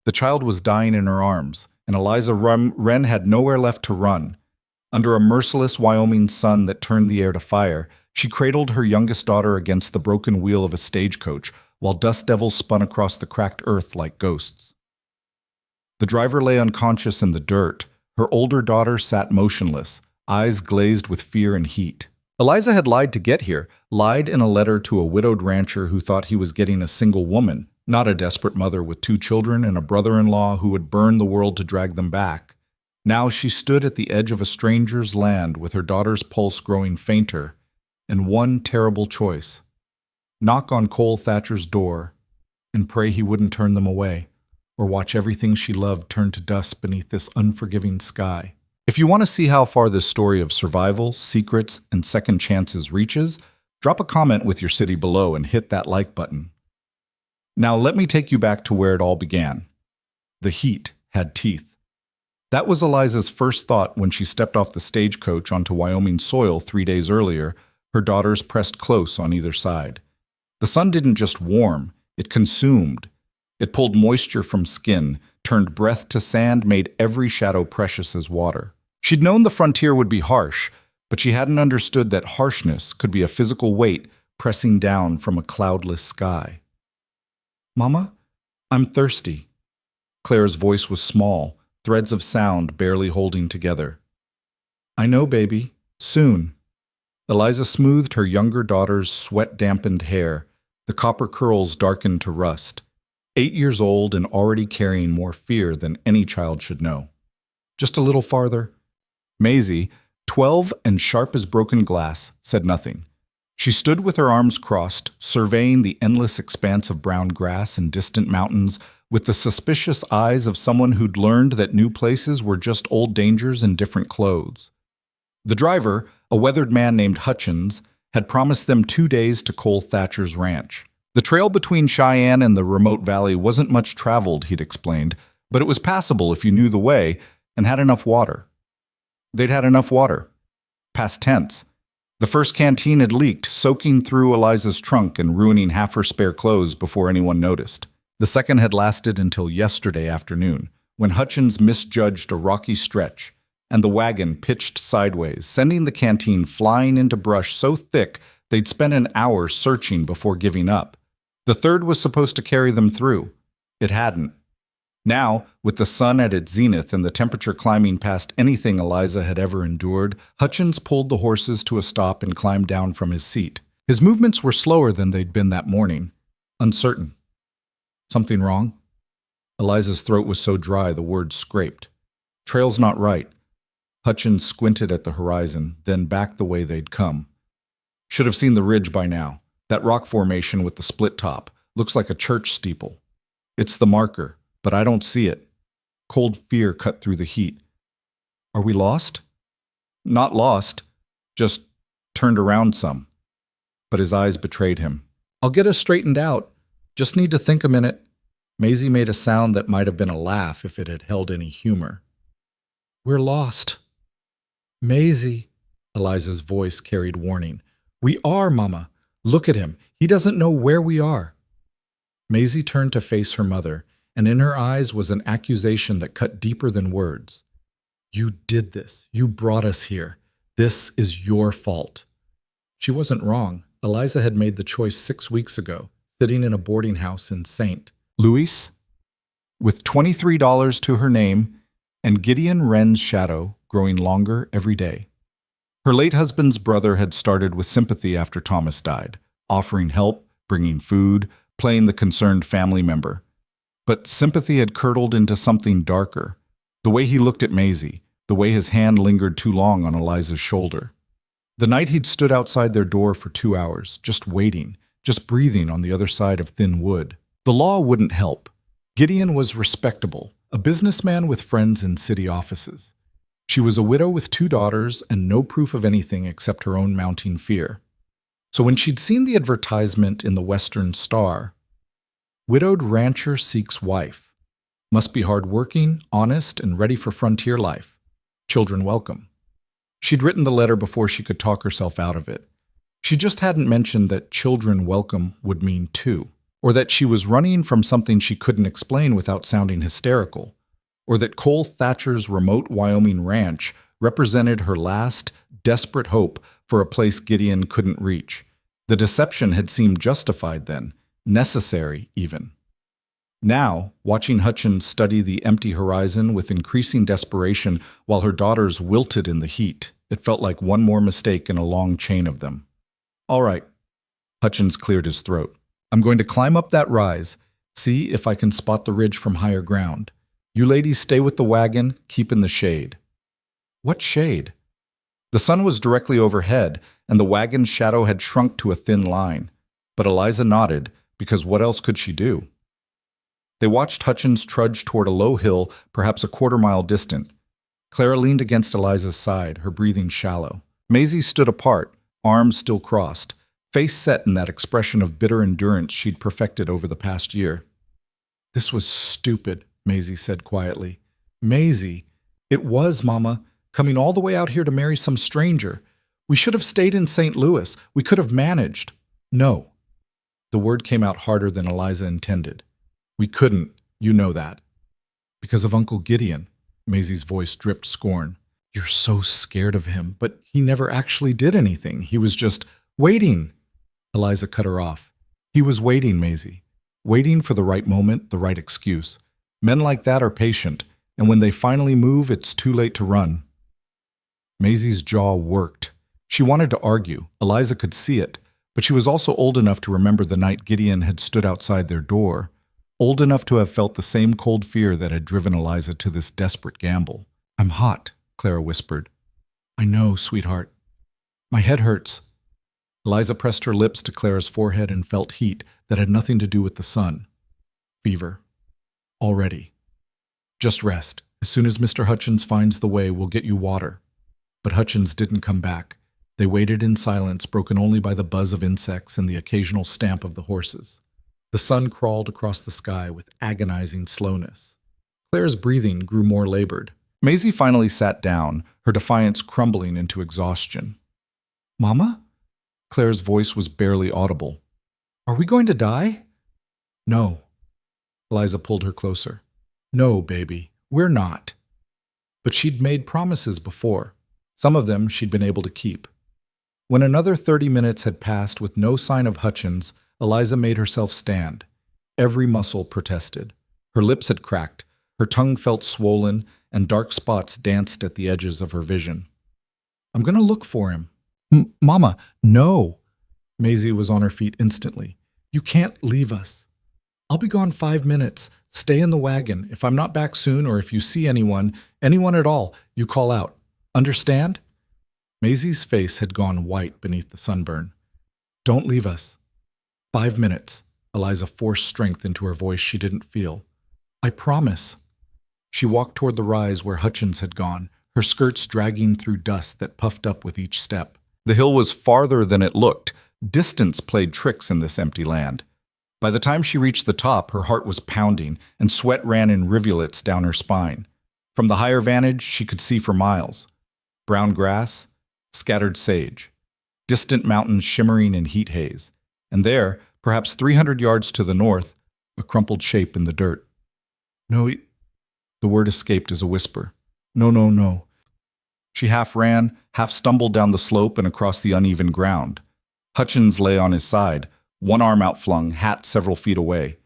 The child was dying in her arms, and Wren had nowhere left to run. Under a merciless Wyoming sun that turned the air to fire, she cradled her youngest daughter against the broken wheel of a stagecoach, while dust devils spun across the cracked earth like ghosts. The driver lay unconscious in the dirt. Her older daughter sat motionless, eyes glazed with fear and heat. Eliza had lied to get here, lied in a letter to a widowed rancher who thought he was getting a single woman, not a desperate mother with 2 children and a brother-in-law who would burn the world to drag them back. Now she stood at the edge of a stranger's land with her daughter's pulse growing fainter, and one terrible choice: knock on Cole Thatcher's door and pray he wouldn't turn them away, or watch everything she loved turn to dust beneath this unforgiving sky. If you want to see how far this story of survival, secrets, and second chances reaches, drop a comment with your city below and hit that like button. Now let me take you back to where it all began. The heat had teeth. That was Eliza's first thought when she stepped off the stagecoach onto Wyoming soil 3 days earlier, her daughters pressed close on either side. The sun didn't just warm, it consumed. It pulled moisture from skin, turned breath to sand, made every shadow precious as water. She'd known the frontier would be harsh, but she hadn't understood that harshness could be a physical weight pressing down from a cloudless sky. "Mama, I'm thirsty." Claire's voice was small, threads of sound barely holding together. "I know, baby. Soon." Eliza smoothed her younger daughter's sweat-dampened hair, the copper curls darkened to rust. 8 years old and already carrying more fear than any child should know. "Just a little farther." Maisie, 12 and sharp as broken glass, said nothing. She stood with her arms crossed, surveying the endless expanse of brown grass and distant mountains with the suspicious eyes of someone who'd learned that new places were just old dangers in different clothes. The driver, a weathered man named Hutchins, had promised them 2 days to Cole Thatcher's ranch. The trail between Cheyenne and the remote valley wasn't much traveled, he'd explained, but it was passable if you knew the way and had enough water. They'd had enough water. Past tense. The first canteen had leaked, soaking through Eliza's trunk and ruining half her spare clothes before anyone noticed. The second had lasted until yesterday afternoon, when Hutchins misjudged a rocky stretch, and the wagon pitched sideways, sending the canteen flying into brush so thick they'd spent an hour searching before giving up. The third was supposed to carry them through. It hadn't. Now, with the sun at its zenith and the temperature climbing past anything Eliza had ever endured, Hutchins pulled the horses to a stop and climbed down from his seat. His movements were slower than they'd been that morning, uncertain. "Something wrong?" Eliza's throat was so dry the words scraped. "Trail's not right." Hutchins squinted at the horizon, then back the way they'd come. "Should have seen the ridge by now. That rock formation with the split top. Looks like a church steeple. It's the marker, but I don't see it." Cold fear cut through the heat. "Are we lost?" "Not lost. Just turned around some." But his eyes betrayed him. "I'll get us straightened out. Just need to think a minute." Maisie made a sound that might have been a laugh if it had held any humor. "We're lost." "Maisie," Eliza's voice carried warning. "We are, Mama. Look at him. He doesn't know where we are." Maisie turned to face her mother, and in her eyes was an accusation that cut deeper than words. "You did this. You brought us here. This is your fault." She wasn't wrong. Eliza had made the choice 6 weeks ago, sitting in a boarding house in St. Louis, with $23 to her name and Gideon Wren's shadow growing longer every day. Her late husband's brother had started with sympathy after Thomas died, offering help, bringing food, playing the concerned family member. But sympathy had curdled into something darker. The way he looked at Maisie, the way his hand lingered too long on Eliza's shoulder. The night he'd stood outside their door for 2 hours, just waiting, just breathing on the other side of thin wood. The law wouldn't help. Gideon was respectable, a businessman with friends in city offices. She was a widow with 2 daughters and no proof of anything except her own mounting fear. So when she'd seen the advertisement in the Western Star, "Widowed rancher seeks wife. Must be hard-working, honest, and ready for frontier life. Children welcome." She'd written the letter before she could talk herself out of it. She just hadn't mentioned that children welcome would mean 2. or that she was running from something she couldn't explain without sounding hysterical, or that Cole Thatcher's remote Wyoming ranch represented her last, desperate hope for a place Gideon couldn't reach. The deception had seemed justified then, necessary even. Now, watching Hutchins study the empty horizon with increasing desperation while her daughters wilted in the heat, it felt like one more mistake in a long chain of them. All right, Hutchins cleared his throat. I'm going to climb up that rise, see if I can spot the ridge from higher ground. You ladies stay with the wagon, keep in the shade. What shade? The sun was directly overhead, and the wagon's shadow had shrunk to a thin line. But Eliza nodded, because what else could she do? They watched Hutchins trudge toward a low hill, perhaps a quarter-mile distant. Clara leaned against Eliza's side, her breathing shallow. Maisie stood apart, arms still crossed, face set in that expression of bitter endurance she'd perfected over the past year. This was stupid, Maisie said quietly. Maisie, it was, Mama, coming all the way out here to marry some stranger. We should have stayed in St. Louis. We could have managed. No. The word came out harder than Eliza intended. We couldn't, you know that. Because of Uncle Gideon. Maisie's voice dripped scorn. You're so scared of him, but he never actually did anything. He was just waiting. Eliza cut her off. He was waiting, Maisie. Waiting for the right moment, the right excuse. Men like that are patient, and when they finally move, it's too late to run. Maisie's jaw worked. She wanted to argue. Eliza could see it, but she was also old enough to remember the night Gideon had stood outside their door. Old enough to have felt the same cold fear that had driven Eliza to this desperate gamble. I'm hot, Clara whispered. I know, sweetheart. My head hurts. Eliza pressed her lips to Clara's forehead and felt heat that had nothing to do with the sun. Fever. Already. Just rest. As soon as Mr. Hutchins finds the way, we'll get you water. But Hutchins didn't come back. They waited in silence, broken only by the buzz of insects and the occasional stamp of the horses. The sun crawled across the sky with agonizing slowness. Claire's breathing grew more labored. Maisie finally sat down, her defiance crumbling into exhaustion. Mama? Claire's voice was barely audible. Are we going to die? No. Eliza pulled her closer. No, baby, we're not. But she'd made promises before. Some of them she'd been able to keep. When another 30 minutes had passed with no sign of Hutchins, Eliza made herself stand. Every muscle protested. Her lips had cracked, her tongue felt swollen, and dark spots danced at the edges of her vision. I'm going to look for him. Mama, no. Maisie was on her feet instantly. You can't leave us. I'll be gone 5 minutes. Stay in the wagon. If I'm not back soon, or if you see anyone at all, you call out. Understand? Maisie's face had gone white beneath the sunburn. Don't leave us. 5 minutes. Eliza forced strength into her voice she didn't feel. I promise. She walked toward the rise where Hutchins had gone, her skirts dragging through dust that puffed up with each step. The hill was farther than it looked. Distance played tricks in this empty land. By the time she reached the top, her heart was pounding, and sweat ran in rivulets down her spine. From the higher vantage, she could see for miles. Brown grass, scattered sage, distant mountains shimmering in heat haze, and there, perhaps 300 yards to the north, a crumpled shape in the dirt. No, the word escaped as a whisper. No, no, no. She half ran, half stumbled down the slope and across the uneven ground. Hutchins lay on his side, one arm outflung, hat several feet away.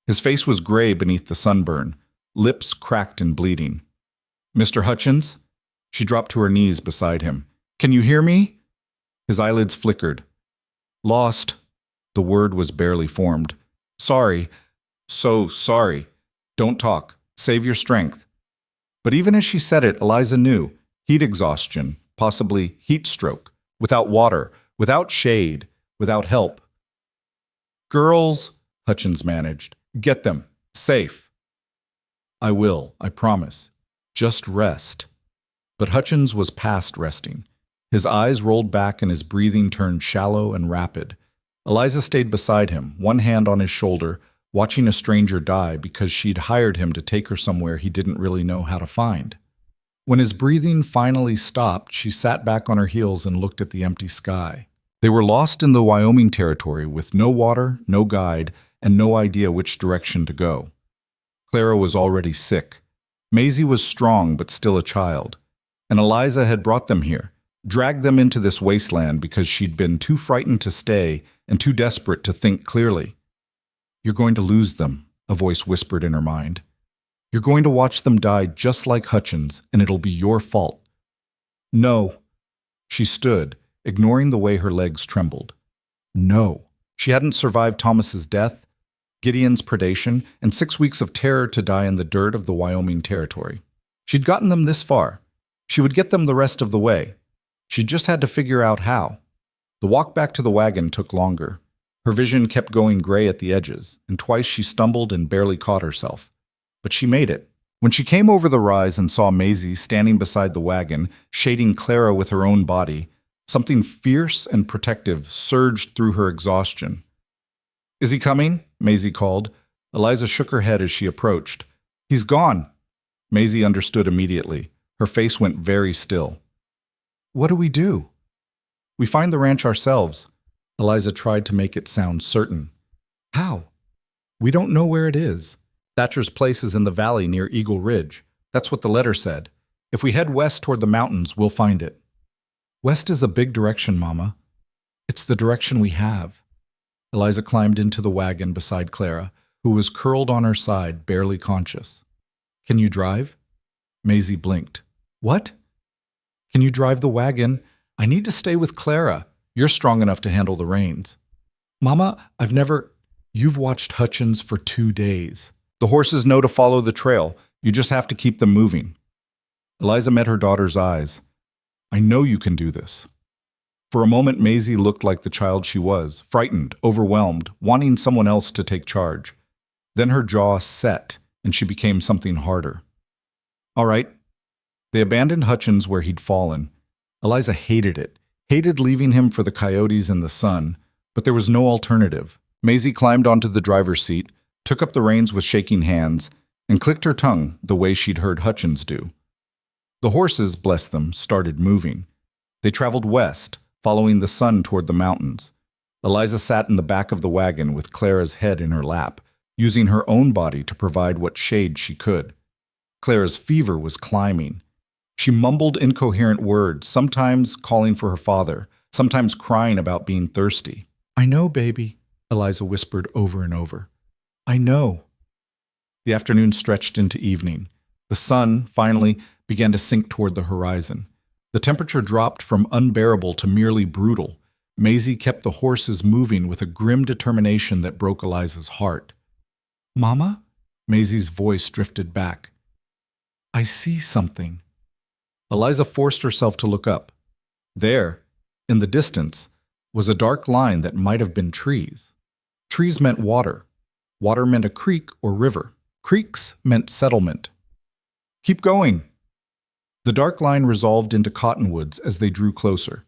His face was gray beneath the sunburn, lips cracked and bleeding. Mr. Hutchins? She dropped to her knees beside him. Can you hear me? His eyelids flickered. Lost. The word was barely formed. Sorry. So sorry. Don't talk. Save your strength. But even as she said it, Eliza knew. Heat exhaustion, possibly heat stroke, without water, without shade, without help. Girls, Hutchins managed. Get them. Safe. I will, I promise. Just rest. But Hutchins was past resting. His eyes rolled back and his breathing turned shallow and rapid. Eliza stayed beside him, one hand on his shoulder, watching a stranger die because she'd hired him to take her somewhere he didn't really know how to find. When his breathing finally stopped, she sat back on her heels and looked at the empty sky. They were lost in the Wyoming territory with no water, no guide, and no idea which direction to go. Clara was already sick. Maisie was strong but still a child. And Eliza had brought them here, dragged them into this wasteland because she'd been too frightened to stay and too desperate to think clearly. "You're going to lose them," a voice whispered in her mind. "You're going to watch them die just like Hutchins, and it'll be your fault." "No." She stood, ignoring the way her legs trembled. No. She hadn't survived Thomas's death, Gideon's predation, and 6 weeks of terror to die in the dirt of the Wyoming Territory. She'd gotten them this far. She would get them the rest of the way. She just had to figure out how. The walk back to the wagon took longer. Her vision kept going gray at the edges, and twice she stumbled and barely caught herself. But she made it. When she came over the rise and saw Maisie standing beside the wagon, shading Clara with her own body, something fierce and protective surged through her exhaustion. "Is he coming?" Maisie called. Eliza shook her head as she approached. "He's gone." Maisie understood immediately. Her face went very still. "What do we do?" "We find the ranch ourselves." Eliza tried to make it sound certain. "How?" "We don't know where it is. Thatcher's place is in the valley near Eagle Ridge. That's what the letter said. If we head west toward the mountains, we'll find it." "West is a big direction, Mama. It's the direction we have." Eliza climbed into the wagon beside Clara, who was curled on her side, barely conscious. "Can you drive?" Maisie blinked. "What?" "Can you drive the wagon? I need to stay with Clara. You're strong enough to handle the reins." "Mama, I've never—" "You've watched Hutchins for 2 days. The horses know to follow the trail. You just have to keep them moving." Eliza met her daughter's eyes. "I know you can do this." For a moment, Maisie looked like the child she was, frightened, overwhelmed, wanting someone else to take charge. Then her jaw set, and she became something harder. "All right." They abandoned Hutchins where he'd fallen. Eliza hated it, hated leaving him for the coyotes and the sun, but there was no alternative. Maisie climbed onto the driver's seat, took up the reins with shaking hands, and clicked her tongue the way she'd heard Hutchins do. The horses, bless them, started moving. They traveled west, following the sun toward the mountains. Eliza sat in the back of the wagon with Clara's head in her lap, using her own body to provide what shade she could. Clara's fever was climbing. She mumbled incoherent words, sometimes calling for her father, sometimes crying about being thirsty. "I know, baby," Eliza whispered over and over. "I know." The afternoon stretched into evening. The sun, finally, began to sink toward the horizon. The temperature dropped from unbearable to merely brutal. Maisie kept the horses moving with a grim determination that broke Eliza's heart. "Mama?" Maisie's voice drifted back. "I see something." Eliza forced herself to look up. There, in the distance, was a dark line that might have been trees. Trees meant water. Water meant a creek or river. Creeks meant settlement. "Keep going." The dark line resolved into cottonwoods as they drew closer.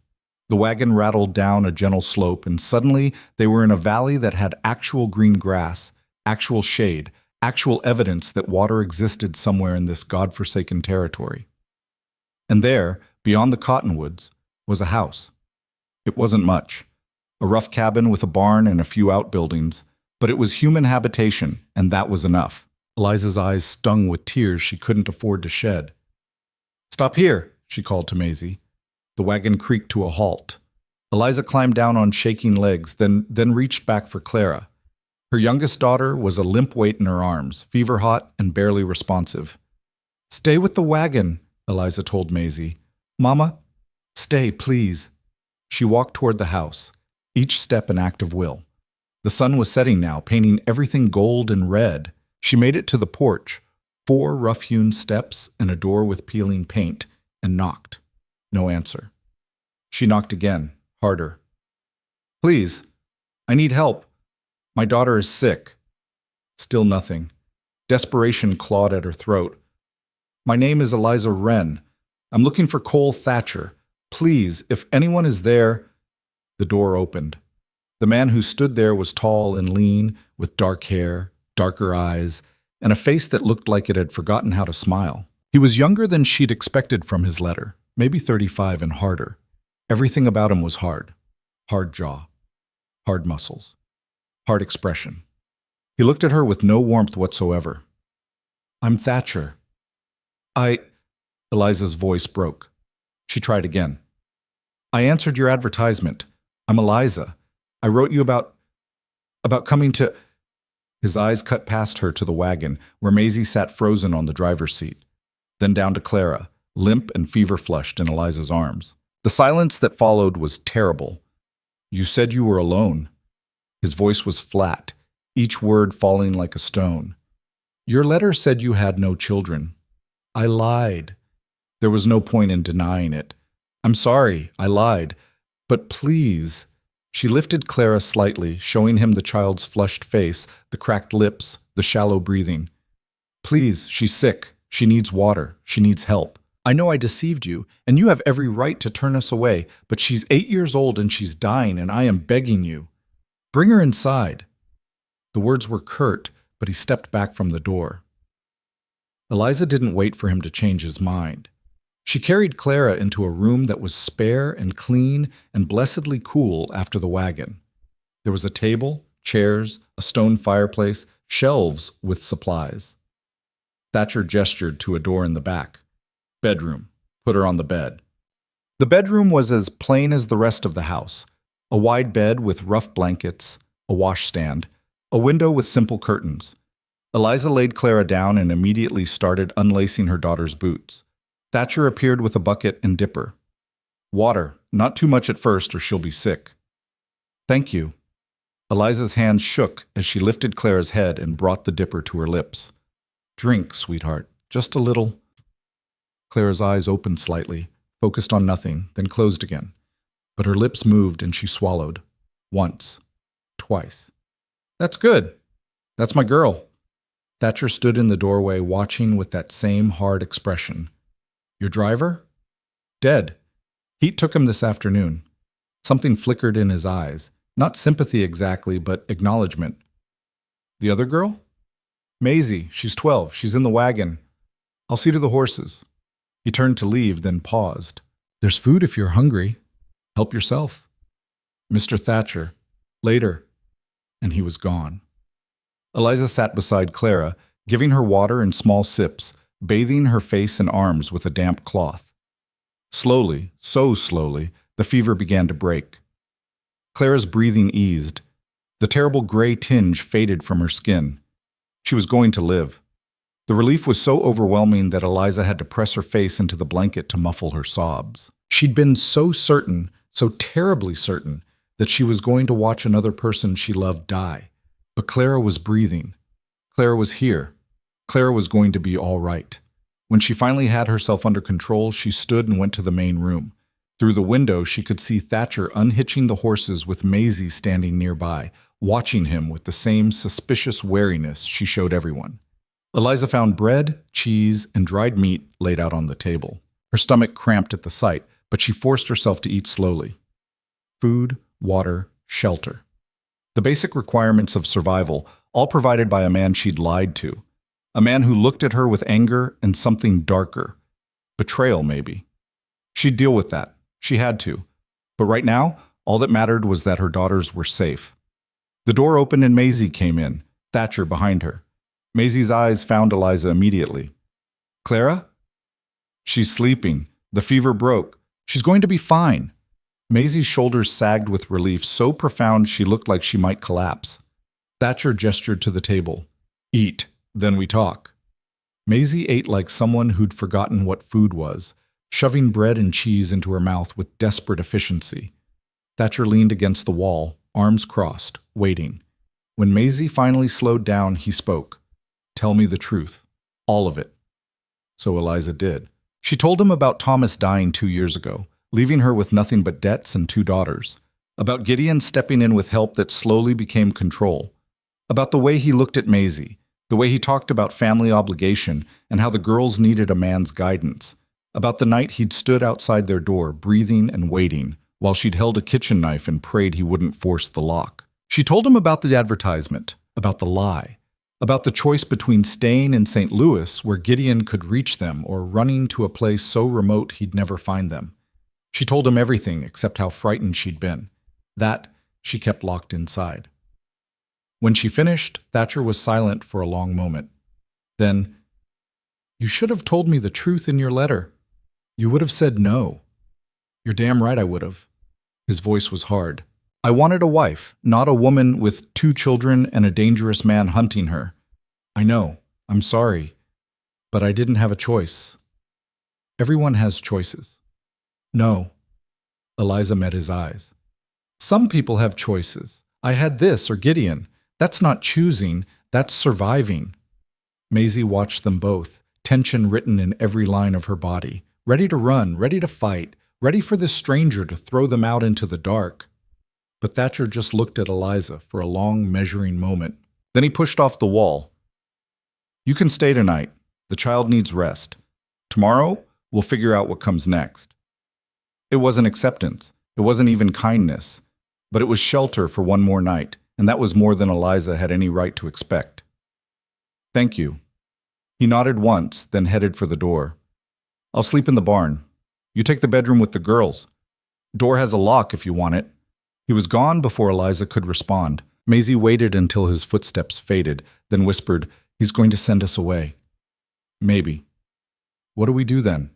The wagon rattled down a gentle slope, and suddenly they were in a valley that had actual green grass, actual shade, actual evidence that water existed somewhere in this godforsaken territory. And there, beyond the cottonwoods, was a house. It wasn't much. A rough cabin with a barn and a few outbuildings, but it was human habitation, and that was enough. Eliza's eyes stung with tears she couldn't afford to shed. "Stop here," she called to Maisie. The wagon creaked to a halt. Eliza climbed down on shaking legs, then reached back for Clara. Her youngest daughter was a limp weight in her arms, fever-hot and barely responsive. "Stay with the wagon," Eliza told Maisie. "Mama, stay, please." She walked toward the house, each step an act of will. The sun was setting now, painting everything gold and red. She made it to the porch, 4 rough-hewn steps and a door with peeling paint, and knocked. No answer. She knocked again, harder. "Please, I need help. My daughter is sick." Still nothing. Desperation clawed at her throat. "My name is Eliza Wren. I'm looking for Cole Thatcher. Please, if anyone is there—" The door opened. The man who stood there was tall and lean, with dark hair, darker eyes, and a face that looked like it had forgotten how to smile. He was younger than she'd expected from his letter, maybe 35 and harder. Everything about him was hard. Hard jaw, hard muscles, hard expression. He looked at her with no warmth whatsoever. I'm Thatcher. I... Eliza's voice broke. She tried again. I answered your advertisement. I'm Eliza. I wrote you about coming to... His eyes cut past her to the wagon, where Maisie sat frozen on the driver's seat. Then down to Clara, limp and fever-flushed in Eliza's arms. The silence that followed was terrible. You said you were alone. His voice was flat, each word falling like a stone. Your letter said you had no children. I lied. There was no point in denying it. I'm sorry, I lied. But please... She lifted Clara slightly, showing him the child's flushed face, the cracked lips, the shallow breathing. Please, she's sick. She needs water. She needs help. I know I deceived you, and you have every right to turn us away, but she's 8 years old and she's dying, and I am begging you. Bring her inside. The words were curt, but he stepped back from the door. Eliza didn't wait for him to change his mind. She carried Clara into a room that was spare and clean and blessedly cool after the wagon. There was a table, chairs, a stone fireplace, shelves with supplies. Thatcher gestured to a door in the back. Bedroom. Put her on the bed. The bedroom was as plain as the rest of the house. A wide bed with rough blankets, a washstand, a window with simple curtains. Eliza laid Clara down and immediately started unlacing her daughter's boots. Thatcher appeared with a bucket and dipper. Water, not too much at first or she'll be sick. Thank you. Eliza's hand shook as she lifted Clara's head and brought the dipper to her lips. Drink, sweetheart, just a little. Clara's eyes opened slightly, focused on nothing, then closed again. But her lips moved and she swallowed. Once. Twice. That's good. That's my girl. Thatcher stood in the doorway watching with that same hard expression. Your driver? Dead. Heat took him this afternoon. Something flickered in his eyes. Not sympathy exactly, but acknowledgement. The other girl? Maisie. She's 12. She's in the wagon. I'll see to the horses. He turned to leave, then paused. There's food if you're hungry. Help yourself. Mr. Thatcher. Later. And he was gone. Eliza sat beside Clara, giving her water in small sips, bathing her face and arms with a damp cloth. Slowly, so slowly, the fever began to break. Clara's breathing eased. The terrible gray tinge faded from her skin. She was going to live. The relief was so overwhelming that Eliza had to press her face into the blanket to muffle her sobs. She'd been so certain, so terribly certain, that she was going to watch another person she loved die. But Clara was breathing. Clara was here. Clara was going to be all right. When she finally had herself under control, she stood and went to the main room. Through the window, she could see Thatcher unhitching the horses with Maisie standing nearby, watching him with the same suspicious wariness she showed everyone. Eliza found bread, cheese, and dried meat laid out on the table. Her stomach cramped at the sight, but she forced herself to eat slowly. Food, water, shelter. The basic requirements of survival, all provided by a man she'd lied to. A man who looked at her with anger and something darker. Betrayal, maybe. She'd deal with that. She had to. But right now, all that mattered was that her daughters were safe. The door opened and Maisie came in, Thatcher behind her. Maisie's eyes found Eliza immediately. Clara? She's sleeping. The fever broke. She's going to be fine. Maisie's shoulders sagged with relief so profound she looked like she might collapse. Thatcher gestured to the table. Eat, then we talk. Maisie ate like someone who'd forgotten what food was, shoving bread and cheese into her mouth with desperate efficiency. Thatcher leaned against the wall, arms crossed, waiting. When Maisie finally slowed down, he spoke. Tell me the truth. All of it. So Eliza did. She told him about Thomas dying 2 years ago, leaving her with nothing but debts and 2 daughters. About Gideon stepping in with help that slowly became control. About the way he looked at Maisie, the way he talked about family obligation and how the girls needed a man's guidance. About the night he'd stood outside their door, breathing and waiting, while she'd held a kitchen knife and prayed he wouldn't force the lock. She told him about the advertisement, about the lie, about the choice between staying in St. Louis, where Gideon could reach them, or running to a place so remote he'd never find them. She told him everything except how frightened she'd been. That she kept locked inside. When she finished, Thatcher was silent for a long moment. Then, "You should have told me the truth in your letter. You would have said no." "You're damn right I would have." His voice was hard. "I wanted a wife, not a woman with 2 children and a dangerous man hunting her. I know. I'm sorry. But I didn't have a choice. Everyone has choices." "No." Eliza met his eyes. "Some people have choices. I had this or Gideon. That's not choosing, that's surviving." Maisie watched them both, tension written in every line of her body, ready to run, ready to fight, ready for this stranger to throw them out into the dark. But Thatcher just looked at Eliza for a long, measuring moment. Then he pushed off the wall. "You can stay tonight. The child needs rest. Tomorrow, we'll figure out what comes next." It wasn't acceptance. It wasn't even kindness. But it was shelter for one more night, and that was more than Eliza had any right to expect. "Thank you." He nodded once, then headed for the door. "I'll sleep in the barn. You take the bedroom with the girls. Door has a lock if you want it." He was gone before Eliza could respond. Maisie waited until his footsteps faded, then whispered, "He's going to send us away." "Maybe." "What do we do then?"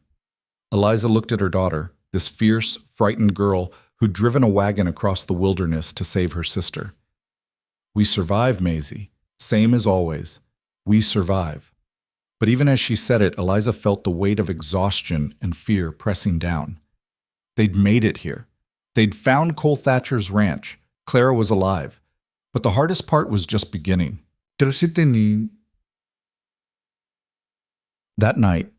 Eliza looked at her daughter, this fierce, frightened girl who'd driven a wagon across the wilderness to save her sister. "We survive, Maisie. Same as always. We survive." But even as she said it, Eliza felt the weight of exhaustion and fear pressing down. They'd made it here. They'd found Cole Thatcher's ranch. Clara was alive. But the hardest part was just beginning. That night,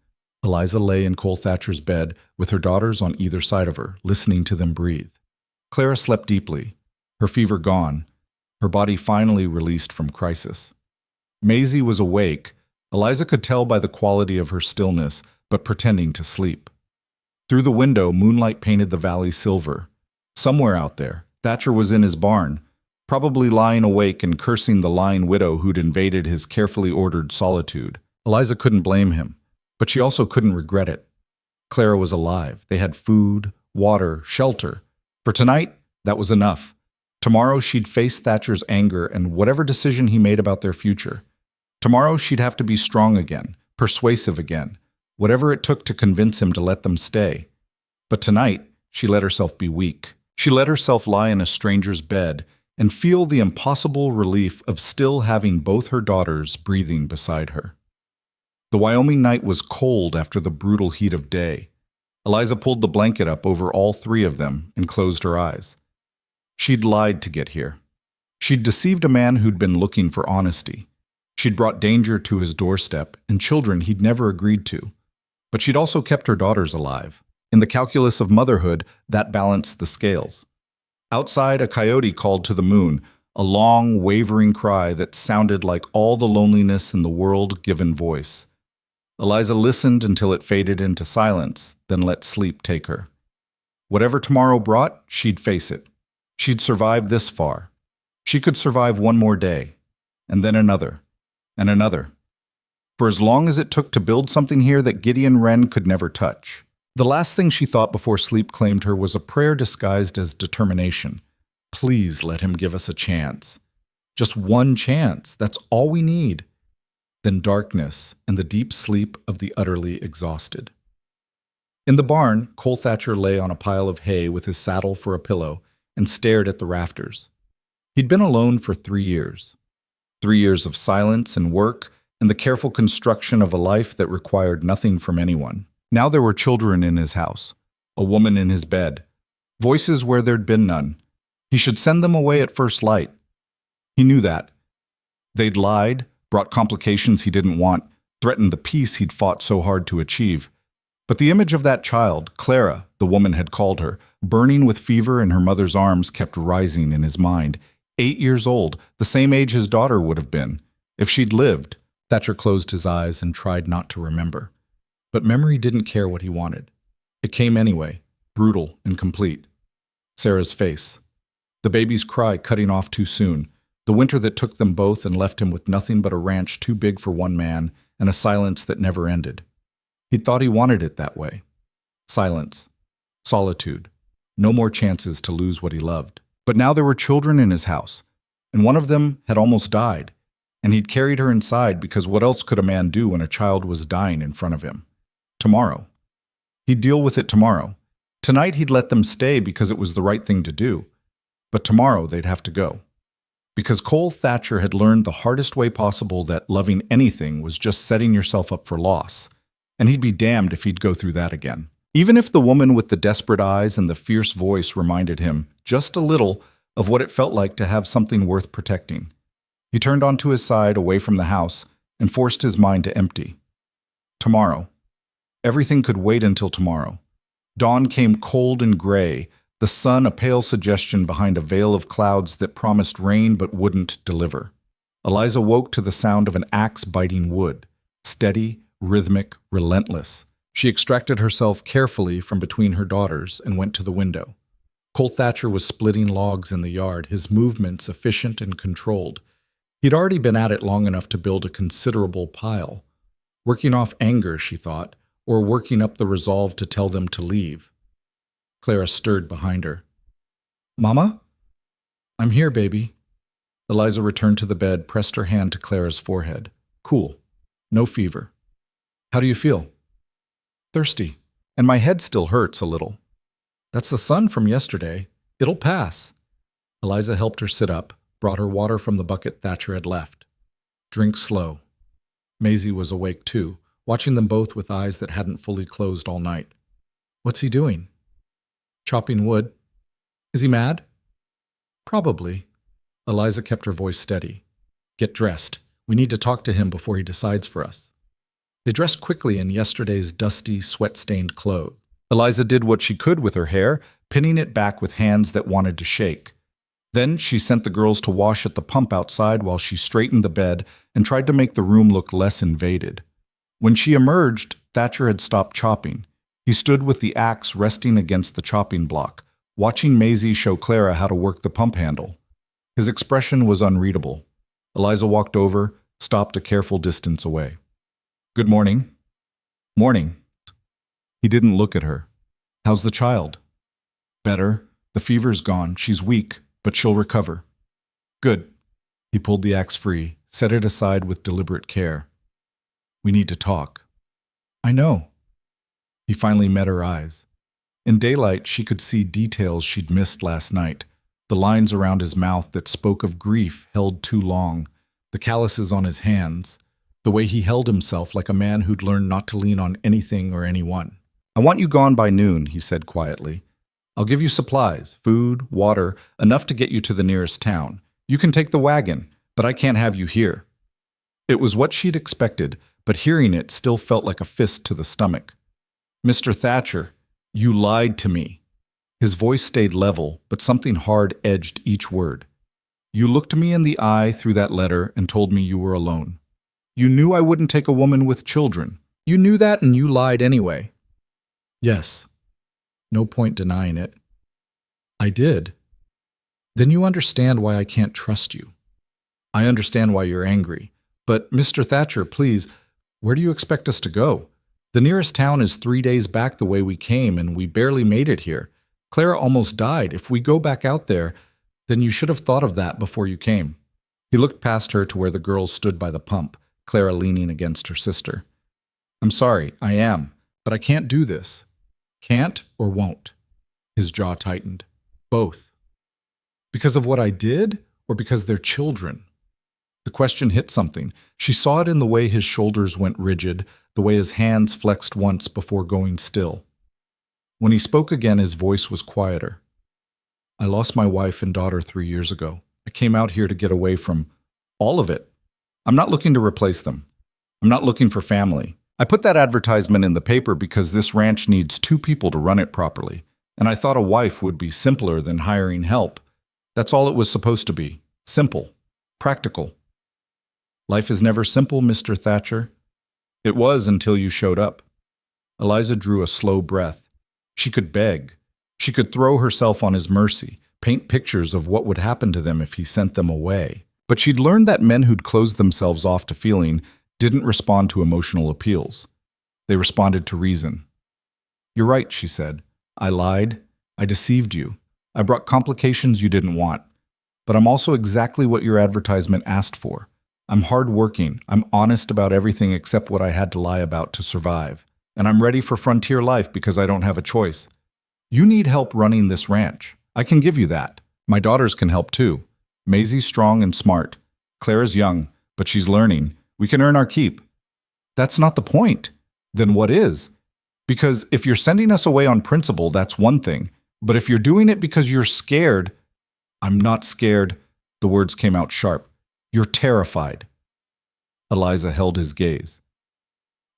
Eliza lay in Cole Thatcher's bed with her daughters on either side of her, listening to them breathe. Clara slept deeply, her fever gone, her body finally released from crisis. Maisie was awake. Eliza could tell by the quality of her stillness, but pretending to sleep. Through the window, moonlight painted the valley silver. Somewhere out there, Thatcher was in his barn, probably lying awake and cursing the lying widow who'd invaded his carefully ordered solitude. Eliza couldn't blame him, but she also couldn't regret it. Clara was alive. They had food, water, shelter. For tonight, that was enough. Tomorrow she'd face Thatcher's anger and whatever decision he made about their future. Tomorrow she'd have to be strong again, persuasive again, whatever it took to convince him to let them stay. But tonight, she let herself be weak. She let herself lie in a stranger's bed and feel the impossible relief of still having both her daughters breathing beside her. The Wyoming night was cold after the brutal heat of day. Eliza pulled the blanket up over all 3 of them and closed her eyes. She'd lied to get here. She'd deceived a man who'd been looking for honesty. She'd brought danger to his doorstep and children he'd never agreed to. But she'd also kept her daughters alive. In the calculus of motherhood, that balanced the scales. Outside, a coyote called to the moon, a long, wavering cry that sounded like all the loneliness in the world given voice. Eliza listened until it faded into silence, then let sleep take her. Whatever tomorrow brought, she'd face it. She'd survived this far. She could survive one more day, and then another, and another. For as long as it took to build something here that Gideon Wren could never touch. The last thing she thought before sleep claimed her was a prayer disguised as determination. Please let him give us a chance. Just one chance. That's all we need. Then darkness and the deep sleep of the utterly exhausted. In the barn, Cole Thatcher lay on a pile of hay with his saddle for a pillow and stared at the rafters. He'd been alone for 3 years. 3 years of silence and work and the careful construction of a life that required nothing from anyone. Now there were children in his house, a woman in his bed, voices where there'd been none. He should send them away at first light. He knew that. They'd lied, brought complications he didn't want, threatened the peace he'd fought so hard to achieve. But the image of that child, Clara, the woman had called her, burning with fever in her mother's arms, kept rising in his mind. 8 years old, the same age his daughter would have been. If she'd lived. Thatcher closed his eyes and tried not to remember. But memory didn't care what he wanted. It came anyway, brutal and complete. Sarah's face. The baby's cry cutting off too soon. The winter that took them both and left him with nothing but a ranch too big for one man and a silence that never ended. He'd thought he wanted it that way. Silence. Solitude. No more chances to lose what he loved. But now there were children in his house. and one of them had almost died, and he'd carried her inside because what else could a man do when a child was dying in front of him? Tomorrow. He'd deal with it tomorrow. Tonight he'd let them stay because it was the right thing to do, but tomorrow they'd have to go. Because Cole Thatcher had learned the hardest way possible that loving anything was just setting yourself up for loss, and he'd be damned if he'd go through that again. Even if the woman with the desperate eyes and the fierce voice reminded him, just a little, of what it felt like to have something worth protecting. He turned onto his side away from the house and forced his mind to empty. Tomorrow. Everything could wait until tomorrow. Dawn came cold and gray, the sun a pale suggestion behind a veil of clouds that promised rain but wouldn't deliver. Eliza woke to the sound of an axe biting wood, steady, rhythmic, relentless. She extracted herself carefully from between her daughters and went to the window. Cole Thatcher was splitting logs in the yard, his movements efficient and controlled. He'd already been at it long enough to build a considerable pile. Working off anger, she thought, or working up the resolve to tell them to leave. Clara stirred behind her. "Mama?" "I'm here, baby." Eliza returned to the bed, pressed her hand to Clara's forehead. "Cool. No fever." "How do you feel?" "Thirsty. And my head still hurts a little." "That's the sun from yesterday. It'll pass." Eliza helped her sit up, brought her water from the bucket Thatcher had left. "Drink slow." Maisie was awake too, watching them both with eyes that hadn't fully closed all night. "What's he doing?" "Chopping wood." "Is he mad?" "Probably." Eliza kept her voice steady. "Get dressed. We need to talk to him before he decides for us." They dressed quickly in yesterday's dusty, sweat-stained clothes. Eliza did what she could with her hair, pinning it back with hands that wanted to shake. Then she sent the girls to wash at the pump outside while she straightened the bed and tried to make the room look less invaded. When she emerged, Thatcher had stopped chopping. He stood with the axe resting against the chopping block, watching Maisie show Clara how to work the pump handle. His expression was unreadable. Eliza walked over, stopped a careful distance away. "Good morning." "Morning." He didn't look at her. "How's the child?" "Better. The fever's gone. She's weak, but she'll recover." "Good." He pulled the axe free, set it aside with deliberate care. "We need to talk." "I know." He finally met her eyes. In daylight, she could see details she'd missed last night. The lines around his mouth that spoke of grief held too long, the calluses on his hands, the way he held himself like a man who'd learned not to lean on anything or anyone. "I want you gone by noon," he said quietly. "I'll give you supplies, food, water, enough to get you to the nearest town. You can take the wagon, but I can't have you here." It was what she'd expected, but hearing it still felt like a fist to the stomach. "Mr. Thatcher, you lied to me." His voice stayed level, but something hard edged each word. "You looked me in the eye through that letter and told me you were alone. You knew I wouldn't take a woman with children. You knew that and you lied anyway." "Yes." No point denying it. "I did." "Then you understand why I can't trust you." "I understand why you're angry. But, Mr. Thatcher, please, where do you expect us to go? The nearest town is 3 days back the way we came, and we barely made it here. Clara almost died. If we go back out there, then you should have thought of that before you came." He looked past her to where the girls stood by the pump, Clara leaning against her sister. "I'm sorry, I am, but I can't do this." "Can't or won't?" His jaw tightened. "Both." "Because of what I did, or because they're children?" The question hit something. She saw it in the way his shoulders went rigid, the way his hands flexed once before going still. When he spoke again, his voice was quieter. "I lost my wife and daughter 3 years ago. I came out here to get away from all of it. I'm not looking to replace them. I'm not looking for family. I put that advertisement in the paper because this ranch needs 2 people to run it properly, and I thought a wife would be simpler than hiring help. That's all it was supposed to be. Simple. Practical." "Life is never simple, Mr. Thatcher." "It was until you showed up." Eliza drew a slow breath. She could beg. She could throw herself on his mercy, paint pictures of what would happen to them if he sent them away. But she'd learned that men who'd closed themselves off to feeling didn't respond to emotional appeals. They responded to reason. "You're right," she said. "I lied. I deceived you. I brought complications you didn't want. but I'm also exactly what your advertisement asked for. I'm hardworking. I'm honest about everything except what I had to lie about to survive. And I'm ready for frontier life because I don't have a choice. You need help running this ranch. I can give you that. My daughters can help too. Maisie's strong and smart. Clara's young, but she's learning. We can earn our keep. That's not the point. Then what is? Because if you're sending us away on principle, that's one thing. But if you're doing it because you're scared, I'm not scared. The words came out sharp. You're terrified. Eliza held his gaze.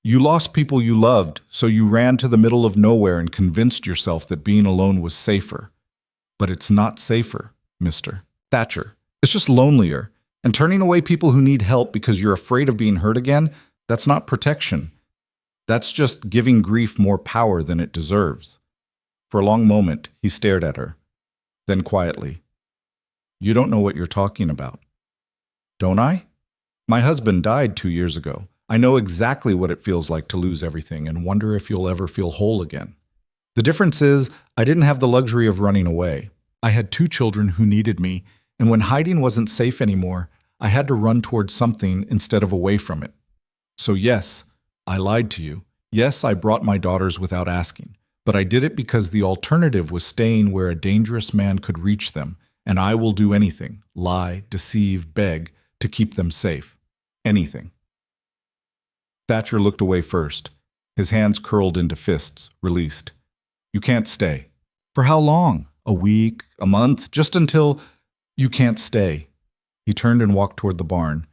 You lost people you loved, so you ran to the middle of nowhere and convinced yourself that being alone was safer. But it's not safer, Mr. Thatcher. It's just lonelier. And turning away people who need help because you're afraid of being hurt again, that's not protection. That's just giving grief more power than it deserves. For a long moment, he stared at her. Then quietly, You don't know what you're talking about. Don't I? My husband died 2 years ago. I know exactly what it feels like to lose everything and wonder if you'll ever feel whole again. The difference is, I didn't have the luxury of running away. I had 2 children who needed me, and when hiding wasn't safe anymore, I had to run towards something instead of away from it. So yes, I lied to you. Yes, I brought my daughters without asking. But I did it because the alternative was staying where a dangerous man could reach them, and I will do anything, lie, deceive, beg, to keep them safe. Anything. Thatcher looked away first. His hands curled into fists, released. You can't stay. For how long? A week? A month? Just until you can't stay. He turned and walked toward the barn,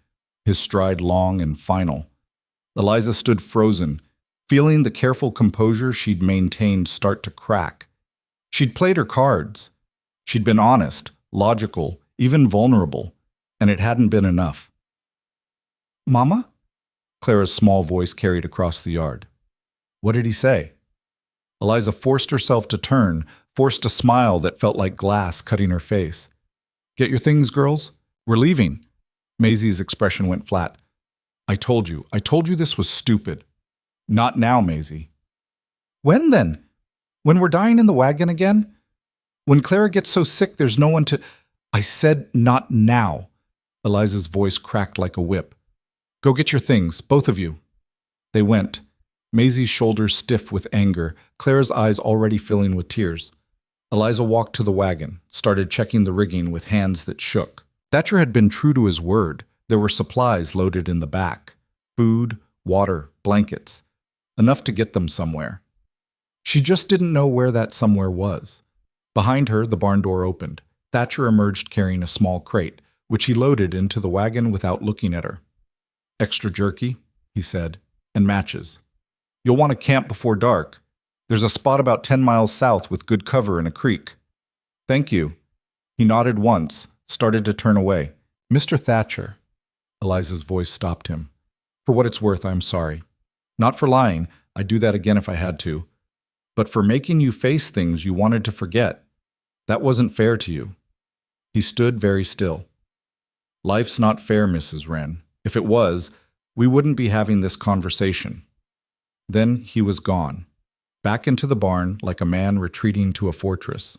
his stride long and final. Eliza stood frozen, feeling the careful composure she'd maintained start to crack. She'd played her cards. She'd been honest, logical, even vulnerable, and it hadn't been enough. Mama? Clara's small voice carried across the yard. What did he say? Eliza forced herself to turn, forced a smile that felt like glass cutting her face. Get your things, girls. We're leaving. Maisie's expression went flat. I told you this was stupid. Not now, Maisie. When then? When we're dying in the wagon again? When Clara gets so sick there's no one to... I said not now. Eliza's voice cracked like a whip. Go get your things, both of you. They went. Maisie's shoulders stiff with anger, Clara's eyes already filling with tears. Eliza walked to the wagon, started checking the rigging with hands that shook. Thatcher had been true to his word. There were supplies loaded in the back. Food, water, blankets. Enough to get them somewhere. She just didn't know where that somewhere was. Behind her, the barn door opened. Thatcher emerged carrying a small crate, which he loaded into the wagon without looking at her. Extra jerky, he said, and matches. You'll want to camp before dark. There's a spot about 10 miles south with good cover in a creek. Thank you. He nodded once, started to turn away. Mr. Thatcher. Eliza's voice stopped him. For what it's worth, I'm sorry. Not for lying, I'd do that again if I had to. But for making you face things you wanted to forget. That wasn't fair to you. He stood very still. Life's not fair, Mrs. Wren. If it was, we wouldn't be having this conversation. Then he was gone, back into the barn like a man retreating to a fortress.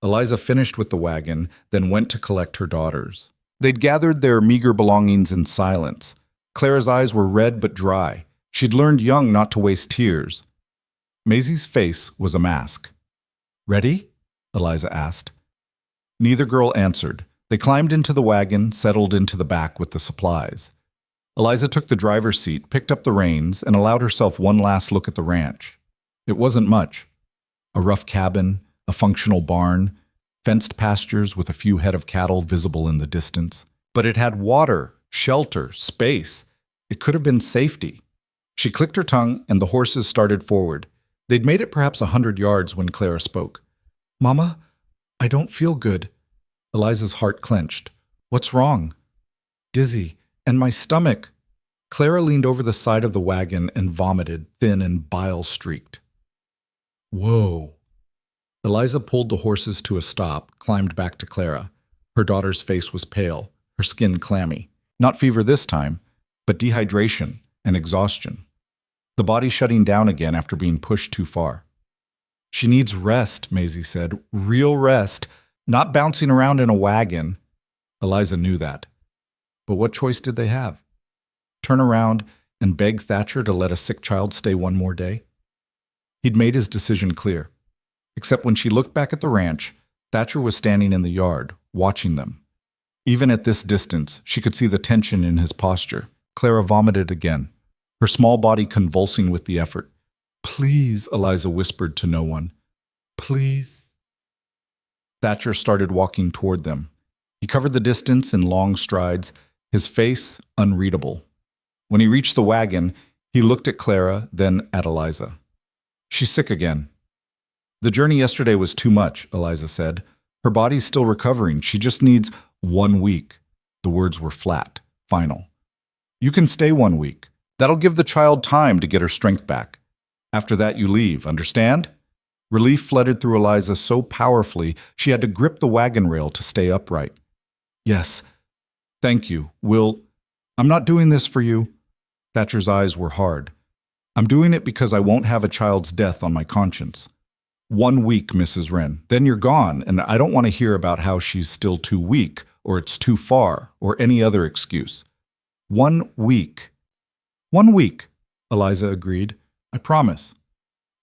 Eliza finished with the wagon, then went to collect her daughters. They'd gathered their meager belongings in silence. Clara's eyes were red but dry. She'd learned young not to waste tears. Maisie's face was a mask. Ready? Eliza asked. Neither girl answered. They climbed into the wagon, settled into the back with the supplies. Eliza took the driver's seat, picked up the reins, and allowed herself one last look at the ranch. It wasn't much. A rough cabin, a functional barn, fenced pastures with a few head of cattle visible in the distance. But it had water, shelter, space. It could have been safety. She clicked her tongue, and the horses started forward. They'd made it perhaps 100 yards when Clara spoke. Mama, I don't feel good. Eliza's heart clenched. What's wrong? Dizzy. And my stomach. Clara leaned over the side of the wagon and vomited, thin and bile-streaked. Whoa. Eliza pulled the horses to a stop, climbed back to Clara. Her daughter's face was pale, her skin clammy. Not fever this time, but dehydration and exhaustion. The body shutting down again after being pushed too far. She needs rest, Maisie said. Real rest, not bouncing around in a wagon. Eliza knew that. But what choice did they have? Turn around and beg Thatcher to let a sick child stay one more day? He'd made his decision clear. Except when she looked back at the ranch, Thatcher was standing in the yard, watching them. Even at this distance, she could see the tension in his posture. Clara vomited again, her small body convulsing with the effort. "Please," Eliza whispered to no one. "Please." Thatcher started walking toward them. He covered the distance in long strides, his face unreadable. When he reached the wagon, he looked at Clara, then at Eliza. "She's sick again." "The journey yesterday was too much," Eliza said. "Her body's still recovering. She just needs 1 week." The words were flat, final. "You can stay 1 week. That'll give the child time to get her strength back. After that, you leave, understand?" Relief flooded through Eliza so powerfully she had to grip the wagon rail to stay upright. "Yes, thank you. I'm not doing this for you." Thatcher's eyes were hard. "I'm doing it because I won't have a child's death on my conscience. 1 week, Mrs. Wren. Then you're gone, and I don't want to hear about how she's still too weak, or it's too far, or any other excuse. 1 week." "1 week," Eliza agreed. "I promise."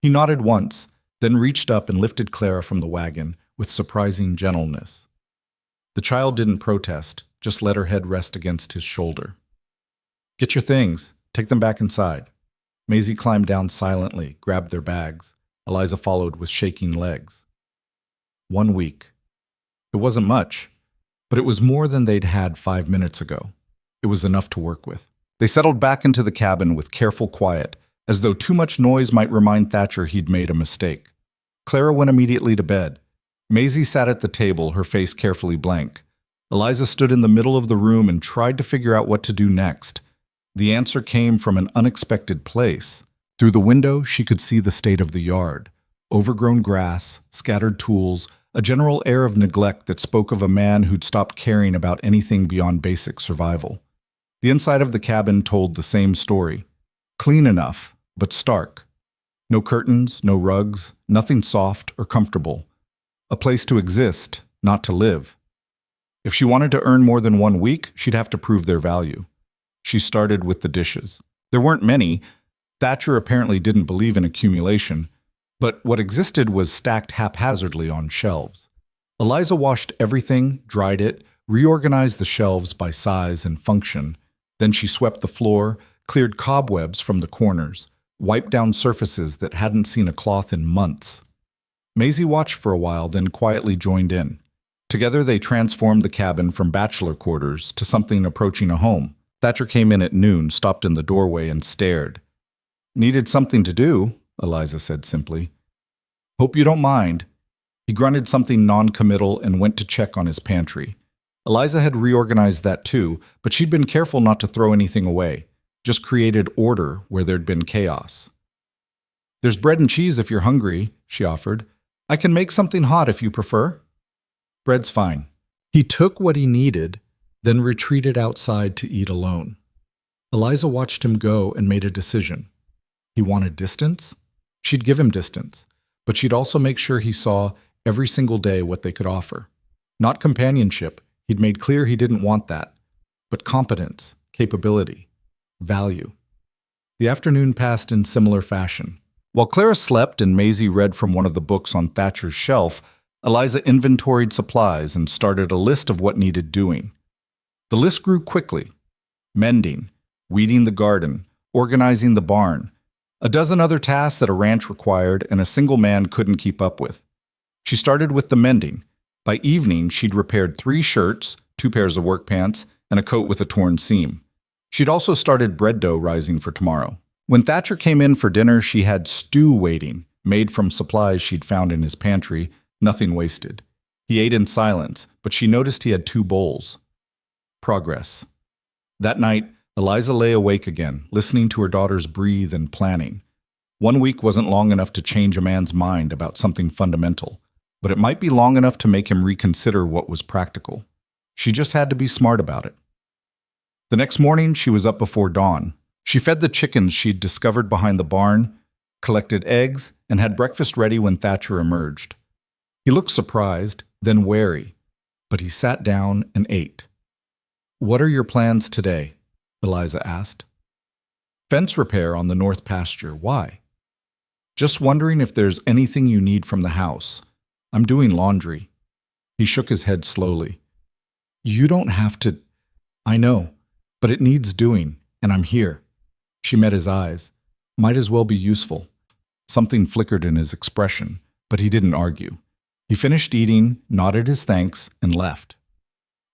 He nodded once, then reached up and lifted Clara from the wagon with surprising gentleness. The child didn't protest, just let her head rest against his shoulder. "Get your things. Take them back inside." Maisie climbed down silently, grabbed their bags. Eliza followed with shaking legs. 1 week. It wasn't much, but it was more than they'd had 5 minutes ago. It was enough to work with. They settled back into the cabin with careful quiet, as though too much noise might remind Thatcher he'd made a mistake. Clara went immediately to bed. Maisie sat at the table, her face carefully blank. Eliza stood in the middle of the room and tried to figure out what to do next. The answer came from an unexpected place. Through the window, she could see the state of the yard. Overgrown grass, scattered tools, a general air of neglect that spoke of a man who'd stopped caring about anything beyond basic survival. The inside of the cabin told the same story. Clean enough, but stark. No curtains, no rugs, nothing soft or comfortable. A place to exist, not to live. If she wanted to earn more than 1 week, she'd have to prove their value. She started with the dishes. There weren't many. Thatcher apparently didn't believe in accumulation, but what existed was stacked haphazardly on shelves. Eliza washed everything, dried it, reorganized the shelves by size and function. Then she swept the floor, cleared cobwebs from the corners, wiped down surfaces that hadn't seen a cloth in months. Maisie watched for a while, then quietly joined in. Together they transformed the cabin from bachelor quarters to something approaching a home. Thatcher came in at noon, stopped in the doorway, and stared. "Needed something to do," Eliza said simply. "Hope you don't mind." He grunted something non-committal and went to check on his pantry. Eliza had reorganized that too, but she'd been careful not to throw anything away, just created order where there'd been chaos. "There's bread and cheese if you're hungry," she offered. "I can make something hot if you prefer." "Bread's fine." He took what he needed, then retreated outside to eat alone. Eliza watched him go and made a decision. He wanted distance? She'd give him distance, but she'd also make sure he saw every single day what they could offer. Not companionship, he'd made clear he didn't want that, but competence, capability, value. The afternoon passed in similar fashion. While Clara slept and Maisie read from one of the books on Thatcher's shelf, Eliza inventoried supplies and started a list of what needed doing. The list grew quickly. Mending, weeding the garden, organizing the barn, a dozen other tasks that a ranch required and a single man couldn't keep up with. She started with the mending. By evening, she'd repaired 3 shirts, 2 pairs of work pants, and a coat with a torn seam. She'd also started bread dough rising for tomorrow. When Thatcher came in for dinner, she had stew waiting, made from supplies she'd found in his pantry, nothing wasted. He ate in silence, but she noticed he had 2 bowls. Progress. That night, Eliza lay awake again, listening to her daughters breathe and planning. 1 week wasn't long enough to change a man's mind about something fundamental, but it might be long enough to make him reconsider what was practical. She just had to be smart about it. The next morning, she was up before dawn. She fed the chickens she'd discovered behind the barn, collected eggs, and had breakfast ready when Thatcher emerged. He looked surprised, then wary, but he sat down and ate. What are your plans today? Eliza asked. Fence repair on the north pasture. Why? Just wondering if there's anything you need from the house. I'm doing laundry. He shook his head slowly. You don't have to. I know, but it needs doing, and I'm here. She met his eyes. Might as well be useful. Something flickered in his expression, but he didn't argue. He finished eating, nodded his thanks, and left.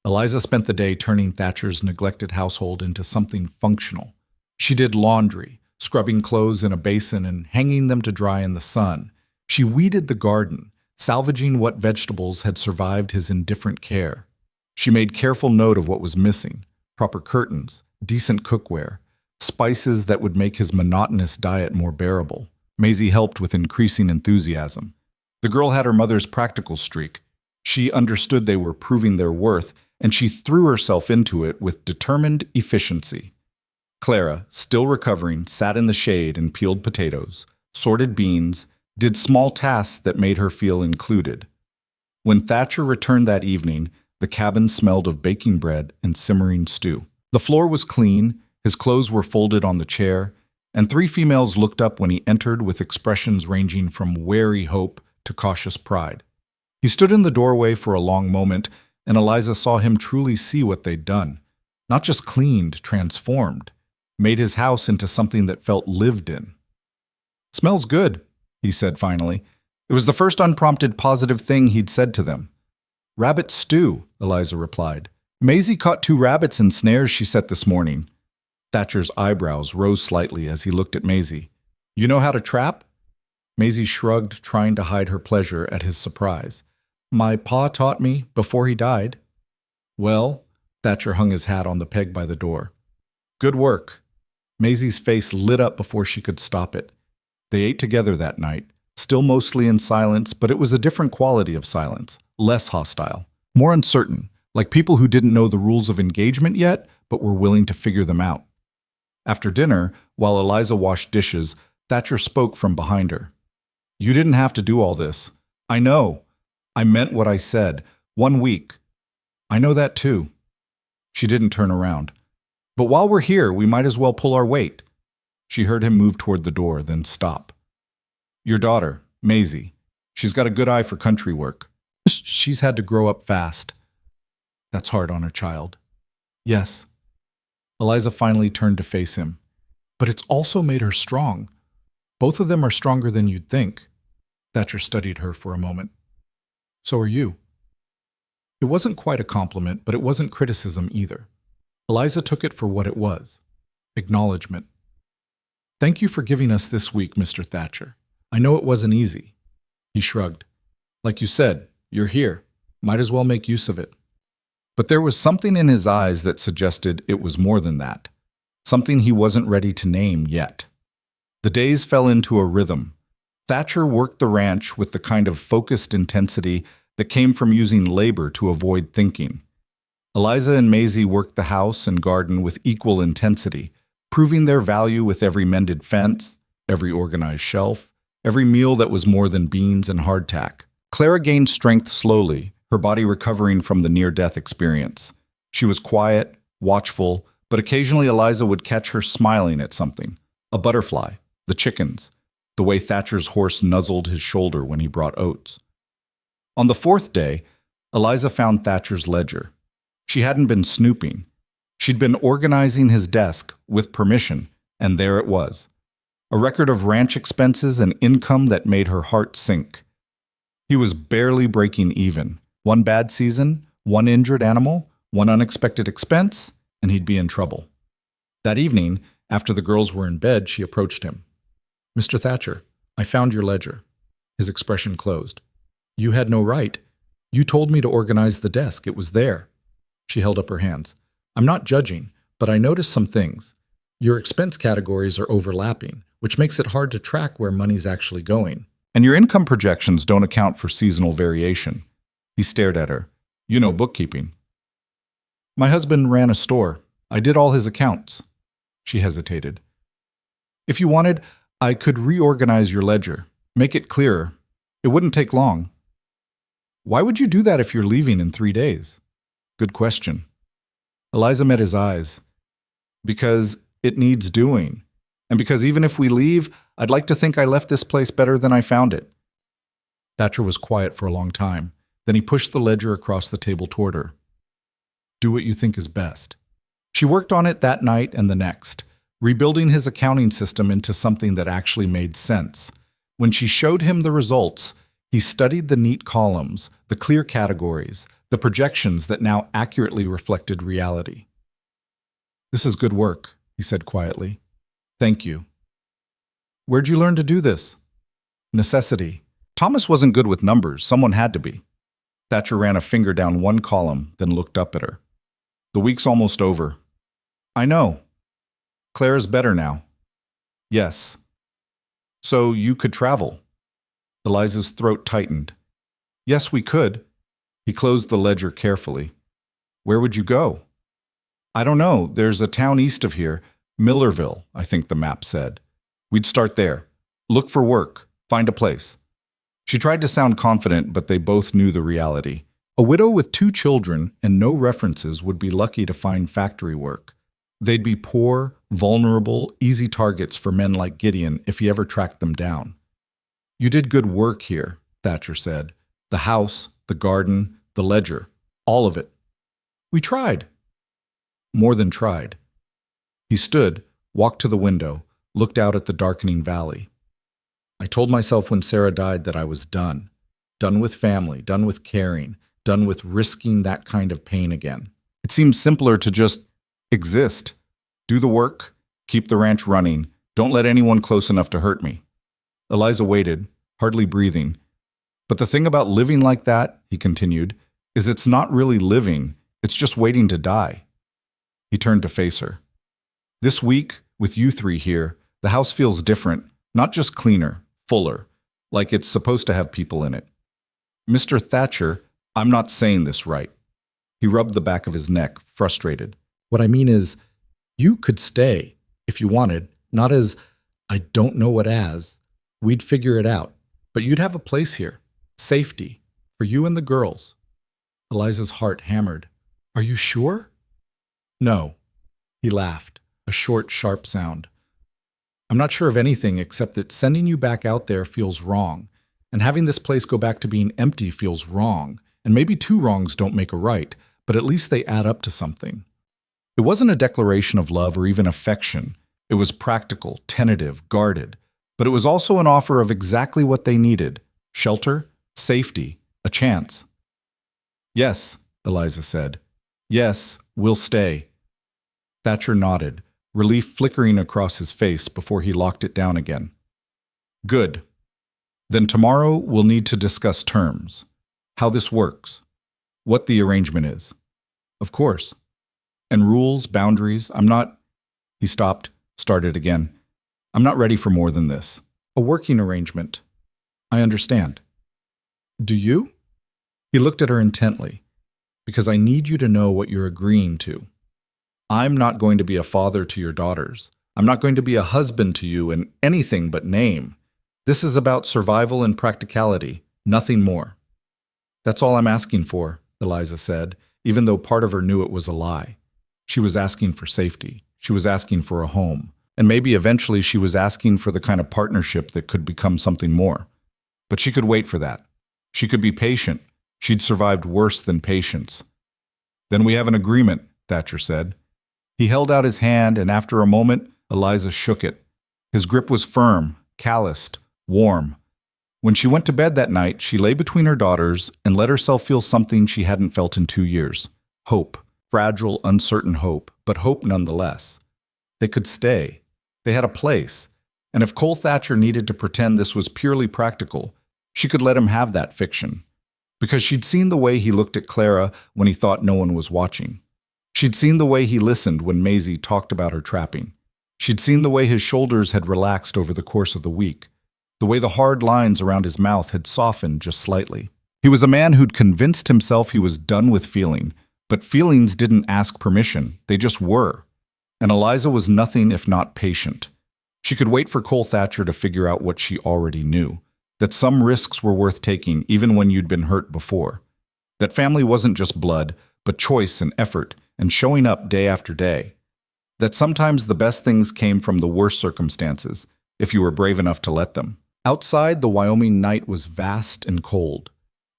Eliza spent the day turning Thatcher's neglected household into something functional. She did laundry, scrubbing clothes in a basin and hanging them to dry in the sun. She weeded the garden, salvaging what vegetables had survived his indifferent care. She made careful note of what was missing: proper curtains, decent cookware, spices that would make his monotonous diet more bearable. Maisie helped with increasing enthusiasm. The girl had her mother's practical streak. She understood they were proving their worth, and she threw herself into it with determined efficiency. Clara, still recovering, sat in the shade and peeled potatoes, sorted beans, did small tasks that made her feel included. When Thatcher returned that evening, the cabin smelled of baking bread and simmering stew. The floor was clean, his clothes were folded on the chair, and three females looked up when he entered with expressions ranging from wary hope to cautious pride. He stood in the doorway for a long moment, and Eliza saw him truly see what they'd done. Not just cleaned, transformed. Made his house into something that felt lived in. Smells good, he said finally. It was the first unprompted positive thing he'd said to them. Rabbit stew, Eliza replied. Maisie caught 2 rabbits in snares she set this morning. Thatcher's eyebrows rose slightly as he looked at Maisie. You know how to trap? Maisie shrugged, trying to hide her pleasure at his surprise. My pa taught me before he died. Well, Thatcher hung his hat on the peg by the door. Good work. Maisie's face lit up before she could stop it. They ate together that night, still mostly in silence, but it was a different quality of silence, less hostile, more uncertain, like people who didn't know the rules of engagement yet, but were willing to figure them out. After dinner, while Eliza washed dishes, Thatcher spoke from behind her. You didn't have to do all this. I know. I meant what I said. 1 week. I know that too. She didn't turn around. But while we're here, we might as well pull our weight. She heard him move toward the door, then stop. Your daughter, Maisie. She's got a good eye for country work. She's had to grow up fast. That's hard on a child. Yes. Eliza finally turned to face him. But it's also made her strong. Both of them are stronger than you'd think. Thatcher studied her for a moment. So are you. It wasn't quite a compliment, but it wasn't criticism either. Eliza took it for what it was. Acknowledgement. Thank you for giving us this week, Mr. Thatcher. I know it wasn't easy. He shrugged. Like you said, you're here. Might as well make use of it. But there was something in his eyes that suggested it was more than that. Something he wasn't ready to name yet. The days fell into a rhythm. Thatcher worked the ranch with the kind of focused intensity that came from using labor to avoid thinking. Eliza and Maisie worked the house and garden with equal intensity, proving their value with every mended fence, every organized shelf, every meal that was more than beans and hardtack. Clara gained strength slowly, her body recovering from the near-death experience. She was quiet, watchful, but occasionally Eliza would catch her smiling at something. A butterfly, the chickens, the way Thatcher's horse nuzzled his shoulder when he brought oats. On the 4th day, Eliza found Thatcher's ledger. She hadn't been snooping. She'd been organizing his desk with permission, and there it was. A record of ranch expenses and income that made her heart sink. He was barely breaking even. 1 bad season, 1 injured animal, 1 unexpected expense, and he'd be in trouble. That evening, after the girls were in bed, she approached him. Mr. Thatcher, I found your ledger. His expression closed. You had no right. You told me to organize the desk. It was there. She held up her hands. I'm not judging, but I noticed some things. Your expense categories are overlapping, which makes it hard to track where money's actually going. And your income projections don't account for seasonal variation. He stared at her. You know bookkeeping. My husband ran a store. I did all his accounts. She hesitated. If you wanted, I could reorganize your ledger, make it clearer. It wouldn't take long. Why would you do that if you're leaving in 3 days? Good question. Eliza met his eyes. Because it needs doing. And because even if we leave, I'd like to think I left this place better than I found it. Thatcher was quiet for a long time. Then he pushed the ledger across the table toward her. Do what you think is best. She worked on it that night and the next, rebuilding his accounting system into something that actually made sense. When she showed him the results, he studied the neat columns, the clear categories, the projections that now accurately reflected reality. This is good work, he said quietly. Thank you. Where'd you learn to do this? Necessity. Thomas wasn't good with numbers. Someone had to be. Thatcher ran a finger down one column, then looked up at her. The week's almost over. I know. Claire's better now. Yes. So you could travel. Eliza's throat tightened. Yes, we could. He closed the ledger carefully. Where would you go? I don't know. There's a town east of here. Millerville, I think the map said. We'd start there. Look for work. Find a place. She tried to sound confident, but they both knew the reality. A widow with 2 children and no references would be lucky to find factory work. They'd be poor, vulnerable, easy targets for men like Gideon if he ever tracked them down. You did good work here, Thatcher said. The house, the garden, the ledger, all of it. We tried. More than tried. He stood, walked to the window, looked out at the darkening valley. I told myself when Sarah died that I was done. Done with family, done with caring, done with risking that kind of pain again. It seems simpler to just exist. Do the work, keep the ranch running, don't let anyone close enough to hurt me. Eliza waited, hardly breathing. But the thing about living like that, he continued, is it's not really living, it's just waiting to die. He turned to face her. This week, with you 3 here, the house feels different, not just cleaner, fuller, like it's supposed to have people in it. Mr. Thatcher, I'm not saying this right. He rubbed the back of his neck, frustrated. What I mean is, you could stay, if you wanted, not as, I don't know what as. We'd figure it out. But you'd have a place here. Safety. For you and the girls. Eliza's heart hammered. Are you sure? No. He laughed, a short, sharp sound. I'm not sure of anything except that sending you back out there feels wrong, and having this place go back to being empty feels wrong, and maybe 2 wrongs don't make a right, but at least they add up to something. It wasn't a declaration of love or even affection. It was practical, tentative, guarded, but it was also an offer of exactly what they needed: shelter, safety, a chance. Yes, Eliza said. Yes, we'll stay. Thatcher nodded, relief flickering across his face before he locked it down again. Good. Then tomorrow we'll need to discuss terms, how this works, what the arrangement is. Of course. And rules, boundaries, He stopped, started again. I'm not ready for more than this. A working arrangement. I understand. Do you? He looked at her intently. Because I need you to know what you're agreeing to. I'm not going to be a father to your daughters. I'm not going to be a husband to you in anything but name. This is about survival and practicality, nothing more. That's all I'm asking for, Eliza said, even though part of her knew it was a lie. She was asking for safety. She was asking for a home. And maybe eventually she was asking for the kind of partnership that could become something more. But she could wait for that. She could be patient. She'd survived worse than patience. Then we have an agreement, Thatcher said. He held out his hand, and after a moment, Eliza shook it. His grip was firm, calloused, warm. When she went to bed that night, she lay between her daughters and let herself feel something she hadn't felt in 2 years. Hope. Fragile, uncertain hope, but hope nonetheless. They could stay. They had a place. And if Cole Thatcher needed to pretend this was purely practical, she could let him have that fiction. Because she'd seen the way he looked at Clara when he thought no one was watching. She'd seen the way he listened when Maisie talked about her trapping. She'd seen the way his shoulders had relaxed over the course of the week. The way the hard lines around his mouth had softened just slightly. He was a man who'd convinced himself he was done with feeling, but feelings didn't ask permission, they just were. And Eliza was nothing if not patient. She could wait for Cole Thatcher to figure out what she already knew, that some risks were worth taking even when you'd been hurt before. That family wasn't just blood, but choice and effort, and showing up day after day. That sometimes the best things came from the worst circumstances, if you were brave enough to let them. Outside, the Wyoming night was vast and cold.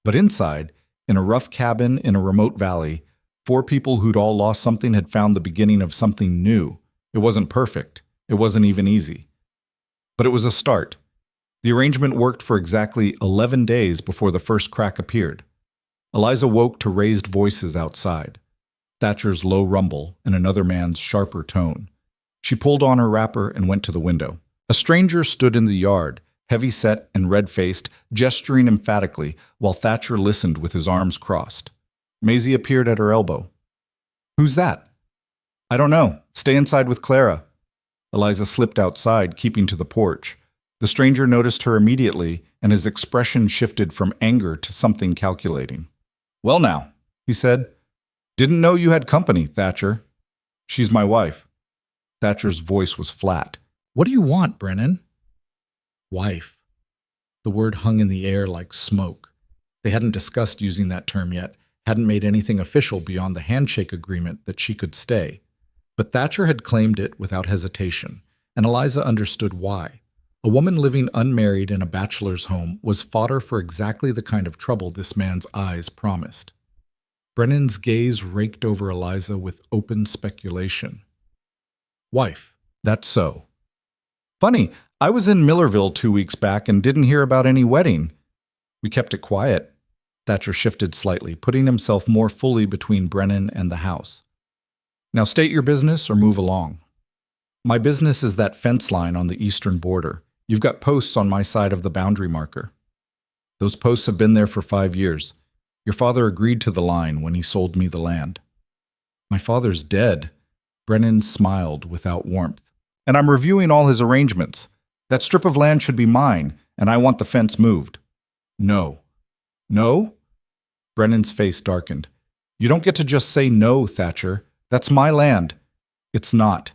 But inside, in a rough cabin in a remote valley, four people who'd all lost something had found the beginning of something new. It wasn't perfect. It wasn't even easy. But it was a start. The arrangement worked for exactly 11 days before the first crack appeared. Eliza woke to raised voices outside, Thatcher's low rumble and another man's sharper tone. She pulled on her wrapper and went to the window. A stranger stood in the yard, heavy-set and red-faced, gesturing emphatically, while Thatcher listened with his arms crossed. Maisie appeared at her elbow. "Who's that?" "I don't know. Stay inside with Clara." Eliza slipped outside, keeping to the porch. The stranger noticed her immediately, and his expression shifted from anger to something calculating. "Well now," he said. "Didn't know you had company, Thatcher." "She's my wife." Thatcher's voice was flat. "What do you want, Brennan?" Wife. The word hung in the air like smoke. They hadn't discussed using that term yet, hadn't made anything official beyond the handshake agreement that she could stay. But Thatcher had claimed it without hesitation, and Eliza understood why. A woman living unmarried in a bachelor's home was fodder for exactly the kind of trouble this man's eyes promised. Brennan's gaze raked over Eliza with open speculation. "Wife, that's so." "Funny, I was in Millerville 2 weeks back and didn't hear about any wedding." "We kept it quiet." Thatcher shifted slightly, putting himself more fully between Brennan and the house. "Now state your business or move along." "My business is that fence line on the eastern border. You've got posts on my side of the boundary marker." "Those posts have been there for 5 years. Your father agreed to the line when he sold me the land." "My father's dead." Brennan smiled without warmth. "And I'm reviewing all his arrangements. That strip of land should be mine, and I want the fence moved." "No." "No?" Brennan's face darkened. "You don't get to just say no, Thatcher. That's my land." "It's not.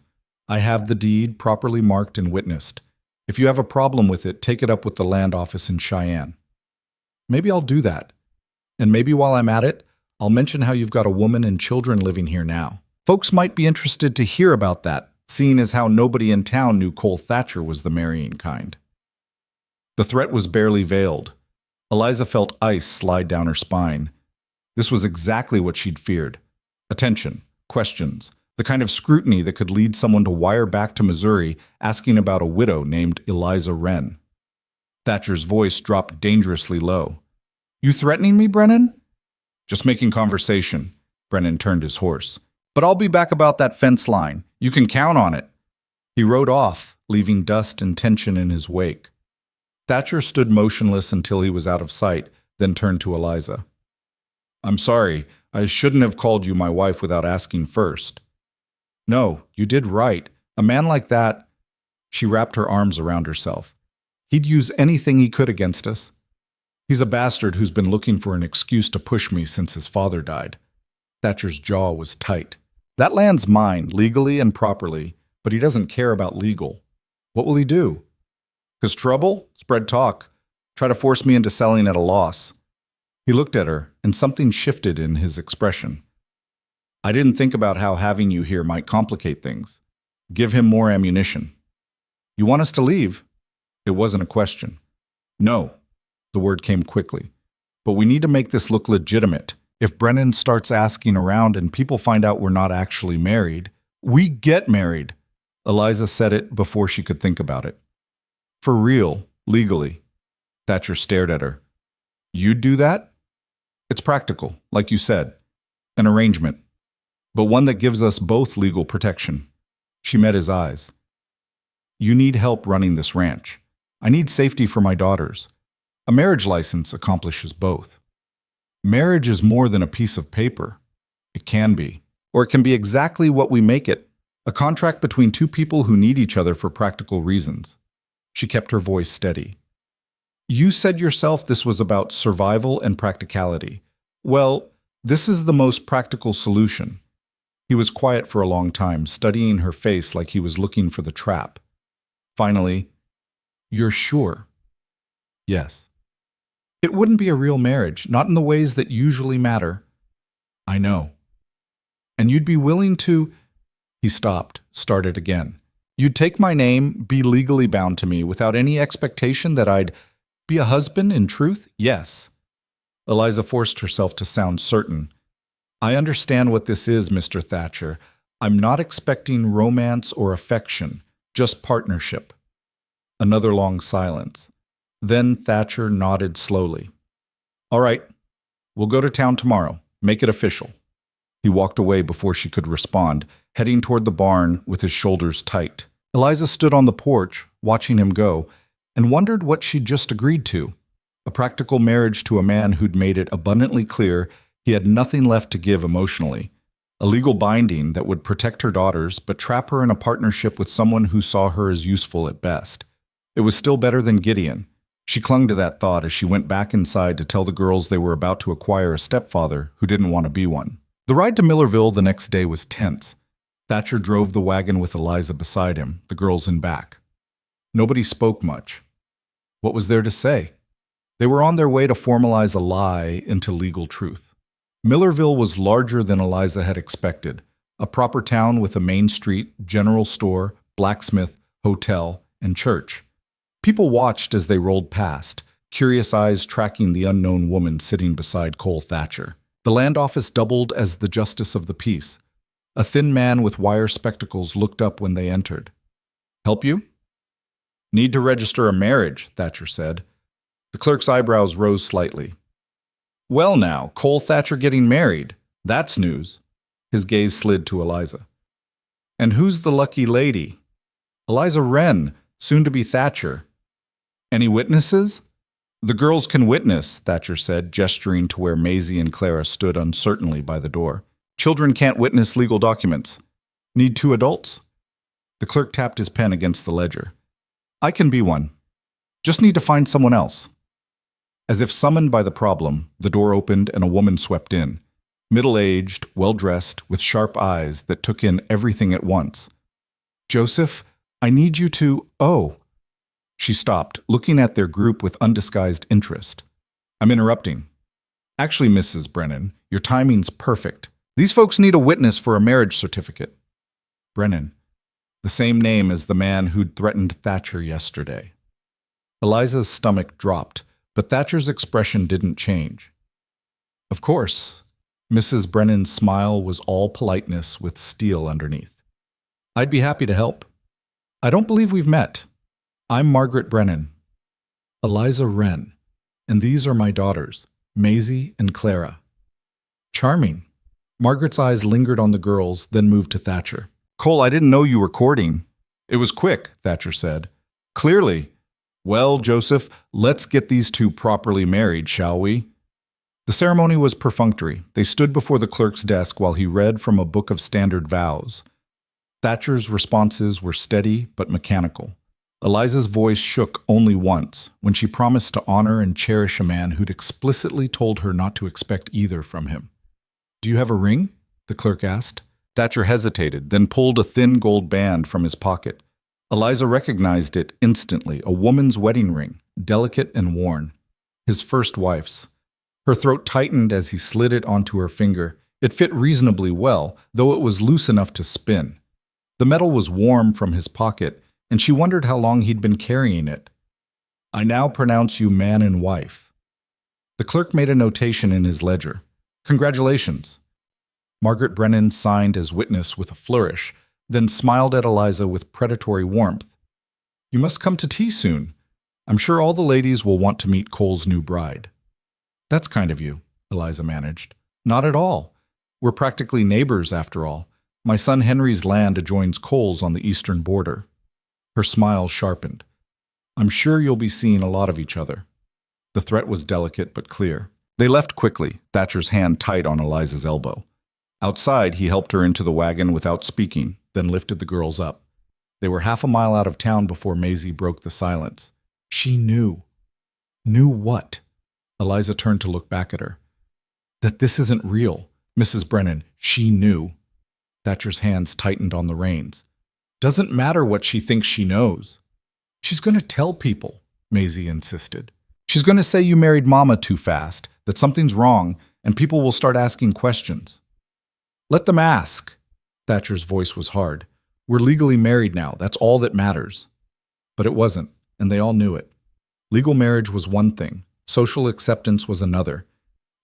I have the deed properly marked and witnessed. If you have a problem with it, take it up with the land office in Cheyenne." "Maybe I'll do that. And maybe while I'm at it, I'll mention how you've got a woman and children living here now. Folks might be interested to hear about that, seeing as how nobody in town knew Cole Thatcher was the marrying kind." The threat was barely veiled. Eliza felt ice slide down her spine. This was exactly what she'd feared. Attention, questions, the kind of scrutiny that could lead someone to wire back to Missouri asking about a widow named Eliza Wren. Thatcher's voice dropped dangerously low. "You threatening me, Brennan?" "Just making conversation." Brennan turned his horse. "But I'll be back about that fence line. You can count on it." He rode off, leaving dust and tension in his wake. Thatcher stood motionless until he was out of sight, then turned to Eliza. "I'm sorry. I shouldn't have called you my wife without asking first." "No, you did right. A man like that—" She wrapped her arms around herself. "He'd use anything he could against us. He's a bastard who's been looking for an excuse to push me since his father died." Thatcher's jaw was tight. "That land's mine, legally and properly, but he doesn't care about legal. What will he do? 'Cause trouble? Spread talk. Try to force me into selling at a loss." He looked at her, and something shifted in his expression. "I didn't think about how having you here might complicate things. Give him more ammunition." "You want us to leave?" It wasn't a question. "No." The word came quickly. "But we need to make this look legitimate. If Brennan starts asking around and people find out we're not actually married, we get married." Eliza said it before she could think about it. "For real, legally." Thatcher stared at her. "You'd do that?" "It's practical, like you said. An arrangement. But one that gives us both legal protection." She met his eyes. "You need help running this ranch. I need safety for my daughters. A marriage license accomplishes both." "Marriage is more than a piece of paper." "It can be. Or it can be exactly what we make it. A contract between two people who need each other for practical reasons." She kept her voice steady. "You said yourself this was about survival and practicality. Well, this is the most practical solution." He was quiet for a long time, studying her face like he was looking for the trap. Finally, "You're sure?" "Yes." "It wouldn't be a real marriage, not in the ways that usually matter." "I know." And you'd be willing to... He stopped, started again. You'd take my name, be legally bound to me, without any expectation that I'd be a husband in truth? Yes. Eliza forced herself to sound certain. I understand what this is, Mr. Thatcher. I'm not expecting romance or affection, just partnership. Another long silence. Then Thatcher nodded slowly. All right, we'll go to town tomorrow. Make it official. He walked away before she could respond, heading toward the barn with his shoulders tight. Eliza stood on the porch, watching him go, and wondered what she'd just agreed to. A practical marriage to a man who'd made it abundantly clear he had nothing left to give emotionally. A legal binding that would protect her daughters but trap her in a partnership with someone who saw her as useful at best. It was still better than Gideon. She clung to that thought as she went back inside to tell the girls they were about to acquire a stepfather who didn't want to be one. The ride to Millerville the next day was tense. Thatcher drove the wagon with Eliza beside him, the girls in back. Nobody spoke much. What was there to say? They were on their way to formalize a lie into legal truth. Millerville was larger than Eliza had expected, a proper town with a main street, general store, blacksmith, hotel, and church. People watched as they rolled past, curious eyes tracking the unknown woman sitting beside Cole Thatcher. The land office doubled as the justice of the peace. A thin man with wire spectacles looked up when they entered. Help you? Need to register a marriage, Thatcher said. The clerk's eyebrows rose slightly. Well now, Cole Thatcher getting married. That's news. His gaze slid to Eliza. And who's the lucky lady? Eliza Wren, soon to be Thatcher. Any witnesses? The girls can witness, Thatcher said, gesturing to where Maisie and Clara stood uncertainly by the door. Children can't witness legal documents. Need 2 adults? The clerk tapped his pen against the ledger. I can be one. Just need to find someone else. As if summoned by the problem, the door opened and a woman swept in. Middle-aged, well-dressed, with sharp eyes that took in everything at once. Joseph, I need you to... Oh. She stopped, looking at their group with undisguised interest. I'm interrupting. Actually, Mrs. Brennan, your timing's perfect. These folks need a witness for a marriage certificate. Brennan, the same name as the man who'd threatened Thatcher yesterday. Eliza's stomach dropped, but Thatcher's expression didn't change. Of course. Mrs. Brennan's smile was all politeness with steel underneath. I'd be happy to help. I don't believe we've met. I'm Margaret Brennan. Eliza Wren. And these are my daughters, Maisie and Clara. Charming. Margaret's eyes lingered on the girls, then moved to Thatcher. Cole, I didn't know you were courting. It was quick, Thatcher said. Clearly. Well, Joseph, let's get these 2 properly married, shall we? The ceremony was perfunctory. They stood before the clerk's desk while he read from a book of standard vows. Thatcher's responses were steady but mechanical. Eliza's voice shook only once, when she promised to honor and cherish a man who'd explicitly told her not to expect either from him. Do you have a ring? The clerk asked. Thatcher hesitated, then pulled a thin gold band from his pocket. Eliza recognized it instantly, a woman's wedding ring, delicate and worn. His first wife's. Her throat tightened as he slid it onto her finger. It fit reasonably well, though it was loose enough to spin. The metal was warm from his pocket, and she wondered how long he'd been carrying it. I now pronounce you man and wife. The clerk made a notation in his ledger. Congratulations. Margaret Brennan signed as witness with a flourish, then smiled at Eliza with predatory warmth. You must come to tea soon. I'm sure all the ladies will want to meet Cole's new bride. That's kind of you, Eliza managed. Not at all. We're practically neighbors, after all. My son Henry's land adjoins Cole's on the eastern border. Her smile sharpened. I'm sure you'll be seeing a lot of each other. The threat was delicate but clear. They left quickly, Thatcher's hand tight on Eliza's elbow. Outside, he helped her into the wagon without speaking, then lifted the girls up. They were half a mile out of town before Maisie broke the silence. She knew. Knew what? Eliza turned to look back at her. That this isn't real. Mrs. Brennan, she knew. Thatcher's hands tightened on the reins. Doesn't matter what she thinks she knows. She's going to tell people, Maisie insisted. She's going to say you married Mama too fast, that something's wrong, and people will start asking questions. Let them ask. Thatcher's voice was hard. We're legally married now. That's all that matters. But it wasn't, and they all knew it. Legal marriage was one thing. Social acceptance was another.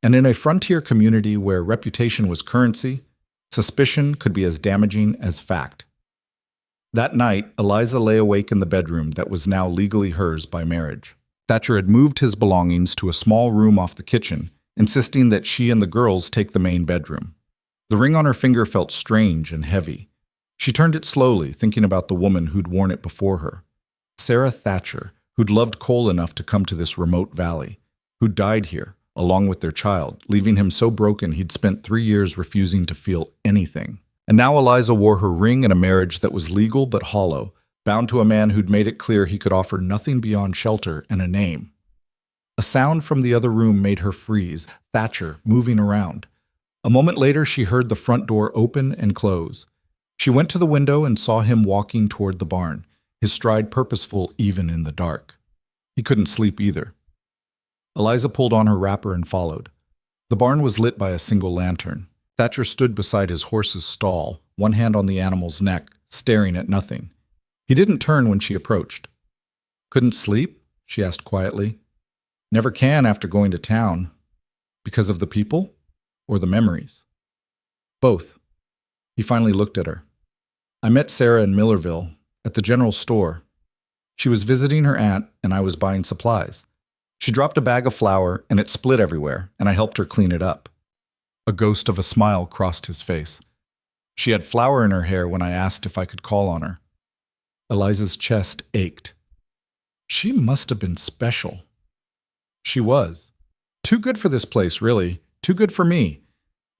And in a frontier community where reputation was currency, suspicion could be as damaging as fact. That night, Eliza lay awake in the bedroom that was now legally hers by marriage. Thatcher had moved his belongings to a small room off the kitchen, insisting that she and the girls take the main bedroom. The ring on her finger felt strange and heavy. She turned it slowly, thinking about the woman who'd worn it before her. Sarah Thatcher, who'd loved Cole enough to come to this remote valley, who'd died here, along with their child, leaving him so broken he'd spent 3 years refusing to feel anything. And now Eliza wore her ring in a marriage that was legal but hollow, bound to a man who'd made it clear he could offer nothing beyond shelter and a name. A sound from the other room made her freeze, Thatcher moving around. A moment later, she heard the front door open and close. She went to the window and saw him walking toward the barn, his stride purposeful even in the dark. He couldn't sleep either. Eliza pulled on her wrapper and followed. The barn was lit by a single lantern. Thatcher stood beside his horse's stall, one hand on the animal's neck, staring at nothing. He didn't turn when she approached. Couldn't sleep? She asked quietly. Never can after going to town. Because of the people? Or the memories? Both. He finally looked at her. I met Sarah in Millerville, at the general store. She was visiting her aunt, and I was buying supplies. She dropped a bag of flour, and it split everywhere, and I helped her clean it up. A ghost of a smile crossed his face. She had flour in her hair when I asked if I could call on her. Eliza's chest ached. She must have been special. She was. Too good for this place, really. Too good for me.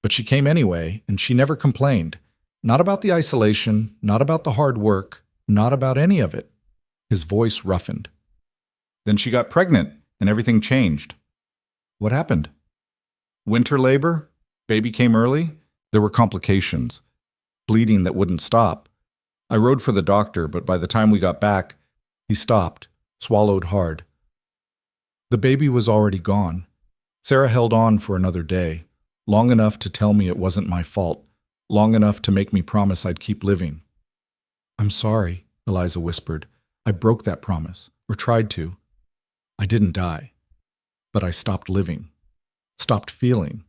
But she came anyway, and she never complained. Not about the isolation, not about the hard work, not about any of it. His voice roughened. Then she got pregnant, and everything changed. What happened? Winter labor? Baby came early? There were complications. Bleeding that wouldn't stop. I rode for the doctor, but by the time we got back, he stopped, swallowed hard. The baby was already gone. Sarah held on for another day, long enough to tell me it wasn't my fault, long enough to make me promise I'd keep living. I'm sorry, Eliza whispered. I broke that promise, or tried to. I didn't die, but I stopped living, stopped feeling.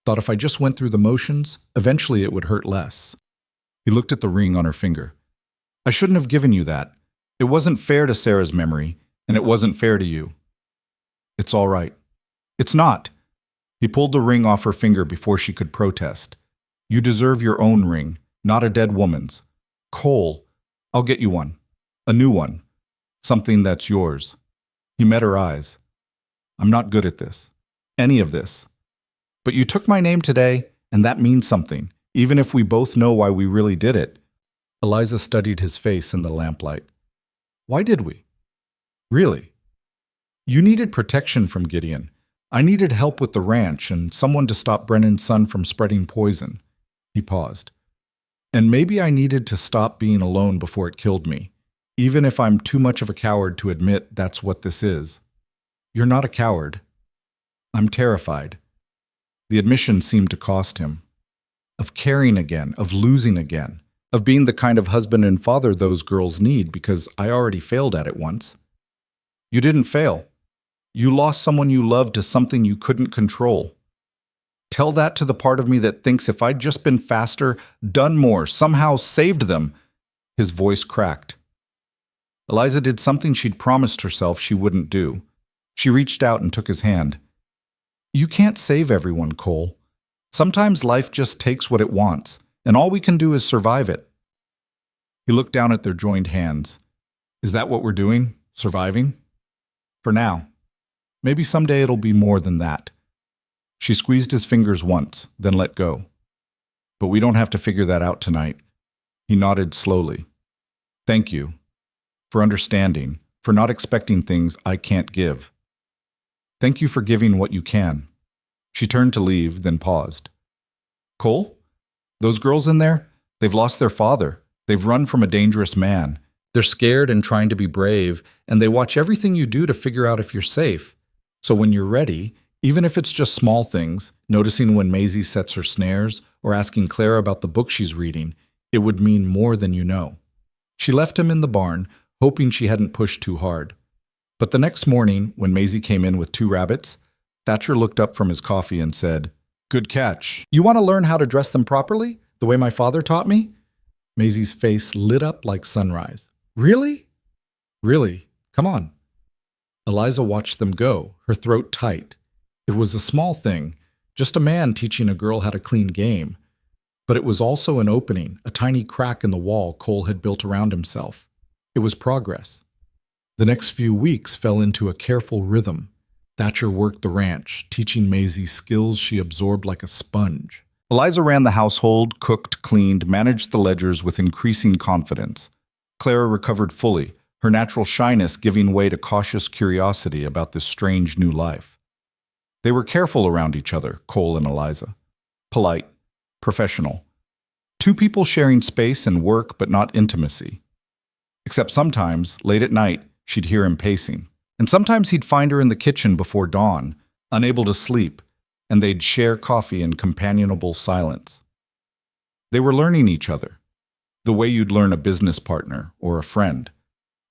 Thought if I just went through the motions, eventually it would hurt less. He looked at the ring on her finger. I shouldn't have given you that. It wasn't fair to Sarah's memory, and it wasn't fair to you. It's all right. It's not. He pulled the ring off her finger before she could protest. You deserve your own ring, not a dead woman's. Cole, I'll get you one. A new one. Something that's yours. He met her eyes. I'm not good at this. Any of this. But you took my name today, and that means something, even if we both know why we really did it. Eliza studied his face in the lamplight. Why did we? Really? You needed protection from Gideon. I needed help with the ranch and someone to stop Brennan's son from spreading poison. He paused. And maybe I needed to stop being alone before it killed me, even if I'm too much of a coward to admit that's what this is. You're not a coward. I'm terrified. The admission seemed to cost him. Of caring again, of losing again, of being the kind of husband and father those girls need because I already failed at it once. You didn't fail. You lost someone you loved to something you couldn't control. Tell that to the part of me that thinks if I'd just been faster, done more, somehow saved them. His voice cracked. Eliza did something she'd promised herself she wouldn't do. She reached out and took his hand. You can't save everyone, Cole. Sometimes life just takes what it wants, and all we can do is survive it. He looked down at their joined hands. Is that what we're doing? Surviving? For now. Maybe someday it'll be more than that. She squeezed his fingers once, then let go. But we don't have to figure that out tonight. He nodded slowly. Thank you. For understanding, for not expecting things I can't give. Thank you for giving what you can. She turned to leave, then paused. Cole? Those girls in there? They've lost their father. They've run from a dangerous man. They're scared and trying to be brave, and they watch everything you do to figure out if you're safe. So when you're ready, Even if it's just small things, noticing when Maisie sets her snares or asking Clara about the book she's reading, it would mean more than you know. She left him in the barn, hoping she hadn't pushed too hard. But the next morning, when Maisie came in with 2 rabbits, Thatcher looked up from his coffee and said, "Good catch. You want to learn how to dress them properly, the way my father taught me?" Maisie's face lit up like sunrise. "Really?" "Really. Come on." Eliza watched them go, her throat tight. It was a small thing, just a man teaching a girl how to clean game. But it was also an opening, a tiny crack in the wall Cole had built around himself. It was progress. The next few weeks fell into a careful rhythm. Thatcher worked the ranch, teaching Maisie skills she absorbed like a sponge. Eliza ran the household, cooked, cleaned, managed the ledgers with increasing confidence. Clara recovered fully, her natural shyness giving way to cautious curiosity about this strange new life. They were careful around each other, Cole and Eliza. Polite, professional. 2 people sharing space and work but not intimacy. Except sometimes, late at night, she'd hear him pacing. And sometimes he'd find her in the kitchen before dawn, unable to sleep, and they'd share coffee in companionable silence. They were learning each other, the way you'd learn a business partner or a friend.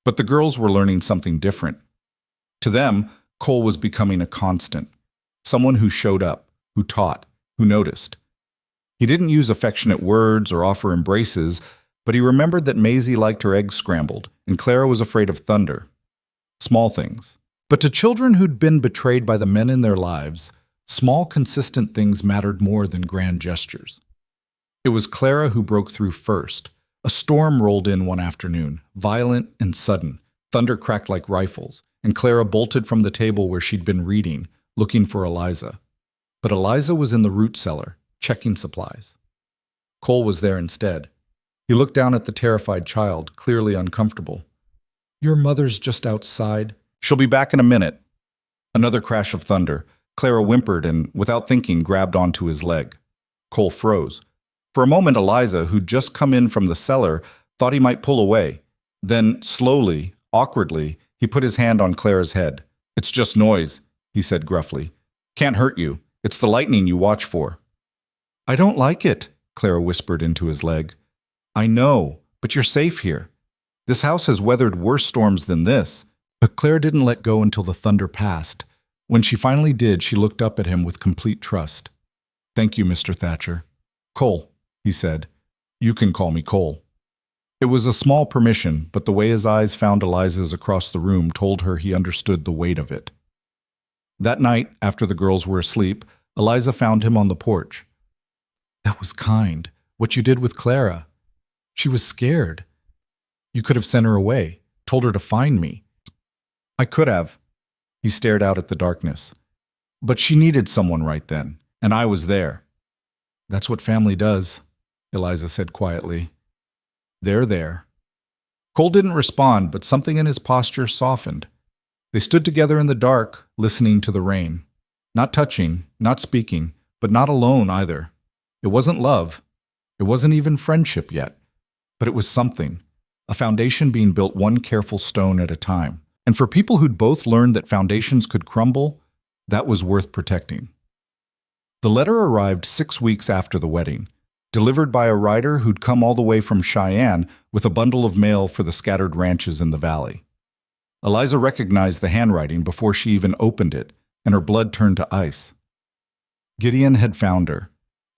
But the girls were learning something different. To them, Cole was becoming a constant, someone who showed up, who taught, who noticed. He didn't use affectionate words or offer embraces, but he remembered that Maisie liked her eggs scrambled, and Clara was afraid of thunder. Small things. But to children who'd been betrayed by the men in their lives, small, consistent things mattered more than grand gestures. It was Clara who broke through first. A storm rolled in one afternoon, violent and sudden. Thunder cracked like rifles, and Clara bolted from the table where she'd been reading, looking for Eliza. But Eliza was in the root cellar, checking supplies. Cole was there instead. He looked down at the terrified child, clearly uncomfortable. "Your mother's just outside." "She'll be back in a minute." Another crash of thunder. Clara whimpered and, without thinking, grabbed onto his leg. Cole froze. For a moment, Eliza, who'd just come in from the cellar, thought he might pull away. Then, slowly, awkwardly, he put his hand on Clara's head. "It's just noise," he said gruffly. "Can't hurt you. It's the lightning you watch for." "I don't like it," Clara whispered into his leg. "I know, but you're safe here. This house has weathered worse storms than this." But Clara didn't let go until the thunder passed. When she finally did, she looked up at him with complete trust. "Thank you, Mr. Thatcher." "Cole," he said. "You can call me Cole." It was a small permission, but the way his eyes found Eliza's across the room told her he understood the weight of it. That night, after the girls were asleep, Eliza found him on the porch. "That was kind. What you did with Clara. She was scared. You could have sent her away, told her to find me." "I could have." He stared out at the darkness. "But she needed someone right then, and I was there." "That's what family does," Eliza said quietly. "They're there." Cole didn't respond, but something in his posture softened. They stood together in the dark, listening to the rain. Not touching, not speaking, but not alone either. It wasn't love. It wasn't even friendship yet. But it was something, a foundation being built one careful stone at a time. And for people who'd both learned that foundations could crumble, that was worth protecting. The letter arrived 6 weeks after the wedding, delivered by a rider who'd come all the way from Cheyenne with a bundle of mail for the scattered ranches in the valley. Eliza recognized the handwriting before she even opened it, and her blood turned to ice. Gideon had found her.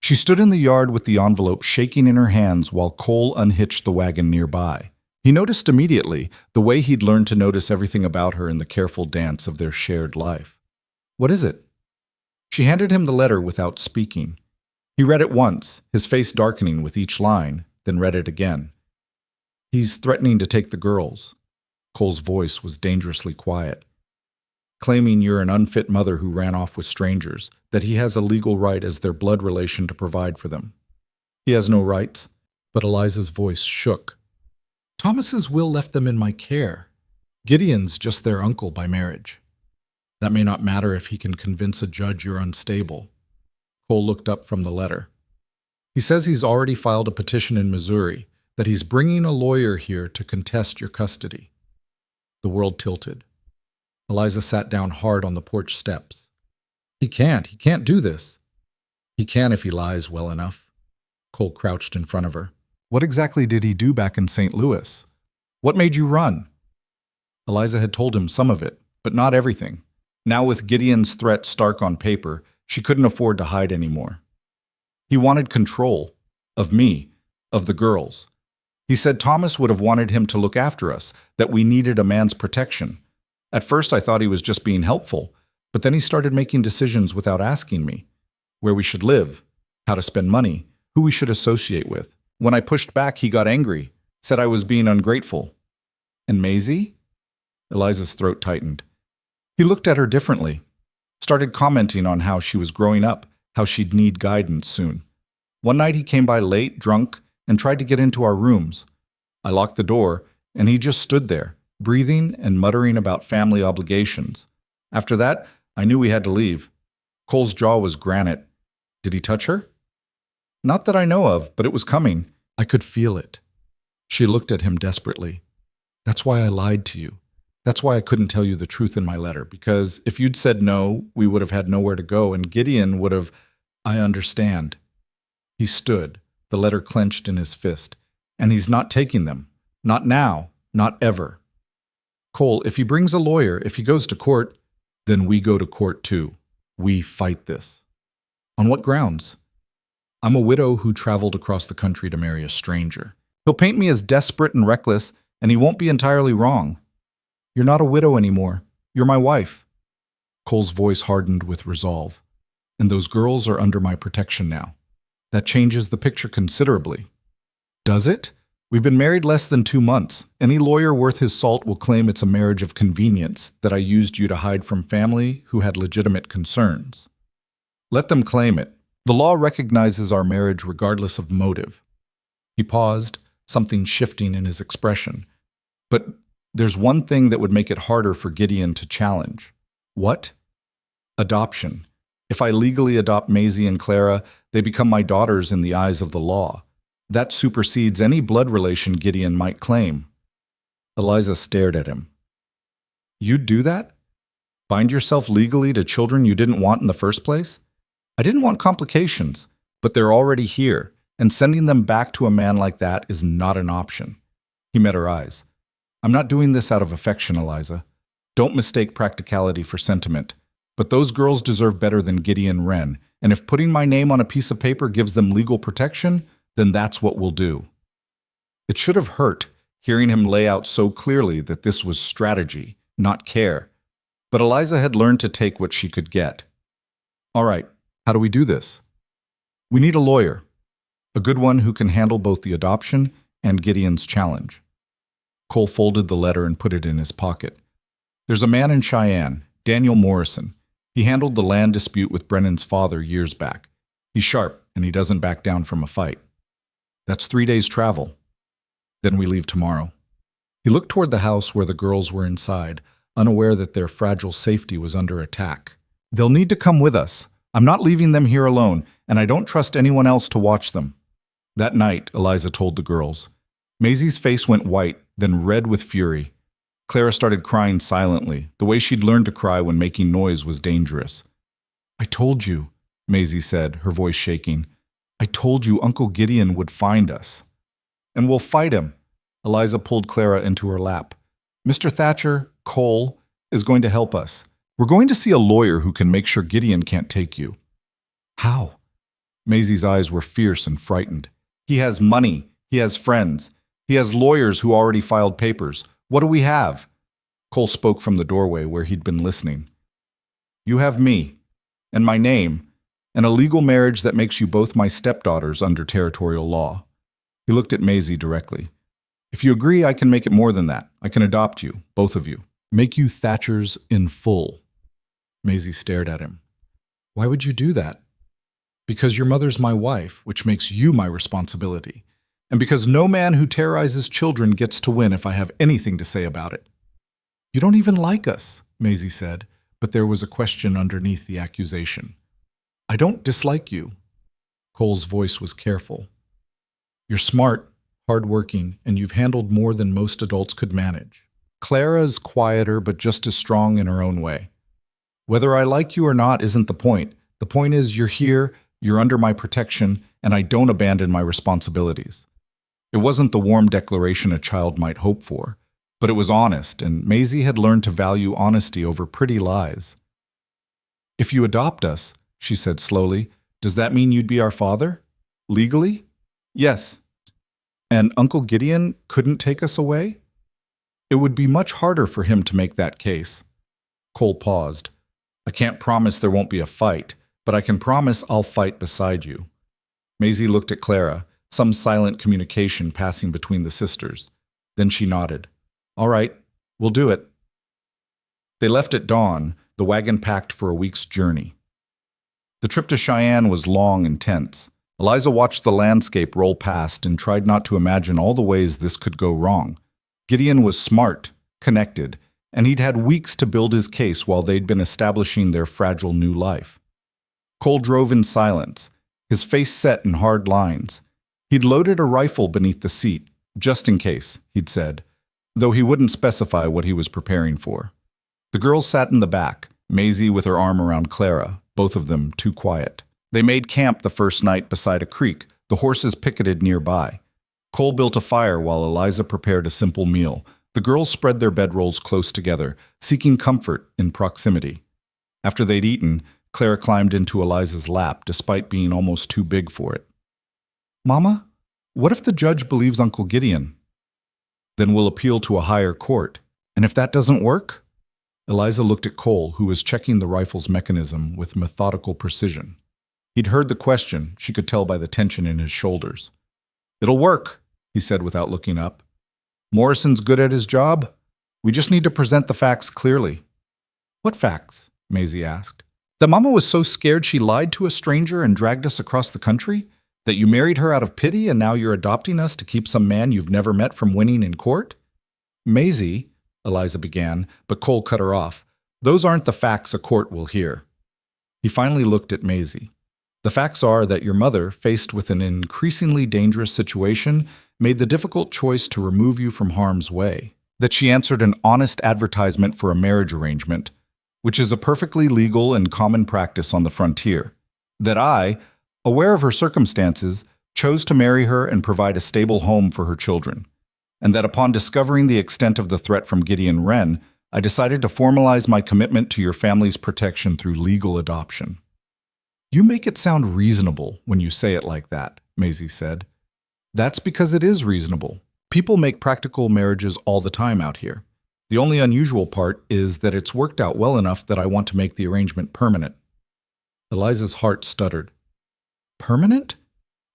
She stood in the yard with the envelope shaking in her hands while Cole unhitched the wagon nearby. He noticed immediately, the way he'd learned to notice everything about her in the careful dance of their shared life. "What is it?" She handed him the letter without speaking. He read it once, his face darkening with each line, then read it again. "He's threatening to take the girls." Cole's voice was dangerously quiet. "Claiming you're an unfit mother who ran off with strangers, that he has a legal right as their blood relation to provide for them." "He has no rights." But Eliza's voice shook. "Thomas's will left them in my care. Gideon's just their uncle by marriage. That may not matter if he can convince a judge you're unstable." Cole looked up from the letter. "He says he's already filed a petition in Missouri, that he's bringing a lawyer here to contest your custody." The world tilted. Eliza sat down hard on the porch steps. He can't. He can't do this. He can if he lies well enough. Cole crouched in front of her. What exactly did he do back in St. Louis? What made you run? Eliza had told him some of it, but not everything. Now with Gideon's threat stark on paper, she couldn't afford to hide anymore. He wanted control. Of me. Of the girls. He said Thomas would have wanted him to look after us, that we needed a man's protection. At first I thought he was just being helpful, but then he started making decisions without asking me. Where we should live, how to spend money, who we should associate with. When I pushed back, he got angry, said I was being ungrateful. And Maisie? Eliza's throat tightened. He looked at her differently, started commenting on how she was growing up, how she'd need guidance soon. One night he came by late, drunk, and tried to get into our rooms. I locked the door, and he just stood there, breathing and muttering about family obligations. After that, I knew we had to leave. Cole's jaw was granite. Did he touch her? Not that I know of, but it was coming. I could feel it. She looked at him desperately. That's why I lied to you. That's why I couldn't tell you the truth in my letter, because if you'd said no, we would have had nowhere to go, and Gideon would have... I understand. He stood, the letter clenched in his fist. And he's not taking them. Not now. Not ever. Cole, if he brings a lawyer, if he goes to court, then we go to court too. We fight this. On what grounds? I'm a widow who traveled across the country to marry a stranger. He'll paint me as desperate and reckless, and he won't be entirely wrong. You're not a widow anymore. You're my wife. Cole's voice hardened with resolve. And those girls are under my protection now. That changes the picture considerably. Does it? We've been married less than 2 months. Any lawyer worth his salt will claim it's a marriage of convenience, that I used you to hide from family who had legitimate concerns. Let them claim it. The law recognizes our marriage regardless of motive. He paused, something shifting in his expression. But there's one thing that would make it harder for Gideon to challenge. What? Adoption. If I legally adopt Maisie and Clara, they become my daughters in the eyes of the law. That supersedes any blood relation Gideon might claim. Eliza stared at him. You'd do that? Bind yourself legally to children you didn't want in the first place? I didn't want complications, but they're already here, and sending them back to a man like that is not an option. He met her eyes. I'm not doing this out of affection, Eliza. Don't mistake practicality for sentiment. But those girls deserve better than Gideon Wren, and if putting my name on a piece of paper gives them legal protection, then that's what we'll do. It should have hurt, hearing him lay out so clearly that this was strategy, not care. But Eliza had learned to take what she could get. All right, how do we do this? We need a lawyer, a good one who can handle both the adoption and Gideon's challenge. Cole folded the letter and put it in his pocket. There's a man in Cheyenne, Daniel Morrison. He handled the land dispute with Brennan's father years back. He's sharp, and he doesn't back down from a fight. That's 3 days' travel. Then we leave tomorrow. He looked toward the house where the girls were inside, unaware that their fragile safety was under attack. They'll need to come with us. I'm not leaving them here alone, and I don't trust anyone else to watch them. That night, Eliza told the girls. Maisie's face went white, then red with fury. Clara started crying silently, the way she'd learned to cry when making noise was dangerous. I told you, Maisie said, her voice shaking. I told you Uncle Gideon would find us. And we'll fight him. Eliza pulled Clara into her lap. Mr. Thatcher, Cole, is going to help us. We're going to see a lawyer who can make sure Gideon can't take you. How? Maisie's eyes were fierce and frightened. He has money. He has friends. He has lawyers who already filed papers. What do we have? Cole spoke from the doorway where he'd been listening. You have me, and my name, and a legal marriage that makes you both my stepdaughters under territorial law. He looked at Maisie directly. If you agree, I can make it more than that. I can adopt you, both of you. Make you Thatchers in full. Maisie stared at him. Why would you do that? Because your mother's my wife, which makes you my responsibility. And because no man who terrorizes children gets to win if I have anything to say about it. You don't even like us, Maisie said, but there was a question underneath the accusation. I don't dislike you. Cole's voice was careful. You're smart, hardworking, and you've handled more than most adults could manage. Clara's quieter but just as strong in her own way. Whether I like you or not isn't the point. The point is you're here, you're under my protection, and I don't abandon my responsibilities. It wasn't the warm declaration a child might hope for, but it was honest, and Maisie had learned to value honesty over pretty lies. If you adopt us, she said slowly, does that mean you'd be our father? Legally? Yes. And Uncle Gideon couldn't take us away? It would be much harder for him to make that case. Cole paused. I can't promise there won't be a fight, but I can promise I'll fight beside you. Maisie looked at Clara, some silent communication passing between the sisters. Then she nodded. All right, we'll do it. They left at dawn, the wagon packed for a week's journey. The trip to Cheyenne was long and tense. Eliza watched the landscape roll past and tried not to imagine all the ways this could go wrong. Gideon was smart, connected, and he'd had weeks to build his case while they'd been establishing their fragile new life. Cole drove in silence, his face set in hard lines. He'd loaded a rifle beneath the seat, just in case, he'd said, though he wouldn't specify what he was preparing for. The girls sat in the back, Maisie with her arm around Clara, both of them too quiet. They made camp the first night beside a creek, the horses picketed nearby. Cole built a fire while Eliza prepared a simple meal. The girls spread their bedrolls close together, seeking comfort in proximity. After they'd eaten, Clara climbed into Eliza's lap despite being almost too big for it. Mama, what if the judge believes Uncle Gideon? Then we'll appeal to a higher court. And if that doesn't work? Eliza looked at Cole, who was checking the rifle's mechanism with methodical precision. He'd heard the question, she could tell by the tension in his shoulders. It'll work, he said without looking up. Morrison's good at his job. We just need to present the facts clearly. What facts? Maisie asked. That Mama was so scared she lied to a stranger and dragged us across the country? That you married her out of pity and now you're adopting us to keep some man you've never met from winning in court? Maisie, Eliza began, but Cole cut her off. Those aren't the facts a court will hear. He finally looked at Maisie. The facts are that your mother, faced with an increasingly dangerous situation, made the difficult choice to remove you from harm's way. That she answered an honest advertisement for a marriage arrangement, which is a perfectly legal and common practice on the frontier. That I, aware of her circumstances, chose to marry her and provide a stable home for her children. And that upon discovering the extent of the threat from Gideon Wren, I decided to formalize my commitment to your family's protection through legal adoption. You make it sound reasonable when you say it like that, Maisie said. That's because it is reasonable. People make practical marriages all the time out here. The only unusual part is that it's worked out well enough that I want to make the arrangement permanent. Eliza's heart stuttered. Permanent?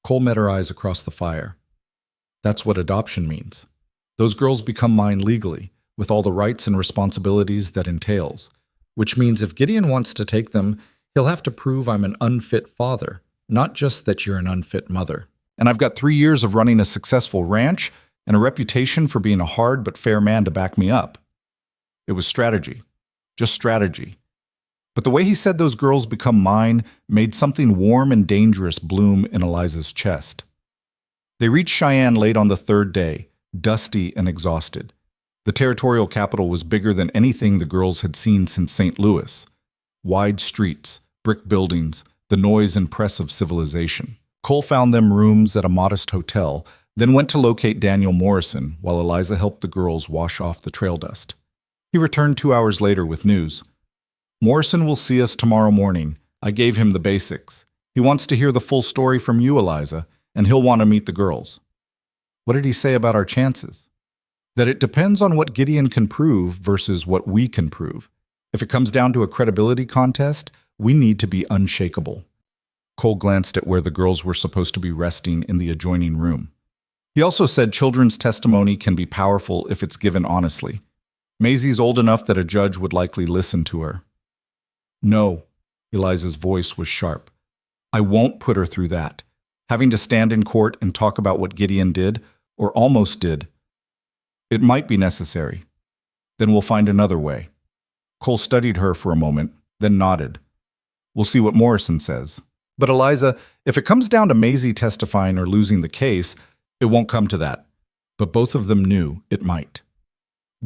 Cole met her eyes across the fire. That's what adoption means. Those girls become mine legally, with all the rights and responsibilities that entails, which means if Gideon wants to take them, he'll have to prove I'm an unfit father, not just that you're an unfit mother. And I've got 3 years of running a successful ranch and a reputation for being a hard but fair man to back me up. It was strategy. Just strategy. But the way he said those girls become mine made something warm and dangerous bloom in Eliza's chest. They reached Cheyenne late on the third day, dusty and exhausted. The territorial capital was bigger than anything the girls had seen since St. Louis. Wide streets, brick buildings, the noise and press of civilization. Cole found them rooms at a modest hotel, then went to locate Daniel Morrison while Eliza helped the girls wash off the trail dust. He returned 2 hours later with news. Morrison will see us tomorrow morning. I gave him the basics. He wants to hear the full story from you, Eliza, and he'll want to meet the girls. What did he say about our chances? That it depends on what Gideon can prove versus what we can prove. If it comes down to a credibility contest, we need to be unshakable. Cole glanced at where the girls were supposed to be resting in the adjoining room. He also said children's testimony can be powerful if it's given honestly. Maisie's old enough that a judge would likely listen to her. No, Eliza's voice was sharp. I won't put her through that. Having to stand in court and talk about what Gideon did, or almost did. It might be necessary. Then we'll find another way. Cole studied her for a moment, then nodded. We'll see what Morrison says. But Eliza, if it comes down to Maisie testifying or losing the case, it won't come to that. But both of them knew it might.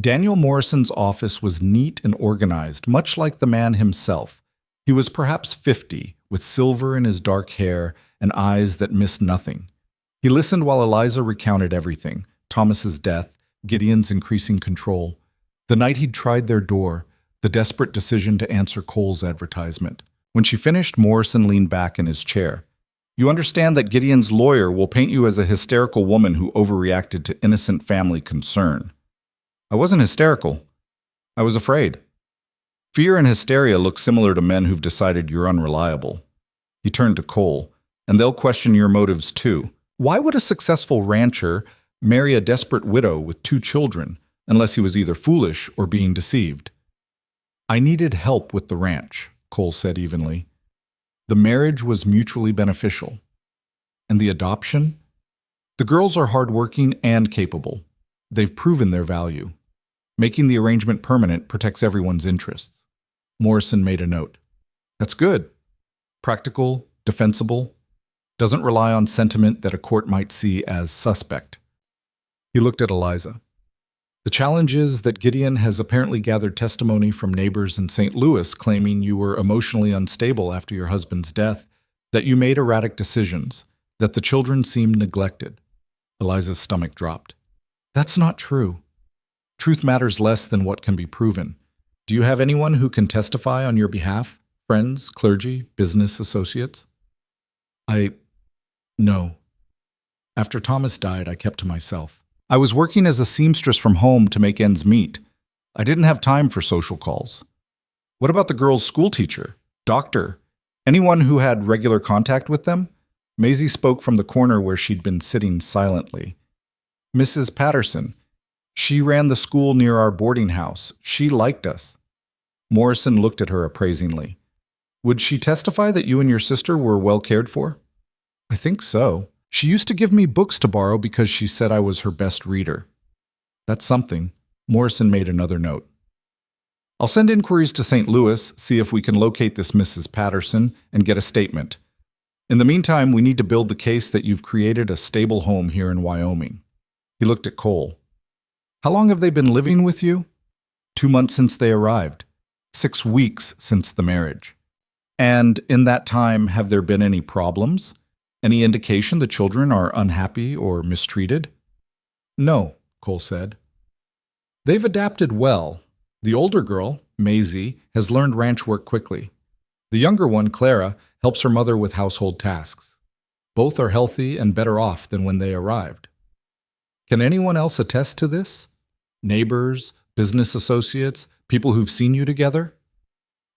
Daniel Morrison's office was neat and organized, much like the man himself. He was perhaps 50, with silver in his dark hair and eyes that missed nothing. He listened while Eliza recounted everything: Thomas's death, Gideon's increasing control, the night he'd tried their door, the desperate decision to answer Cole's advertisement. When she finished, Morrison leaned back in his chair. "You understand that Gideon's lawyer will paint you as a hysterical woman who overreacted to innocent family concern." "I wasn't hysterical. I was afraid." "Fear and hysteria look similar to men who've decided you're unreliable." He turned to Cole. "And they'll question your motives too. Why would a successful rancher marry a desperate widow with 2 children, unless he was either foolish or being deceived?" "I needed help with the ranch," Cole said evenly. "The marriage was mutually beneficial." "And the adoption?" "The girls are hardworking and capable. They've proven their value. Making the arrangement permanent protects everyone's interests." Morrison made a note. "That's good. Practical, defensible, doesn't rely on sentiment that a court might see as suspect." He looked at Eliza. "The challenge is that Gideon has apparently gathered testimony from neighbors in St. Louis claiming you were emotionally unstable after your husband's death, that you made erratic decisions, that the children seemed neglected." Eliza's stomach dropped. "That's not true. Truth matters less than what can be proven. Do you have anyone who can testify on your behalf? Friends, clergy, business associates?" No. After Thomas died, I kept to myself. I was working as a seamstress from home to make ends meet. I didn't have time for social calls." "What about the girls' school teacher, doctor, anyone who had regular contact with them?" Maisie spoke from the corner where she'd been sitting silently. "Mrs. Patterson. She ran the school near our boarding house. She liked us." Morrison looked at her appraisingly. "Would she testify that you and your sister were well cared for?" "I think so. She used to give me books to borrow because she said I was her best reader." "That's something." Morrison made another note. "I'll send inquiries to St. Louis, see if we can locate this Mrs. Patterson, and get a statement. In the meantime, we need to build the case that you've created a stable home here in Wyoming." He looked at Cole. "How long have they been living with you?" 2 months since they arrived. 6 weeks since the marriage." "And in that time, have there been any problems? Any indication the children are unhappy or mistreated?" "No," Cole said. "They've adapted well. The older girl, Maisie, has learned ranch work quickly. The younger one, Clara, helps her mother with household tasks. Both are healthy and better off than when they arrived." "Can anyone else attest to this? Neighbors, business associates, people who've seen you together?"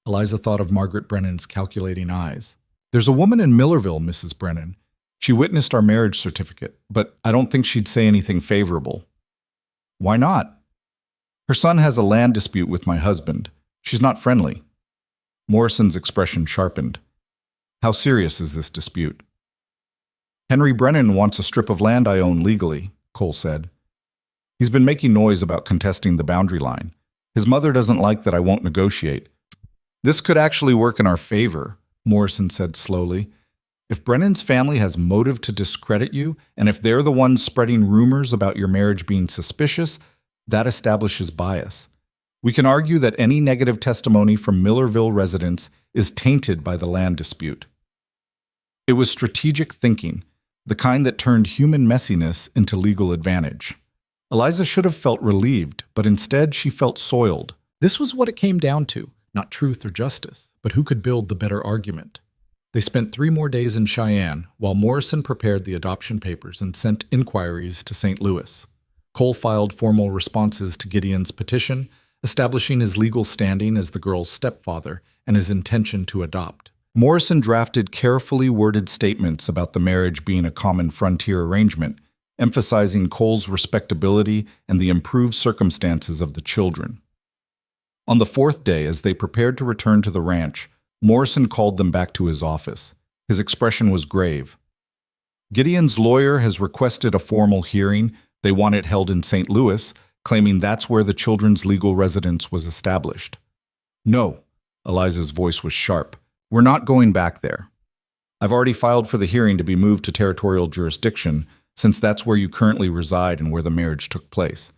Eliza thought of Margaret Brennan's calculating eyes. "There's a woman in Millerville, Mrs. Brennan. She witnessed our marriage certificate, but I don't think she'd say anything favorable." "Why not?" "Her son has a land dispute with my husband. She's not friendly." Morrison's expression sharpened. "How serious is this dispute?" "Henry Brennan wants a strip of land I own legally," Cole said. "He's been making noise about contesting the boundary line. His mother doesn't like that I won't negotiate." "This could actually work in our favor," Morrison said slowly. "If Brennan's family has motive to discredit you, and if they're the ones spreading rumors about your marriage being suspicious, that establishes bias. We can argue that any negative testimony from Millerville residents is tainted by the land dispute." It was strategic thinking, the kind that turned human messiness into legal advantage. Eliza should have felt relieved, but instead she felt soiled. This was what it came down to. Not truth or justice, but who could build the better argument. They spent 3 more days in Cheyenne, while Morrison prepared the adoption papers and sent inquiries to St. Louis. Cole filed formal responses to Gideon's petition, establishing his legal standing as the girl's stepfather and his intention to adopt. Morrison drafted carefully worded statements about the marriage being a common frontier arrangement, emphasizing Cole's respectability and the improved circumstances of the children. On the 4th day, as they prepared to return to the ranch, Morrison called them back to his office. His expression was grave. "Gideon's lawyer has requested a formal hearing. They want it held in St. Louis, claiming that's where the children's legal residence was established." "No," Eliza's voice was sharp. "We're not going back there. I've already filed for the hearing to be moved to territorial jurisdiction, since that's where you currently reside and where the marriage took place.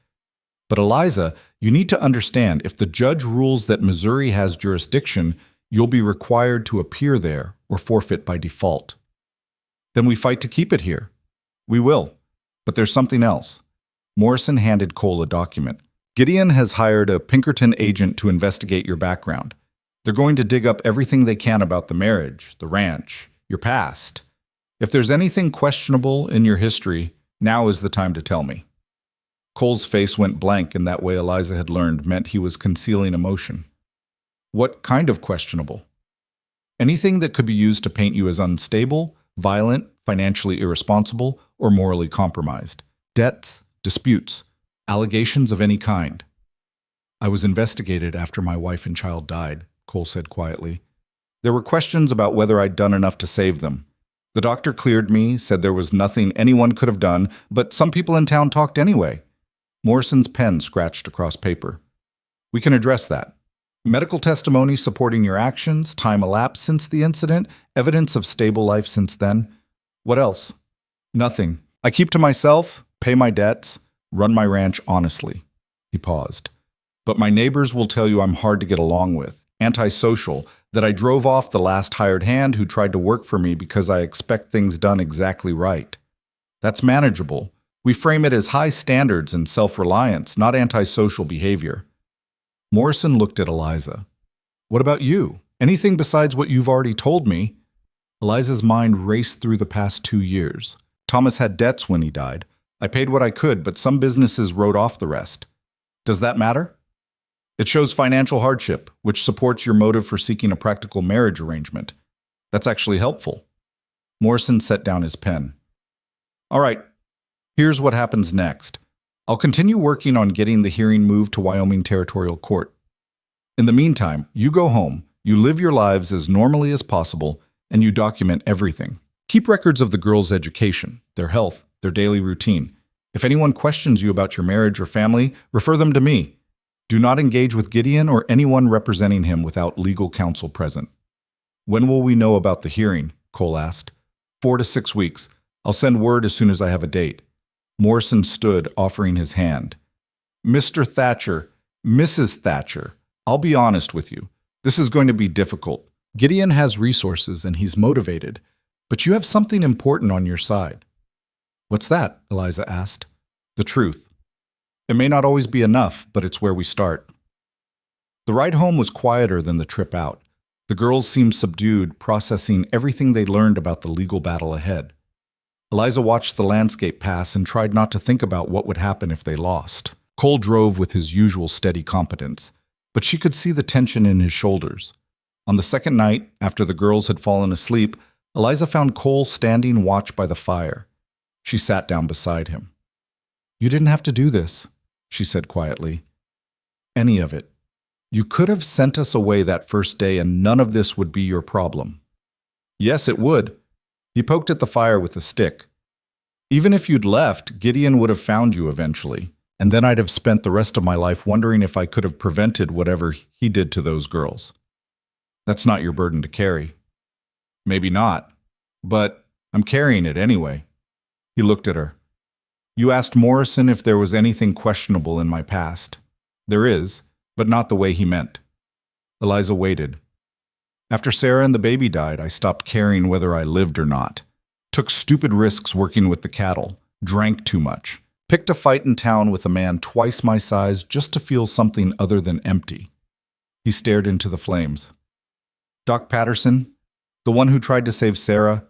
But Eliza, you need to understand, if the judge rules that Missouri has jurisdiction, you'll be required to appear there or forfeit by default. Then we fight to keep it here. We will. But there's something else. Morrison handed Cole a document. Gideon has hired a Pinkerton agent to investigate your background. They're going to dig up everything they can about the marriage, the ranch, your past. If there's anything questionable in your history, now is the time to tell me. Cole's face went blank in that way Eliza had learned meant he was concealing emotion. What kind of questionable? Anything that could be used to paint you as unstable, violent, financially irresponsible, or morally compromised. Debts, disputes, allegations of any kind. I was investigated after my wife and child died, Cole said quietly. There were questions about whether I'd done enough to save them. The doctor cleared me, said there was nothing anyone could have done, but some people in town talked anyway. Morrison's pen scratched across paper. We can address that. Medical testimony supporting your actions, time elapsed since the incident, evidence of stable life since then. What else? Nothing. I keep to myself, pay my debts, run my ranch honestly. He paused. But my neighbors will tell you I'm hard to get along with, antisocial, that I drove off the last hired hand who tried to work for me because I expect things done exactly right. That's manageable. We frame it as high standards and self-reliance, not antisocial behavior. Morrison looked at Eliza. What about you? Anything besides what you've already told me? Eliza's mind raced through the past 2 years. Thomas had debts when he died. I paid what I could, but some businesses wrote off the rest. Does that matter? It shows financial hardship, which supports your motive for seeking a practical marriage arrangement. That's actually helpful. Morrison set down his pen. All right, here's what happens next. I'll continue working on getting the hearing moved to Wyoming Territorial Court. In the meantime, you go home, you live your lives as normally as possible, and you document everything. Keep records of the girls' education, their health, their daily routine. If anyone questions you about your marriage or family, refer them to me. Do not engage with Gideon or anyone representing him without legal counsel present. When will we know about the hearing? Cole asked. 4 to 6 weeks. I'll send word as soon as I have a date. Morrison stood, offering his hand. Mr. Thatcher, Mrs. Thatcher, I'll be honest with you. This is going to be difficult. Gideon has resources and he's motivated, but you have something important on your side. What's that? Eliza asked. The truth. It may not always be enough, but it's where we start. The ride home was quieter than the trip out. The girls seemed subdued, processing everything they learned about the legal battle ahead. Eliza watched the landscape pass and tried not to think about what would happen if they lost. Cole drove with his usual steady competence, but she could see the tension in his shoulders. On the second night, after the girls had fallen asleep, Eliza found Cole standing watch by the fire. She sat down beside him. You didn't have to do this, she said quietly. Any of it. You could have sent us away that first day and none of this would be your problem. Yes, it would. He poked at the fire with a stick. Even if you'd left, Gideon would have found you eventually, and then I'd have spent the rest of my life wondering if I could have prevented whatever he did to those girls. That's not your burden to carry. Maybe not, but I'm carrying it anyway. He looked at her. You asked Morrison if there was anything questionable in my past. There is, but not the way he meant. Eliza waited. After Sarah and the baby died, I stopped caring whether I lived or not. Took stupid risks working with the cattle, drank too much, picked a fight in town with a man twice my size just to feel something other than empty. He stared into the flames. Doc Patterson, the one who tried to save Sarah,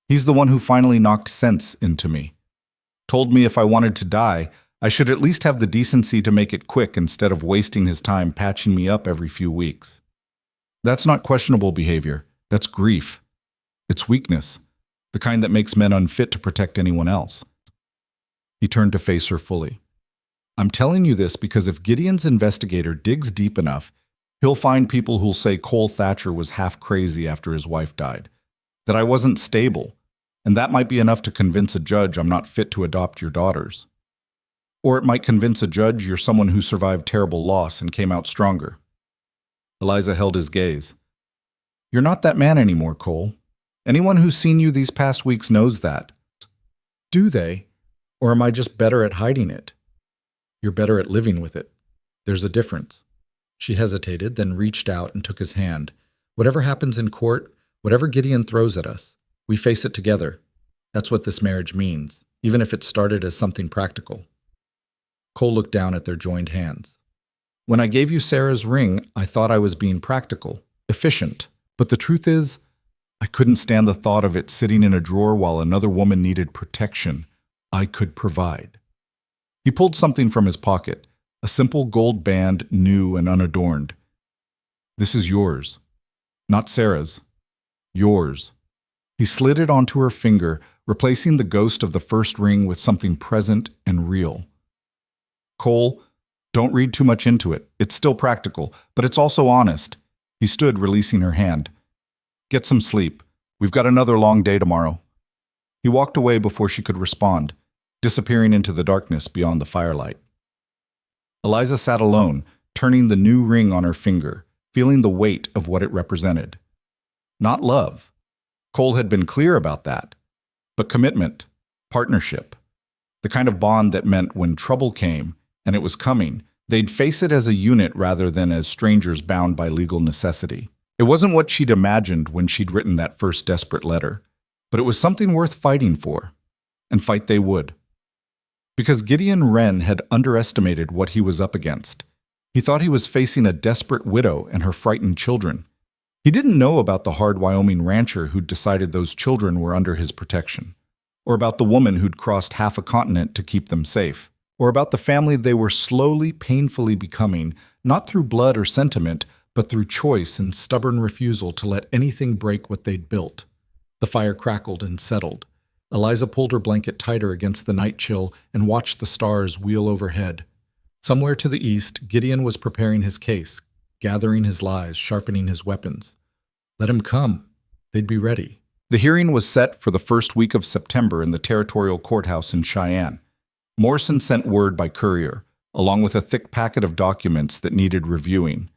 he's the one who finally knocked sense into me. Told me if I wanted to die, I should at least have the decency to make it quick instead of wasting his time patching me up every few weeks. That's not questionable behavior. That's grief. It's weakness, the kind that makes men unfit to protect anyone else. He turned to face her fully. I'm telling you this because if Gideon's investigator digs deep enough, he'll find people who'll say Cole Thatcher was half crazy after his wife died, that I wasn't stable, and that might be enough to convince a judge I'm not fit to adopt your daughters. Or it might convince a judge you're someone who survived terrible loss and came out stronger. Eliza held his gaze. You're not that man anymore, Cole. Anyone who's seen you these past weeks knows that. Do they? Or am I just better at hiding it? You're better at living with it. There's a difference. She hesitated, then reached out and took his hand. Whatever happens in court, whatever Gideon throws at us, we face it together. That's what this marriage means, even if it started as something practical. Cole looked down at their joined hands. When I gave you Sarah's ring, I thought I was being practical, efficient. But the truth is, I couldn't stand the thought of it sitting in a drawer while another woman needed protection I could provide. He pulled something from his pocket, a simple gold band, new and unadorned. This is yours. Not Sarah's. Yours. He slid it onto her finger, replacing the ghost of the first ring with something present and real. Cole, don't read too much into it. It's still practical, but it's also honest. He stood, releasing her hand. Get some sleep. We've got another long day tomorrow. He walked away before she could respond, disappearing into the darkness beyond the firelight. Eliza sat alone, turning the new ring on her finger, feeling the weight of what it represented. Not love. Cole had been clear about that. But commitment, partnership, the kind of bond that meant when trouble came, and it was coming, they'd face it as a unit rather than as strangers bound by legal necessity. It wasn't what she'd imagined when she'd written that first desperate letter, but it was something worth fighting for, and fight they would. Because Gideon Wren had underestimated what he was up against. He thought he was facing a desperate widow and her frightened children. He didn't know about the hard Wyoming rancher who'd decided those children were under his protection, or about the woman who'd crossed half a continent to keep them safe, or about the family they were slowly, painfully becoming, not through blood or sentiment, but through choice and stubborn refusal to let anything break what they'd built. The fire crackled and settled. Eliza pulled her blanket tighter against the night chill and watched the stars wheel overhead. Somewhere to the east, Gideon was preparing his case, gathering his lies, sharpening his weapons. Let him come. They'd be ready. The hearing was set for the first week of September in the territorial courthouse in Cheyenne. Morrison sent word by courier, along with a thick packet of documents that needed reviewing.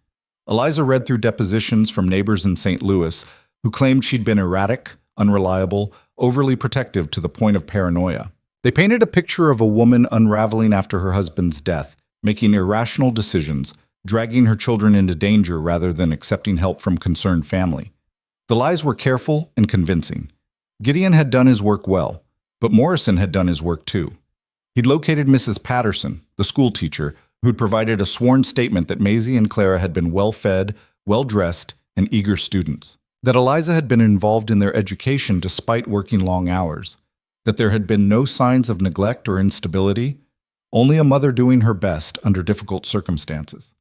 Eliza read through depositions from neighbors in St. Louis who claimed she'd been erratic, unreliable, overly protective to the point of paranoia. They painted a picture of a woman unraveling after her husband's death, making irrational decisions, dragging her children into danger rather than accepting help from concerned family. The lies were careful and convincing. Gideon had done his work well, but Morrison had done his work too. He'd located Mrs. Patterson, the school teacher, who'd provided a sworn statement that Maisie and Clara had been well-fed, well-dressed, and eager students, that Eliza had been involved in their education despite working long hours, that there had been no signs of neglect or instability, only a mother doing her best under difficult circumstances.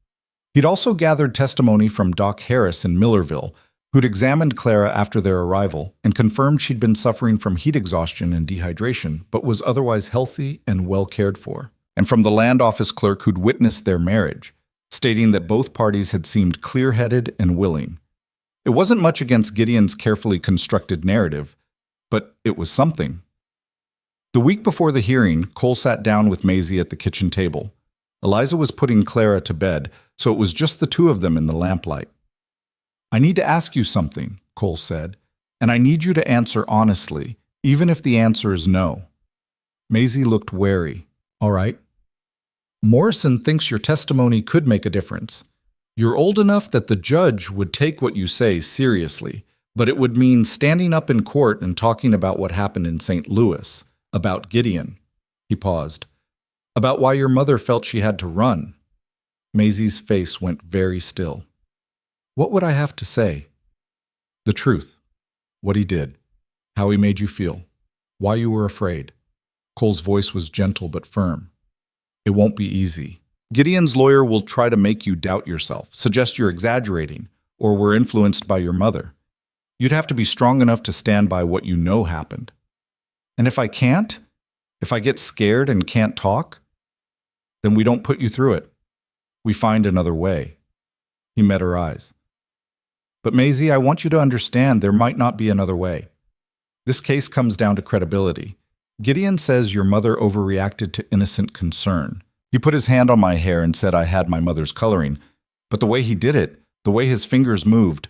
He'd also gathered testimony from Doc Harris in Millerville, who'd examined Clara after their arrival and confirmed she'd been suffering from heat exhaustion and dehydration, but was otherwise healthy and well cared for. And from the land office clerk who'd witnessed their marriage, stating that both parties had seemed clear-headed and willing. It wasn't much against Gideon's carefully constructed narrative, but it was something. The week before the hearing, Cole sat down with Maisie at the kitchen table. Eliza was putting Clara to bed, so it was just the two of them in the lamplight. I need to ask you something, Cole said, and I need you to answer honestly, even if the answer is no. Maisie looked wary. All right. Morrison thinks your testimony could make a difference. You're old enough that the judge would take what you say seriously, but it would mean standing up in court and talking about what happened in St. Louis, about Gideon. He paused. About why your mother felt she had to run. Maisie's face went very still. What would I have to say? The truth. What he did. How he made you feel. Why you were afraid. Cole's voice was gentle but firm. It won't be easy. Gideon's lawyer will try to make you doubt yourself, suggest you're exaggerating, or were influenced by your mother. You'd have to be strong enough to stand by what you know happened. And if I can't, if I get scared and can't talk, then we don't put you through it. We find another way. He met her eyes. But Maisie, I want you to understand there might not be another way. This case comes down to credibility. Gideon says your mother overreacted to innocent concern. He put his hand on my hair and said I had my mother's coloring, but the way he did it, the way his fingers moved,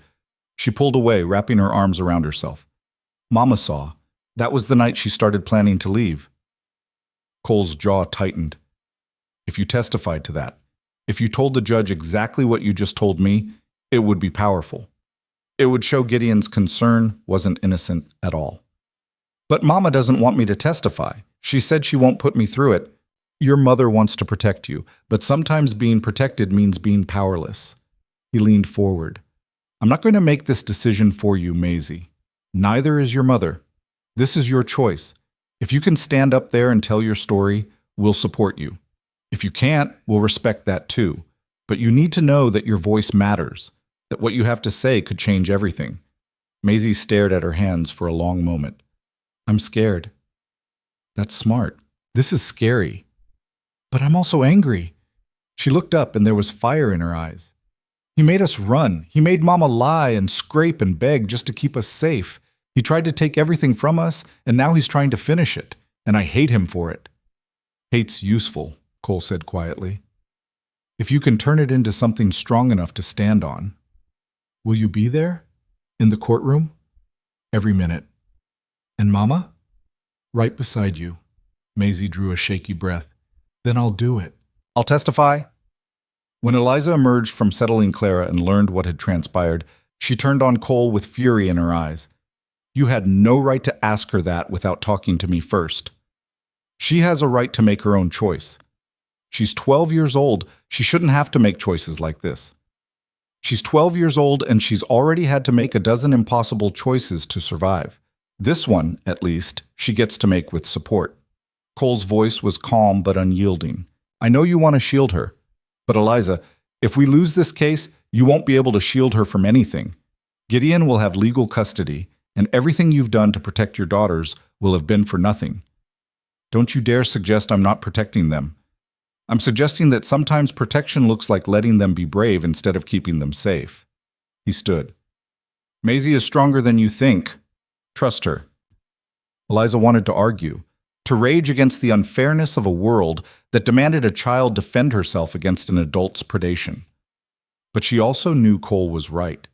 she pulled away, wrapping her arms around herself. Mama saw. That was the night she started planning to leave. Cole's jaw tightened. if you testified to that. If you told the judge exactly what you just told me, it would be powerful. It would show Gideon's concern wasn't innocent at all. But Mama doesn't want me to testify. She said she won't put me through it. Your mother wants to protect you, but sometimes being protected means being powerless. He leaned forward. I'm not going to make this decision for you, Maisie. Neither is your mother. This is your choice. If you can stand up there and tell your story, we'll support you. If you can't, we'll respect that too. But you need to know that your voice matters, that what you have to say could change everything. Maisie stared at her hands for a long moment. I'm scared. That's smart. This is scary. But I'm also angry. She looked up and there was fire in her eyes. He made us run. He made Mama lie and scrape and beg just to keep us safe. He tried to take everything from us, and now he's trying to finish it. And I hate him for it. Hate's useful, Cole said quietly. If you can turn it into something strong enough to stand on. Will you be there? In the courtroom? Every minute. And Mama? Right beside you. Maisie drew a shaky breath. Then I'll do it. I'll testify. When Eliza emerged from settling Clara and learned what had transpired, she turned on Cole with fury in her eyes. You had no right to ask her that without talking to me first. She has a right to make her own choice. She's 12 years old. She shouldn't have to make choices like this. She's 12 years old and she's already had to make a dozen impossible choices to survive. This one, at least, she gets to make with support. Cole's voice was calm but unyielding. I know you want to shield her. But Eliza, if we lose this case, you won't be able to shield her from anything. Gideon will have legal custody, and everything you've done to protect your daughters will have been for nothing. Don't you dare suggest I'm not protecting them. I'm suggesting that sometimes protection looks like letting them be brave instead of keeping them safe. He stood. Maisie is stronger than you think. Trust her. Eliza wanted to argue, to rage against the unfairness of a world that demanded a child defend herself against an adult's predation. But she also knew Cole was right.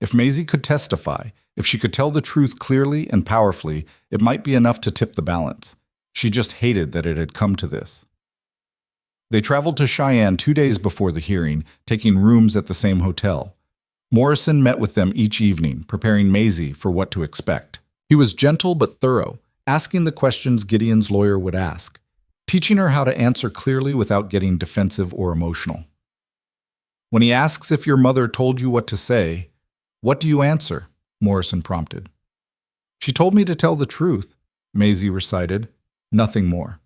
If Maisie could testify, if she could tell the truth clearly and powerfully, it might be enough to tip the balance. She just hated that it had come to this. They traveled to Cheyenne 2 days before the hearing, taking rooms at the same hotel. Morrison met with them each evening, preparing Maisie for what to expect. He was gentle but thorough, asking the questions Gideon's lawyer would ask, teaching her how to answer clearly without getting defensive or emotional. When he asks if your mother told you what to say, what do you answer? Morrison prompted. She told me to tell the truth, Maisie recited, nothing more.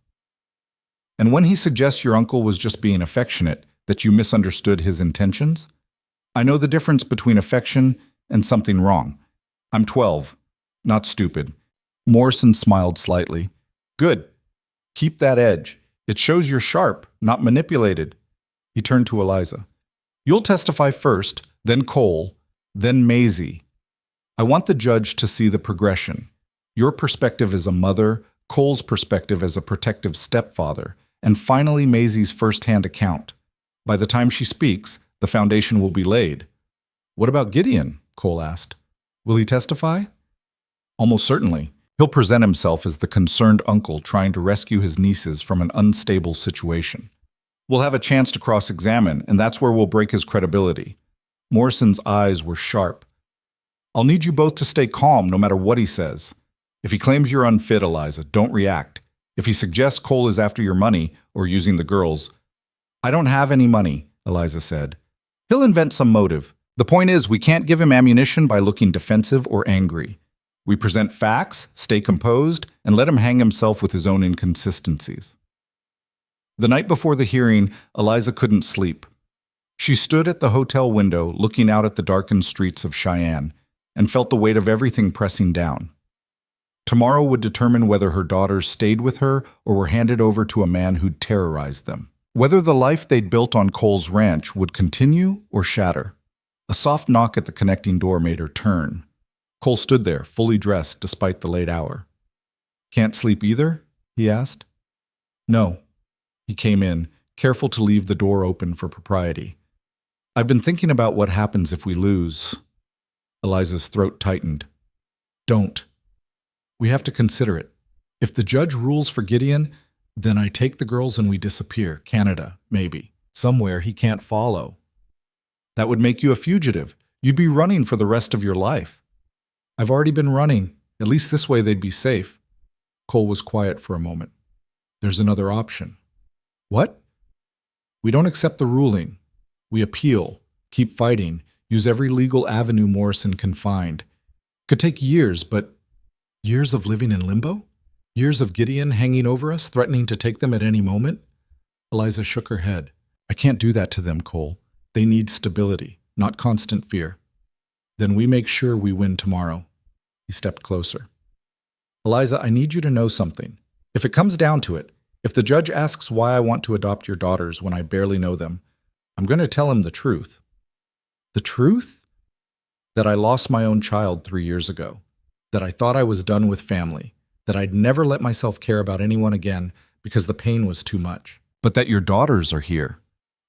And when he suggests your uncle was just being affectionate, that you misunderstood his intentions? I know the difference between affection and something wrong. I'm 12, not stupid. Morrison smiled slightly. Good. Keep that edge. It shows you're sharp, not manipulated. He turned to Eliza. You'll testify first, then Cole, then Maisie. I want the judge to see the progression. Your perspective as a mother, Cole's perspective as a protective stepfather, and finally Maisie's first-hand account. By the time she speaks, the foundation will be laid. What about Gideon? Cole asked. Will he testify? Almost certainly. He'll present himself as the concerned uncle trying to rescue his nieces from an unstable situation. We'll have a chance to cross-examine, and that's where we'll break his credibility. Morrison's eyes were sharp. I'll need you both to stay calm no matter what he says. If he claims you're unfit, Eliza, don't react. If he suggests Cole is after your money or using the girls, I don't have any money, Eliza said. He'll invent some motive. The point is, we can't give him ammunition by looking defensive or angry. We present facts, stay composed, and let him hang himself with his own inconsistencies. The night before the hearing, Eliza couldn't sleep. She stood at the hotel window, looking out at the darkened streets of Cheyenne, and felt the weight of everything pressing down. Tomorrow would determine whether her daughters stayed with her or were handed over to a man who'd terrorized them. Whether the life they'd built on Cole's ranch would continue or shatter. A soft knock at the connecting door made her turn. Cole stood there, fully dressed despite the late hour. Can't sleep either? He asked. No. He came in, careful to leave the door open for propriety. I've been thinking about what happens if we lose. Eliza's throat tightened. Don't. We have to consider it. If the judge rules for Gideon, Then I take the girls and we disappear. Canada, maybe. Somewhere he can't follow. That would make you a fugitive. You'd be running for the rest of your life. I've already been running. At least this way they'd be safe. Cole was quiet for a moment. There's another option. What? We don't accept the ruling. We appeal, keep fighting, use every legal avenue Morrison can find. Could take years, but years of living in limbo? Years of Gideon hanging over us, threatening to take them at any moment? Eliza shook her head. I can't do that to them, Cole. They need stability, not constant fear. Then we make sure we win tomorrow. He stepped closer. Eliza, I need you to know something. If it comes down to it, if the judge asks why I want to adopt your daughters when I barely know them, I'm going to tell him the truth. The truth? That I lost my own child 3 years ago. That I thought I was done with family. That I'd never let myself care about anyone again because the pain was too much. But that your daughters are here,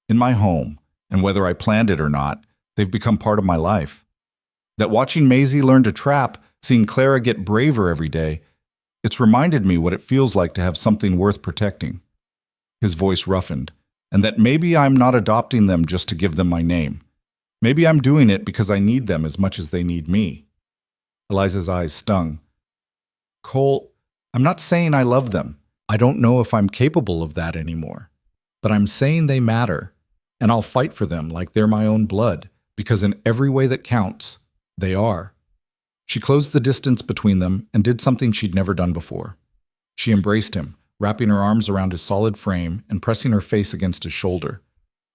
in my home, and whether I planned it or not, they've become part of my life. That watching Maisie learn to trap, seeing Clara get braver every day, it's reminded me what it feels like to have something worth protecting. His voice roughened, and that maybe I'm not adopting them just to give them my name. Maybe I'm doing it because I need them as much as they need me. Eliza's eyes stung. Cole, I'm not saying I love them. I don't know if I'm capable of that anymore. But I'm saying they matter, and I'll fight for them like they're my own blood, because in every way that counts, they are. She closed the distance between them and did something she'd never done before. She embraced him, wrapping her arms around his solid frame and pressing her face against his shoulder.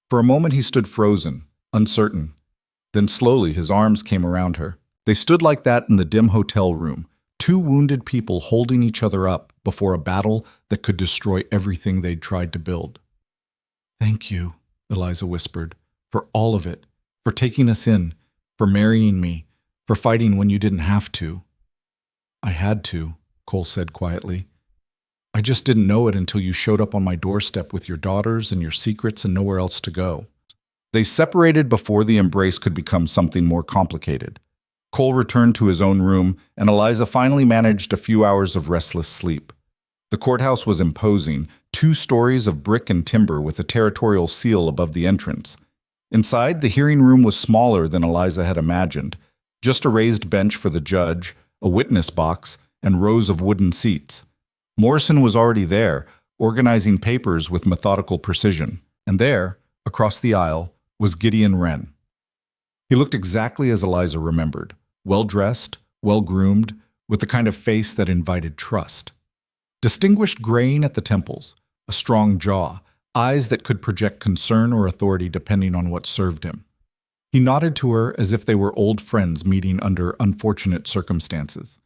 For a moment he stood frozen, uncertain. Then slowly his arms came around her. They stood like that in the dim hotel room, two wounded people holding each other up before a battle that could destroy everything they'd tried to build. Thank you, Eliza whispered, for all of it, for taking us in, for marrying me, for fighting when you didn't have to. I had to, Cole said quietly. I just didn't know it until you showed up on my doorstep with your daughters and your secrets and nowhere else to go. They separated before the embrace could become something more complicated. Cole returned to his own room, and Eliza finally managed a few hours of restless sleep. The courthouse was imposing, 2 stories of brick and timber with a territorial seal above the entrance. Inside, the hearing room was smaller than Eliza had imagined, just a raised bench for the judge, a witness box, and rows of wooden seats. Morrison was already there, organizing papers with methodical precision. And there, across the aisle, was Gideon Wren. He looked exactly as Eliza remembered, well-dressed, well-groomed, with the kind of face that invited trust. Distinguished graying at the temples, a strong jaw, eyes that could project concern or authority depending on what served him. He nodded to her as if they were old friends meeting under unfortunate circumstances.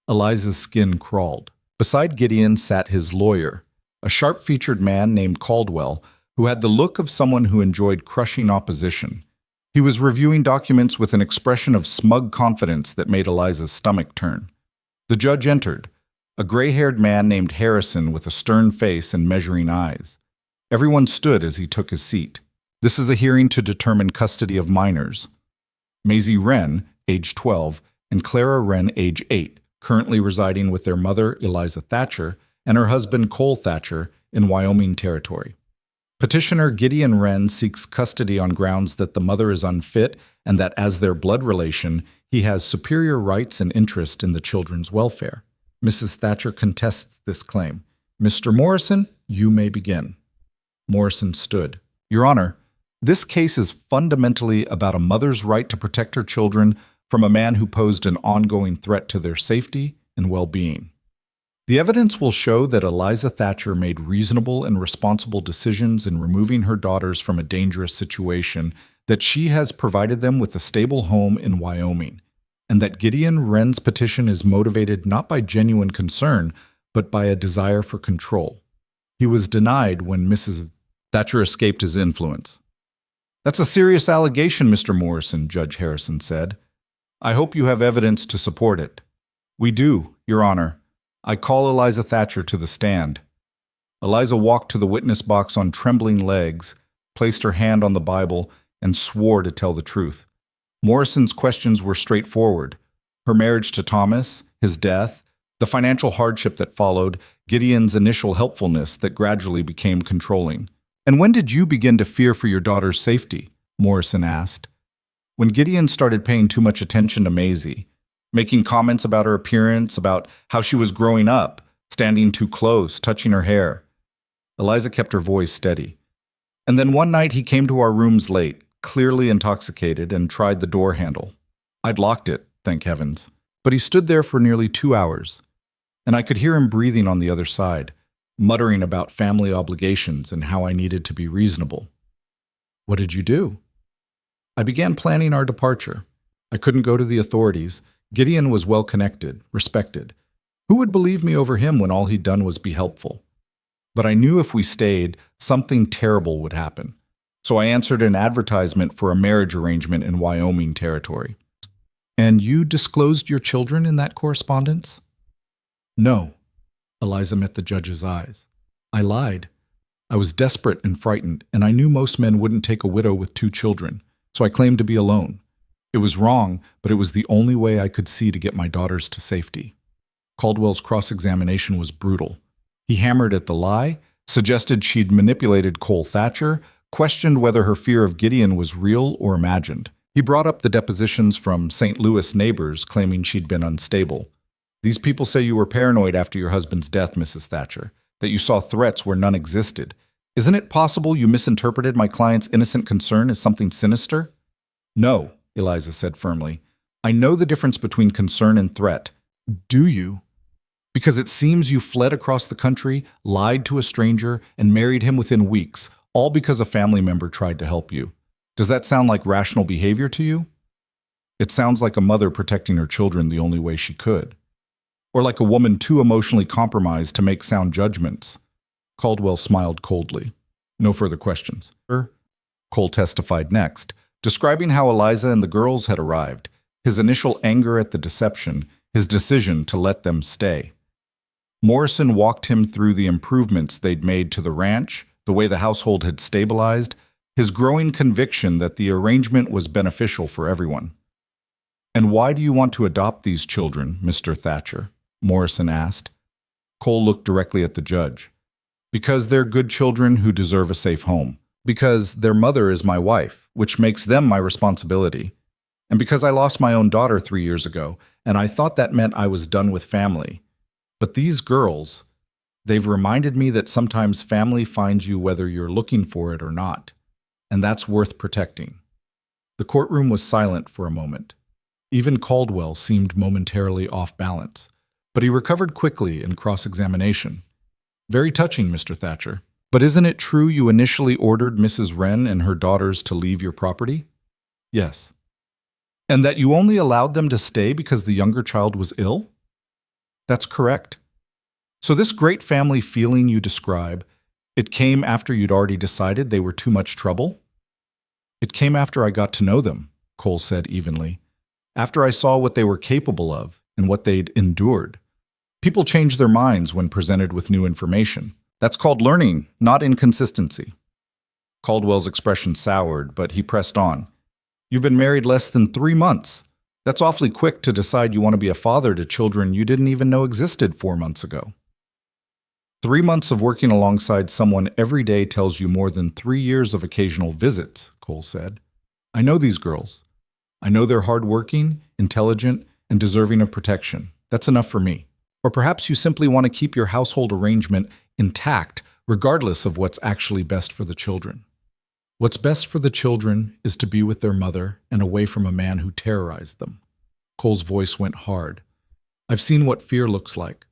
Eliza's skin crawled. Beside Gideon sat his lawyer, a sharp-featured man named Caldwell, who had the look of someone who enjoyed crushing opposition. He was reviewing documents with an expression of smug confidence that made Eliza's stomach turn. The judge entered, a gray-haired man named Harrison with a stern face and measuring eyes. Everyone stood as he took his seat. This is a hearing to determine custody of minors. Maisie Wren, age 12, and Clara Wren, age 8, currently residing with their mother, Eliza Thatcher, and her husband, Cole Thatcher, in Wyoming Territory. Petitioner Gideon Wren seeks custody on grounds that the mother is unfit and that as their blood relation, he has superior rights and interest in the children's welfare. Mrs. Thatcher contests this claim. Mr. Morrison, you may begin. Morrison stood. Your Honor, this case is fundamentally about a mother's right to protect her children from a man who posed an ongoing threat to their safety and well-being. The evidence will show that Eliza Thatcher made reasonable and responsible decisions in removing her daughters from a dangerous situation, that she has provided them with a stable home in Wyoming, and that Gideon Wren's petition is motivated not by genuine concern, but by a desire for control. He was denied when Mrs. Thatcher escaped his influence. That's a serious allegation, Mr. Morrison, Judge Harrison said. I hope you have evidence to support it. We do, Your Honor. I call Eliza Thatcher to the stand. Eliza walked to the witness box on trembling legs, placed her hand on the Bible, and swore to tell the truth. Morrison's questions were straightforward. Her marriage to Thomas, his death, The financial hardship that followed, Gideon's initial helpfulness that gradually became controlling. "And when did you begin to fear for your daughter's safety?" Morrison asked. "When Gideon started paying too much attention to Maisie, making comments about her appearance, about how she was growing up, standing too close, touching her hair." Eliza kept her voice steady. "And then one night he came to our rooms late, clearly intoxicated, and tried the door handle. I'd locked it, thank heavens. But he stood there for nearly 2 hours. And I could hear him breathing on the other side, muttering about family obligations and how I needed to be reasonable." "What did you do?" "I began planning our departure. I couldn't go to the authorities. Gideon was well connected, respected. Who would believe me over him when all he'd done was be helpful? But I knew if we stayed, something terrible would happen. So I answered an advertisement for a marriage arrangement in Wyoming territory." "And you disclosed your children in that correspondence?" "No." Eliza met the judge's eyes. "I lied. I was desperate and frightened, and I knew most men wouldn't take a widow with 2 children, so I claimed to be alone. It was wrong, but it was the only way I could see to get my daughters to safety." Caldwell's cross-examination was brutal. He hammered at the lie, suggested she'd manipulated Cole Thatcher, questioned whether her fear of Gideon was real or imagined. He brought up the depositions from St. Louis neighbors claiming she'd been unstable. "These people say you were paranoid after your husband's death, Mrs. Thatcher, that you saw threats where none existed. Isn't it possible you misinterpreted my client's innocent concern as something sinister?" "No," Eliza said firmly. "I know the difference between concern and threat." "Do you?" "Because it seems you fled across the country, lied to a stranger, and married him within weeks, all because a family member tried to help you. Does that sound like rational behavior to you?" "It sounds like a mother protecting her children the only way she could. Or like a woman too emotionally compromised to make sound judgments." Caldwell smiled coldly. "No further questions." Cole testified next, describing how Eliza and the girls had arrived, his initial anger at the deception, his decision to let them stay. Morrison walked him through the improvements they'd made to the ranch, the way the household had stabilized, his growing conviction that the arrangement was beneficial for everyone. "And why do you want to adopt these children, Mr. Thatcher?" Morrison asked. Cole looked directly at the judge. "Because they're good children who deserve a safe home. Because their mother is my wife, which makes them my responsibility. And because I lost my own daughter 3 years ago, and I thought that meant I was done with family. But these girls, they've reminded me that sometimes family finds you whether you're looking for it or not. And that's worth protecting." The courtroom was silent for a moment. Even Caldwell seemed momentarily off balance, but he recovered quickly in cross-examination. "Very touching, Mr. Thatcher. But isn't it true you initially ordered Mrs. Wren and her daughters to leave your property?" "Yes." "And that you only allowed them to stay because the younger child was ill?" "That's correct." "So this great family feeling you describe, it came after you'd already decided they were too much trouble?" "It came after I got to know them," Cole said evenly. "After I saw what they were capable of and what they'd endured. People change their minds when presented with new information. That's called learning, not inconsistency." Caldwell's expression soured, but he pressed on. "You've been married less than 3 months. That's awfully quick to decide you want to be a father to children you didn't even know existed 4 months ago." 3 months of working alongside someone every day tells you more than 3 years of occasional visits, Cole said. "I know these girls. I know they're hardworking, intelligent, and deserving of protection. That's enough for me. Or perhaps you simply want to keep your household arrangement intact, regardless of what's actually best for the children. What's best for the children is to be with their mother and away from a man who terrorized them." Cole's voice went hard. "I've seen what fear looks like.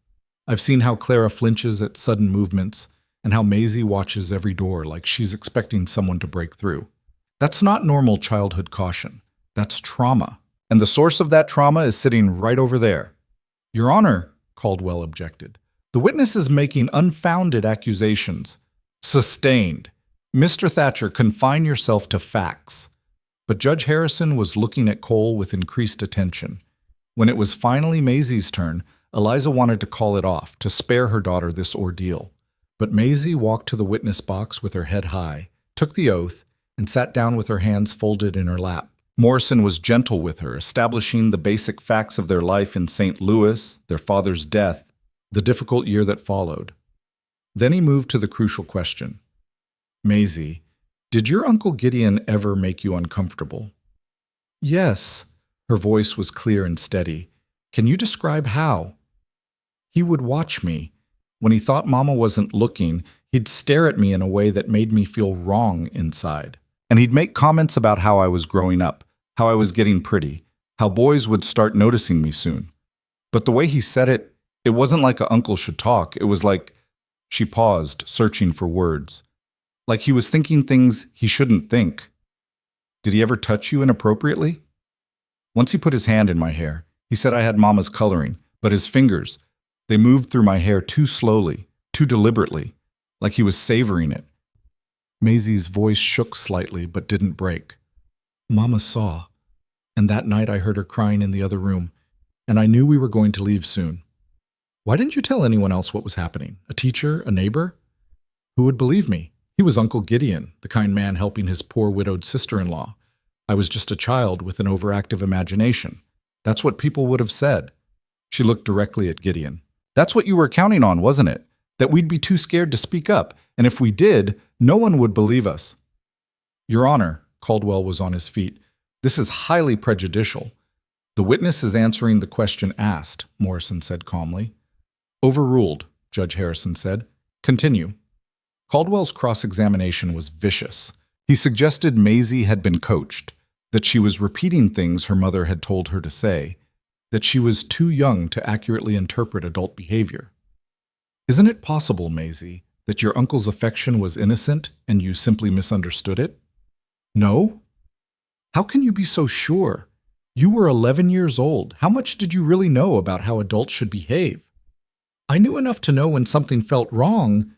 I've seen how Clara flinches at sudden movements and how Maisie watches every door like she's expecting someone to break through. That's not normal childhood caution. That's trauma. And the source of that trauma is sitting right over there." "Your Honor," Caldwell objected, "the witness is making unfounded accusations." "Sustained. Mr. Thatcher, confine yourself to facts." But Judge Harrison was looking at Cole with increased attention. When it was finally Maisie's turn, Eliza wanted to call it off, to spare her daughter this ordeal. But Maisie walked to the witness box with her head high, took the oath, and sat down with her hands folded in her lap, Morrison was gentle with her, establishing the basic facts of their life in St. Louis, their father's death, the difficult year that followed. Then he moved to the crucial question. Maisie, did your Uncle Gideon ever make you uncomfortable? Yes. Her voice was clear and steady. Can you describe how? He would watch me. When he thought Mama wasn't looking, he'd stare at me in a way that made me feel wrong inside. And he'd make comments about how I was growing up, how I was getting pretty, how boys would start noticing me soon. But the way he said it, it wasn't like an uncle should talk. It was like, she paused, searching for words. Like he was thinking things he shouldn't think. Did he ever touch you inappropriately? Once he put his hand in my hair. He said I had Mama's coloring, but his fingers, they moved through my hair too slowly, too deliberately, like he was savoring it. Maisie's voice shook slightly but didn't break. Mama saw, and that night I heard her crying in the other room, and I knew we were going to leave soon. Why didn't you tell anyone else what was happening? A teacher? A neighbor? Who would believe me? He was Uncle Gideon, the kind man helping his poor widowed sister-in-law. I was just a child with an overactive imagination. That's what people would have said. She looked directly at Gideon. That's what you were counting on, wasn't it? That we'd be too scared to speak up, and if we did, no one would believe us. Your Honor, Caldwell was on his feet. This is highly prejudicial. The witness is answering the question asked, Morrison said calmly. Overruled, Judge Harrison said. Continue. Caldwell's cross-examination was vicious. He suggested Maisie had been coached, that she was repeating things her mother had told her to say, that she was too young to accurately interpret adult behavior. Isn't it possible, Maisie, that your uncle's affection was innocent and you simply misunderstood it? No? How can you be so sure? You were 11 years old. How much did you really know about how adults should behave? I knew enough to know when something felt wrong.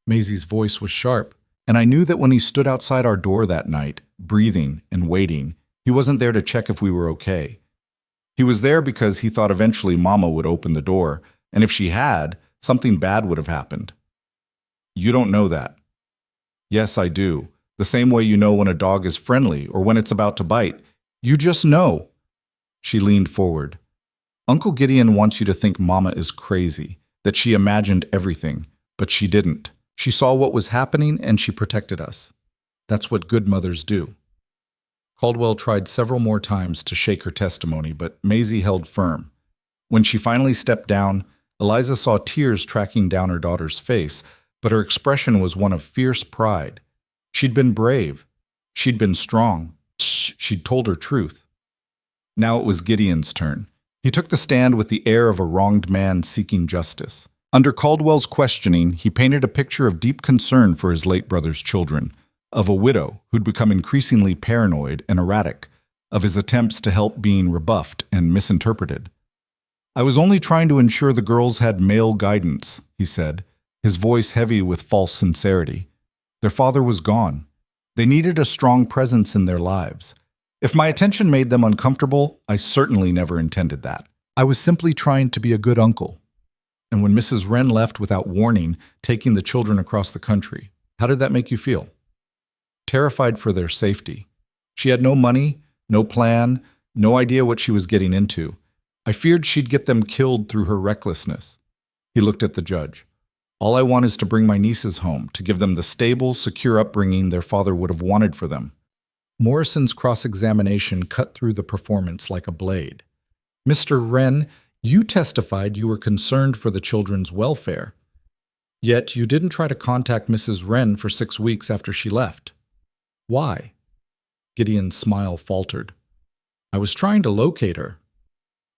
Maisie's voice was sharp, and I knew that when he stood outside our door that night, breathing and waiting, he wasn't there to check if we were okay. He was there because he thought eventually Mama would open the door, and if she had, something bad would have happened. You don't know that. Yes, I do. The same way you know when a dog is friendly or when it's about to bite. You just know. She leaned forward. Uncle Gideon wants you to think Mama is crazy, that she imagined everything, but she didn't. She saw what was happening and she protected us. That's what good mothers do. Caldwell tried several more times to shake her testimony, but Maisie held firm. When she finally stepped down, Eliza saw tears tracking down her daughter's face, but her expression was one of fierce pride. She'd been brave. She'd been strong. She'd told her truth. Now it was Gideon's turn. He took the stand with the air of a wronged man seeking justice. Under Caldwell's questioning, he painted a picture of deep concern for his late brother's children, of a widow who'd become increasingly paranoid and erratic, of his attempts to help being rebuffed and misinterpreted. I was only trying to ensure the girls had male guidance, he said, his voice heavy with false sincerity. Their father was gone. They needed a strong presence in their lives. If my attention made them uncomfortable, I certainly never intended that. I was simply trying to be a good uncle. And when Mrs. Wren left without warning, taking the children across the country, how did that make you feel? Terrified for their safety. She had no money, no plan, no idea what she was getting into. I feared she'd get them killed through her recklessness. He looked at the judge. All I want is to bring my nieces home, to give them the stable, secure upbringing their father would have wanted for them. Morrison's cross-examination cut through the performance like a blade. Mr. Wren, you testified you were concerned for the children's welfare. Yet you didn't try to contact Mrs. Wren for 6 weeks after she left. Why? Gideon's smile faltered. I was trying to locate her.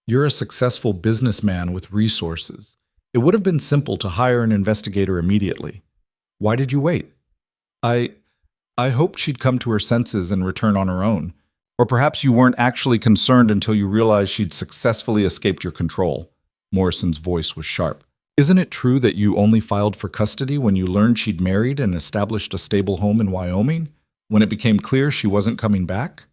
You're a successful businessman with resources. It would have been simple to hire an investigator immediately. Why did you wait? I hoped she'd come to her senses and return on her own. Or perhaps you weren't actually concerned until you realized she'd successfully escaped your control. Morrison's voice was sharp. Isn't it true that you only filed for custody when you learned she'd married and established a stable home in Wyoming, when it became clear she wasn't coming back?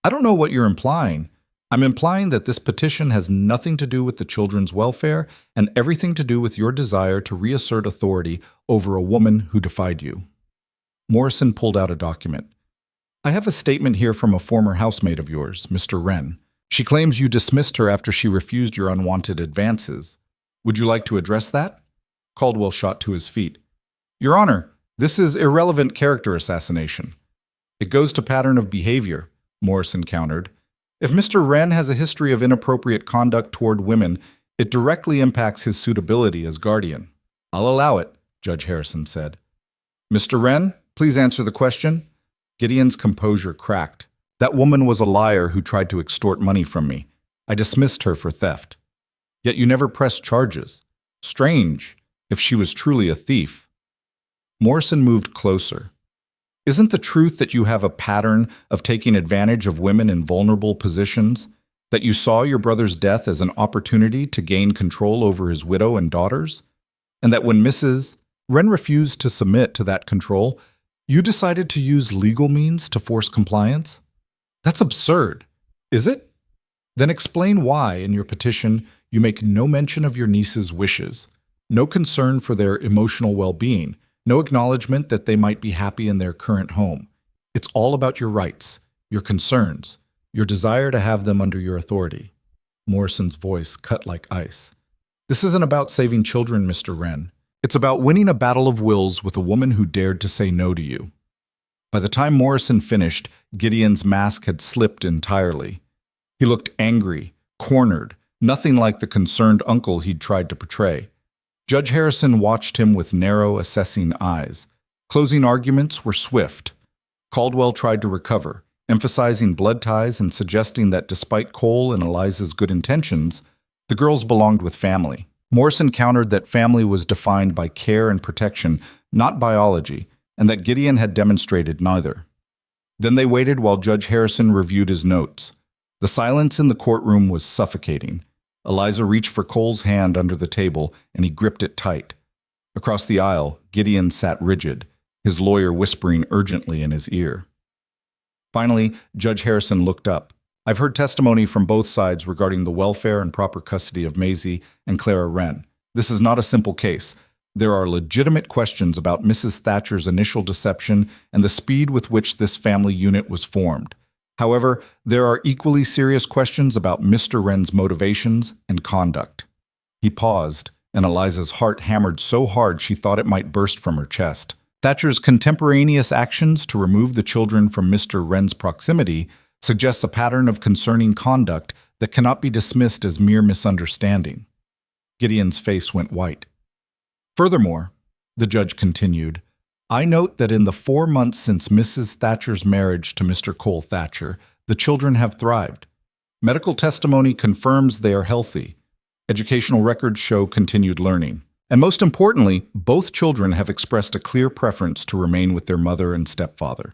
I don't know what you're implying. I'm implying that this petition has nothing to do with the children's welfare and everything to do with your desire to reassert authority over a woman who defied you. Morrison pulled out a document. I have a statement here from a former housemate of yours, Mr. Wren. She claims you dismissed her after she refused your unwanted advances. Would you like to address that? Caldwell shot to his feet. Your Honor, this is irrelevant character assassination. It goes to pattern of behavior, Morrison countered. If Mr. Wren has a history of inappropriate conduct toward women, it directly impacts his suitability as guardian. I'll allow it, Judge Harrison said. Mr. Wren, please answer the question. Gideon's composure cracked. That woman was a liar who tried to extort money from me. I dismissed her for theft. Yet you never pressed charges. Strange, if she was truly a thief. Morrison moved closer. Isn't the truth that you have a pattern of taking advantage of women in vulnerable positions? That you saw your brother's death as an opportunity to gain control over his widow and daughters? And that when Mrs. Wren refused to submit to that control, you decided to use legal means to force compliance? That's absurd, is it? Then explain why, in your petition, you make no mention of your niece's wishes, no concern for their emotional well-being, no acknowledgement that they might be happy in their current home. It's all about your rights, your concerns, your desire to have them under your authority. Morrison's voice cut like ice. This isn't about saving children, Mr. Wren. It's about winning a battle of wills with a woman who dared to say no to you. By the time Morrison finished, Gideon's mask had slipped entirely. He looked angry, cornered, nothing like the concerned uncle he'd tried to portray. Judge Harrison watched him with narrow, assessing eyes. Closing arguments were swift. Caldwell tried to recover, emphasizing blood ties and suggesting that despite Cole and Eliza's good intentions, the girls belonged with family. Morrison countered that family was defined by care and protection, not biology, and that Gideon had demonstrated neither. Then they waited while Judge Harrison reviewed his notes. The silence in the courtroom was suffocating. Eliza reached for Cole's hand under the table, and he gripped it tight. Across the aisle, Gideon sat rigid, his lawyer whispering urgently in his ear. Finally, Judge Harrison looked up. I've heard testimony from both sides regarding the welfare and proper custody of Maisie and Clara Wren. This is not a simple case. There are legitimate questions about Mrs. Thatcher's initial deception and the speed with which this family unit was formed. However, there are equally serious questions about Mr. Wren's motivations and conduct. He paused, and Eliza's heart hammered so hard she thought it might burst from her chest. Thatcher's contemporaneous actions to remove the children from Mr. Wren's proximity suggests a pattern of concerning conduct that cannot be dismissed as mere misunderstanding. Gideon's face went white. Furthermore, the judge continued, I note that in the 4 months since Mrs. Thatcher's marriage to Mr. Cole Thatcher, the children have thrived. Medical testimony confirms they are healthy. Educational records show continued learning. And most importantly, both children have expressed a clear preference to remain with their mother and stepfather.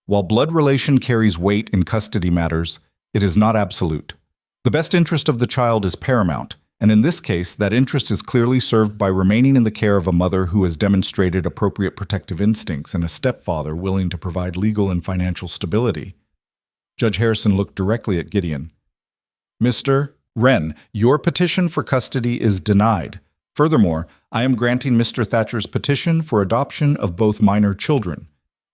While blood relation carries weight in custody matters, it is not absolute. The best interest of the child is paramount, and in this case, that interest is clearly served by remaining in the care of a mother who has demonstrated appropriate protective instincts and a stepfather willing to provide legal and financial stability. Judge Harrison looked directly at Gideon. Mr. Wren, your petition for custody is denied. Furthermore, I am granting Mr. Thatcher's petition for adoption of both minor children.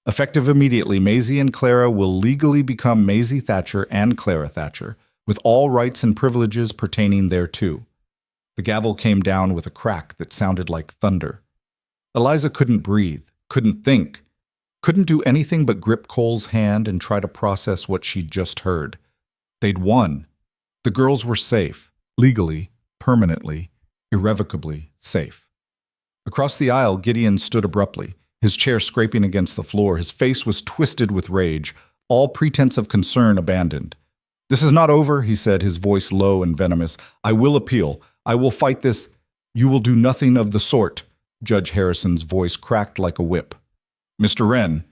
Effective immediately, Maisie and Clara will legally become Maisie Thatcher and Clara Thatcher, with all rights and privileges pertaining thereto. The gavel came down with a crack that sounded like thunder. Eliza couldn't breathe, couldn't think, couldn't do anything but grip Cole's hand and try to process what she'd just heard. They'd won. The girls were safe, legally, permanently, irrevocably safe. Across the aisle, Gideon stood abruptly, his chair scraping against the floor. His face was twisted with rage, all pretense of concern abandoned. This is not over, he said, his voice low and venomous. I will appeal. I will fight this. You will do nothing of the sort. Judge Harrison's voice cracked like a whip. Mr. Wren,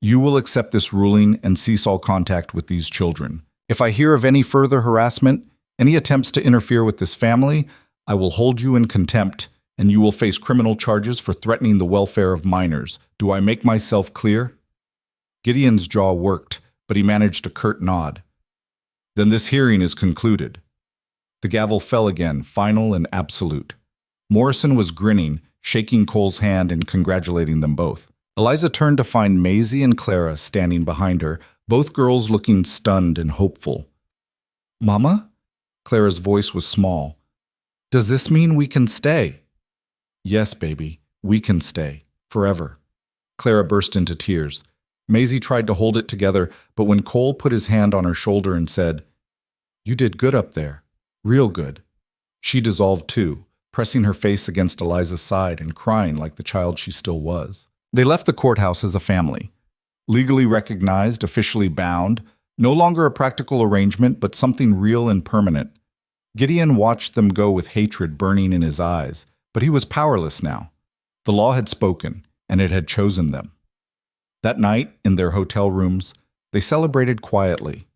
you will accept this ruling and cease all contact with these children. If I hear of any further harassment, any attempts to interfere with this family, I will hold you in contempt, and you will face criminal charges for threatening the welfare of minors. Do I make myself clear? Gideon's jaw worked, but he managed a curt nod. Then this hearing is concluded. The gavel fell again, final and absolute. Morrison was grinning, shaking Cole's hand and congratulating them both. Eliza turned to find Maisie and Clara standing behind her, both girls looking stunned and hopeful. Mama? Clara's voice was small. Does this mean we can stay? Yes, baby, we can stay. Forever. Clara burst into tears. Maisie tried to hold it together, but when Cole put his hand on her shoulder and said, You did good up there. Real good. She dissolved too, pressing her face against Eliza's side and crying like the child she still was. They left the courthouse as a family. Legally recognized, officially bound, no longer a practical arrangement, but something real and permanent. Gideon watched them go with hatred burning in his eyes, but he was powerless now. The law had spoken, and it had chosen them. That night, in their hotel rooms, they celebrated quietly.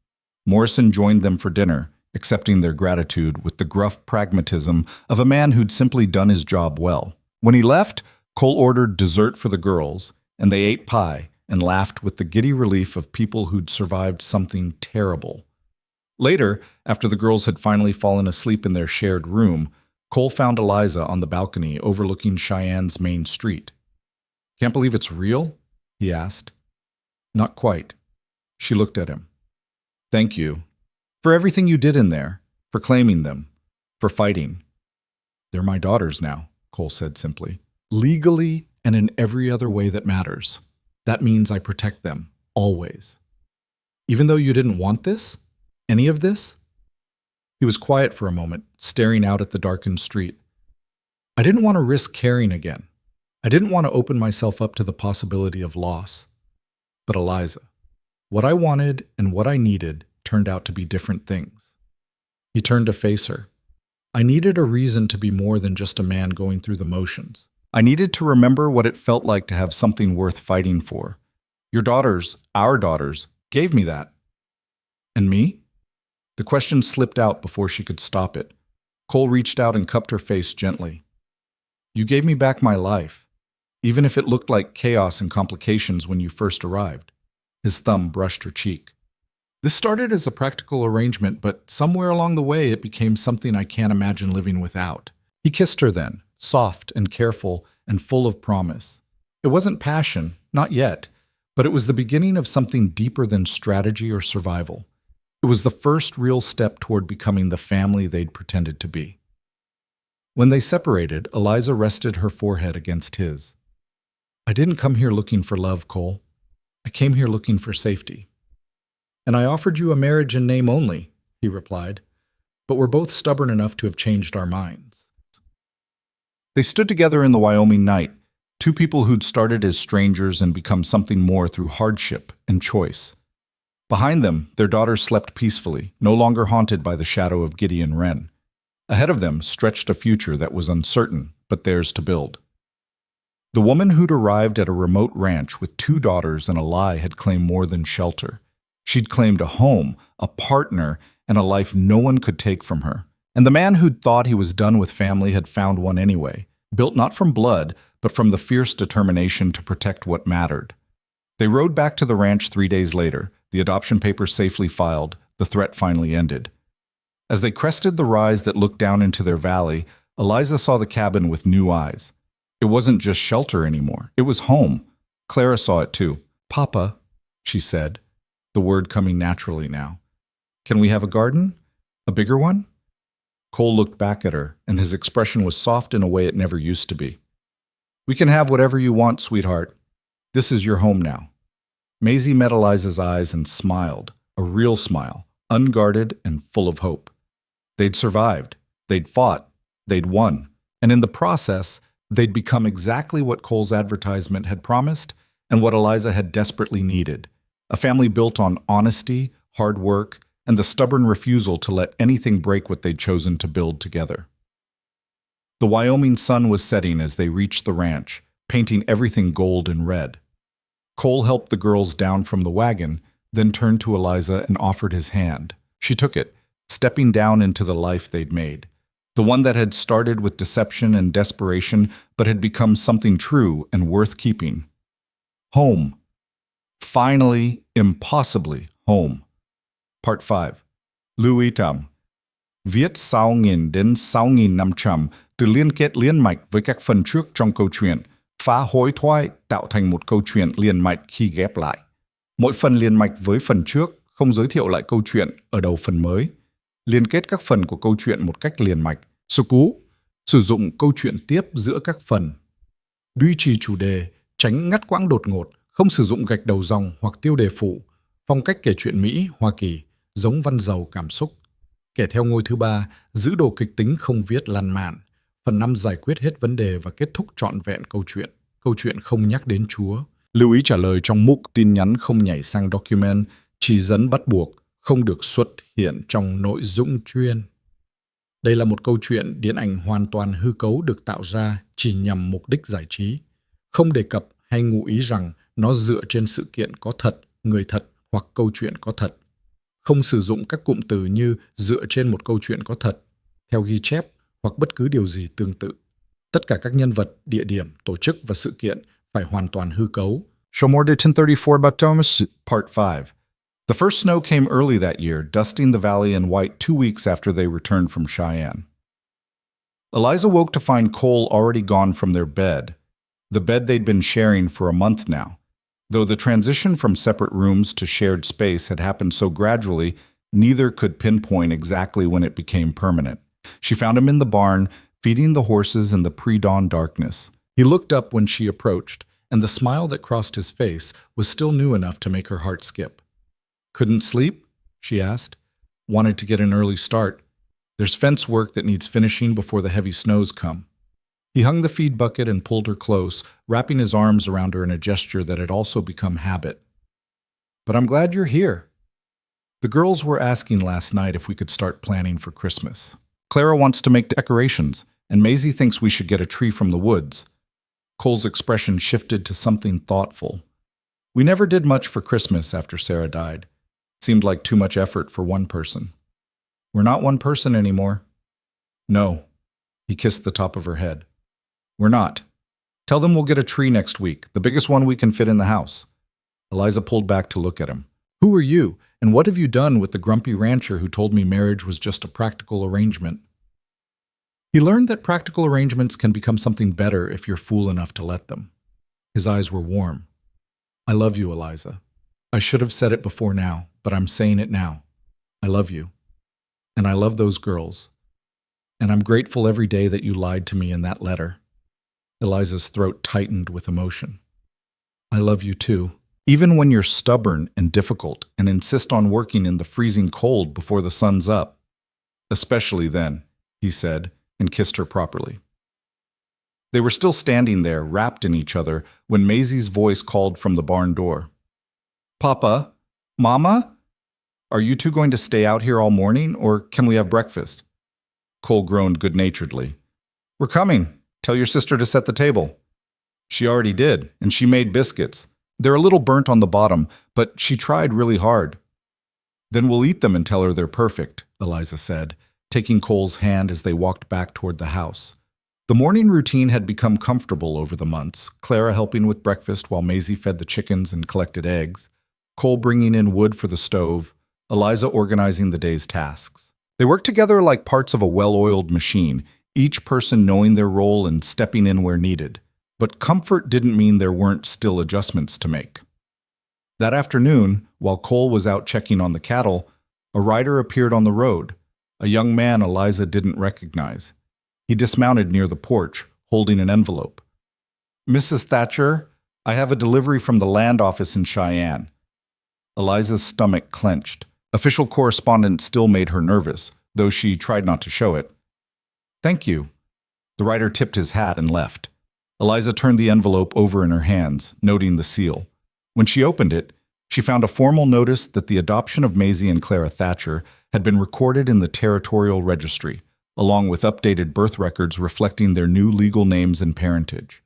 Morrison joined them for dinner, accepting their gratitude with the gruff pragmatism of a man who'd simply done his job well. When he left, Cole ordered dessert for the girls, and they ate pie and laughed with the giddy relief of people who'd survived something terrible. Later, after the girls had finally fallen asleep in their shared room, Cole found Eliza on the balcony overlooking Cheyenne's main street. Can't believe it's real? He asked. Not quite. She looked at him. Thank you. For everything you did in there, for claiming them, for fighting. They're my daughters now, Cole said simply. Legally and in every other way that matters. That means I protect them, always. Even though you didn't want this? Any of this? He was quiet for a moment, staring out at the darkened street. I didn't want to risk caring again. I didn't want to open myself up to the possibility of loss. But Eliza, what I wanted and what I needed turned out to be different things. He turned to face her. I needed a reason to be more than just a man going through the motions. I needed to remember what it felt like to have something worth fighting for. Your daughters, our daughters, gave me that. And me? The question slipped out before she could stop it. Cole reached out and cupped her face gently. You gave me back my life, even if it looked like chaos and complications when you first arrived. His thumb brushed her cheek. This started as a practical arrangement, but somewhere along the way it became something I can't imagine living without. He kissed her then, soft and careful and full of promise. It wasn't passion, not yet, but it was the beginning of something deeper than strategy or survival. It was the first real step toward becoming the family they'd pretended to be. When they separated, Eliza rested her forehead against his. I didn't come here looking for love, Cole. I came here looking for safety. And I offered you a marriage in name only, he replied, but we're both stubborn enough to have changed our minds. They stood together in the Wyoming night, two people who'd started as strangers and become something more through hardship and choice. Behind them, their daughters slept peacefully, no longer haunted by the shadow of Gideon Wren. Ahead of them stretched a future that was uncertain, but theirs to build. The woman who'd arrived at a remote ranch with two daughters and a lie had claimed more than shelter. She'd claimed a home, a partner, and a life no one could take from her. And the man who'd thought he was done with family had found one anyway, built not from blood, but from the fierce determination to protect what mattered. They rode back to the ranch 3 days later, the adoption papers safely filed, the threat finally ended. As they crested the rise that looked down into their valley, Eliza saw the cabin with new eyes. It wasn't just shelter anymore. It was home. Clara saw it too. Papa, she said, the word coming naturally now. Can we have a garden? A bigger one? Cole looked back at her, and his expression was soft in a way it never used to be. We can have whatever you want, sweetheart. This is your home now. Maisie met Eliza's eyes and smiled, a real smile, unguarded and full of hope. They'd survived, they'd fought, they'd won, and in the process, they'd become exactly what Cole's advertisement had promised and what Eliza had desperately needed, a family built on honesty, hard work, and the stubborn refusal to let anything break what they'd chosen to build together. The Wyoming sun was setting as they reached the ranch, painting everything gold and red. Cole helped the girls down from the wagon, then turned to Eliza and offered his hand. She took it, stepping down into the life they'd made, the one that had started with deception and desperation but had become something true and worth keeping. Home. Finally, impossibly home. Part 5. Louis Tam. Viết sao nghìn đến 6.000 năm chậm, từ liên kết liên mạch với các phần trước trong câu chuyện, Phá hối thoại tạo thành một câu chuyện liền mạch khi ghép lại. Mỗi phần liền mạch với phần trước, không giới thiệu lại câu chuyện ở đầu phần mới. Liên kết các phần của câu chuyện một cách liền mạch. Số cú, sử dụng câu chuyện tiếp giữa các phần. Duy trì chủ đề, tránh ngắt quãng đột ngột, không sử dụng gạch đầu dòng hoặc tiêu đề phụ. Phong cách kể chuyện Mỹ, Hoa Kỳ, giống văn giàu cảm xúc. Kể theo ngôi thứ 3, giữ đồ kịch tính không viết lan man. Phần 5 giải quyết hết vấn đề và kết thúc trọn vẹn câu chuyện. Câu chuyện không nhắc đến Chúa. Lưu ý trả lời trong mục tin nhắn không nhảy sang document, chỉ dẫn bắt buộc, không được xuất hiện trong nội dung chuyên. Đây là một câu chuyện điện ảnh hoàn toàn hư cấu được tạo ra chỉ nhằm mục đích giải trí. Không đề cập hay ngụ ý rằng nó dựa trên sự kiện có thật, người thật hoặc câu chuyện có thật. Không sử dụng các cụm từ như dựa trên một câu chuyện có thật, theo ghi chép hoặc bất cứ điều gì tương tự. Tất cả các nhân vật, địa điểm, tổ chức và sự kiện phải hoàn toàn hư cấu. Show more to 1034 about Thomas. Part 5. The first snow came early that year, dusting the valley in white 2 weeks after they returned from Cheyenne. Eliza woke to find Cole already gone from their bed, the bed they'd been sharing for a month now. Though the transition from separate rooms to shared space had happened so gradually, neither could pinpoint exactly when it became permanent. She found him in the barn, feeding the horses in the pre-dawn darkness. He looked up when she approached, and the smile that crossed his face was still new enough to make her heart skip. Couldn't sleep? She asked. Wanted to get an early start. There's fence work that needs finishing before the heavy snows come. He hung the feed bucket and pulled her close, wrapping his arms around her in a gesture that had also become habit. But I'm glad you're here. The girls were asking last night if we could start planning for Christmas. Clara wants to make decorations, and Maisie thinks we should get a tree from the woods. Cole's expression shifted to something thoughtful. We never did much for Christmas after Sarah died. Seemed like too much effort for one person. We're not one person anymore. No. He kissed the top of her head. We're not. Tell them we'll get a tree next week, the biggest one we can fit in the house. Eliza pulled back to look at him. Who are you, and what have you done with the grumpy rancher who told me marriage was just a practical arrangement? He learned that practical arrangements can become something better if you're fool enough to let them. His eyes were warm. I love you, Eliza. I should have said it before now, but I'm saying it now. I love you. And I love those girls. And I'm grateful every day that you lied to me in that letter. Eliza's throat tightened with emotion. I love you too. Even when you're stubborn and difficult and insist on working in the freezing cold before the sun's up. Especially then, he said, and kissed her properly. They were still standing there, wrapped in each other, when Maisie's voice called from the barn door. Papa? Mama? Are you two going to stay out here all morning, or can we have breakfast? Cole groaned good-naturedly. We're coming. Tell your sister to set the table. She already did, and she made biscuits. They're a little burnt on the bottom, but she tried really hard. Then we'll eat them and tell her they're perfect, Eliza said, taking Cole's hand as they walked back toward the house. The morning routine had become comfortable over the months, Clara helping with breakfast while Maisie fed the chickens and collected eggs, Cole bringing in wood for the stove, Eliza organizing the day's tasks. They worked together like parts of a well-oiled machine, each person knowing their role and stepping in where needed. But comfort didn't mean there weren't still adjustments to make. That afternoon, while Cole was out checking on the cattle, a rider appeared on the road, a young man Eliza didn't recognize. He dismounted near the porch, holding an envelope. Mrs. Thatcher, I have a delivery from the land office in Cheyenne. Eliza's stomach clenched. Official correspondence still made her nervous, though she tried not to show it. Thank you. The rider tipped his hat and left. Eliza turned the envelope over in her hands, noting the seal. When she opened it, she found a formal notice that the adoption of Maisie and Clara Thatcher had been recorded in the Territorial Registry, along with updated birth records reflecting their new legal names and parentage.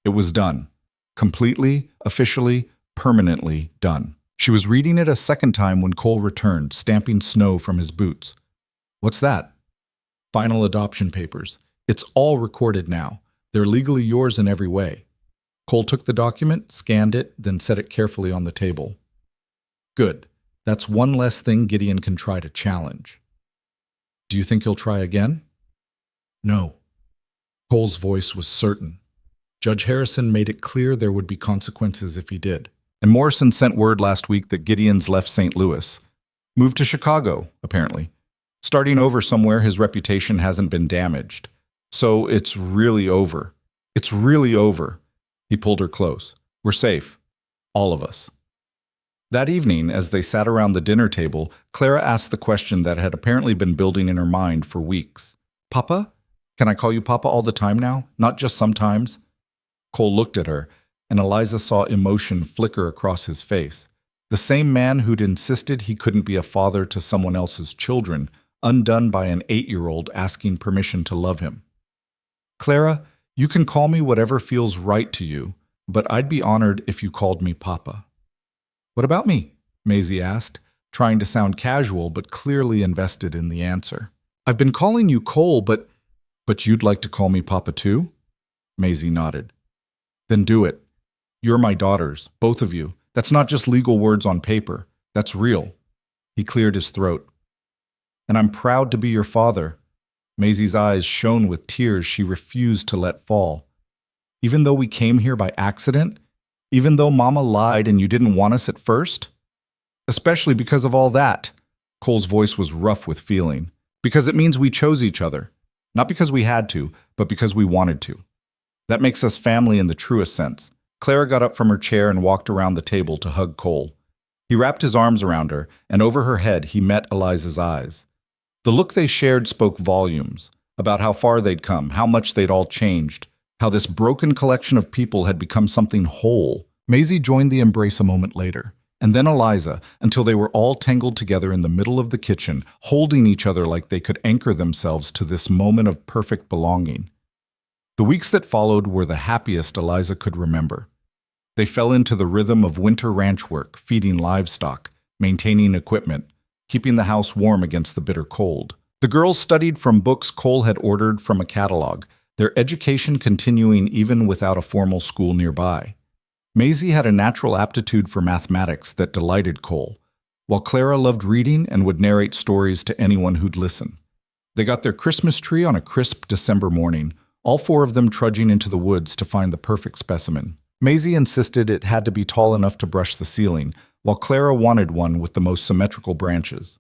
It was done. Completely, officially, permanently done. She was reading it a second time when Cole returned, stamping snow from his boots. What's that? Final adoption papers. It's all recorded now. They're legally yours in every way. Cole took the document, scanned it, then set it carefully on the table. Good. That's one less thing Gideon can try to challenge. Do you think he'll try again? No. Cole's voice was certain. Judge Harrison made it clear there would be consequences if he did. And Morrison sent word last week that Gideon's left St. Louis. Moved to Chicago, apparently. Starting over somewhere his reputation hasn't been damaged. So it's really over. It's really over. He pulled her close. We're safe. All of us. That evening, as they sat around the dinner table, Clara asked the question that had apparently been building in her mind for weeks. Papa? Can I call you Papa all the time now? Not just sometimes? Cole looked at her, and Eliza saw emotion flicker across his face. The same man who'd insisted he couldn't be a father to someone else's children, undone by an 8-year-old asking permission to love him. Clara, you can call me whatever feels right to you, but I'd be honored if you called me Papa. What about me? Maisie asked, trying to sound casual but clearly invested in the answer. I've been calling you Cole, but you'd like to call me Papa too? Maisie nodded. Then do it. You're my daughters, both of you. That's not just legal words on paper. That's real. He cleared his throat. And I'm proud to be your father. Maisie's eyes shone with tears she refused to let fall. Even though we came here by accident? Even though Mama lied and you didn't want us at first? Especially because of all that. Cole's voice was rough with feeling. Because it means we chose each other. Not because we had to, but because we wanted to. That makes us family in the truest sense. Clara got up from her chair and walked around the table to hug Cole. He wrapped his arms around her, and over her head he met Eliza's eyes. The look they shared spoke volumes about how far they'd come, how much they'd all changed, how this broken collection of people had become something whole. Maisie joined the embrace a moment later, and then Eliza, until they were all tangled together in the middle of the kitchen, holding each other like they could anchor themselves to this moment of perfect belonging. The weeks that followed were the happiest Eliza could remember. They fell into the rhythm of winter ranch work, feeding livestock, maintaining equipment, keeping the house warm against the bitter cold. The girls studied from books Cole had ordered from a catalog, their education continuing even without a formal school nearby. Maisie had a natural aptitude for mathematics that delighted Cole, while Clara loved reading and would narrate stories to anyone who'd listen. They got their Christmas tree on a crisp December morning, all 4 of them trudging into the woods to find the perfect specimen. Maisie insisted it had to be tall enough to brush the ceiling, while Clara wanted one with the most symmetrical branches.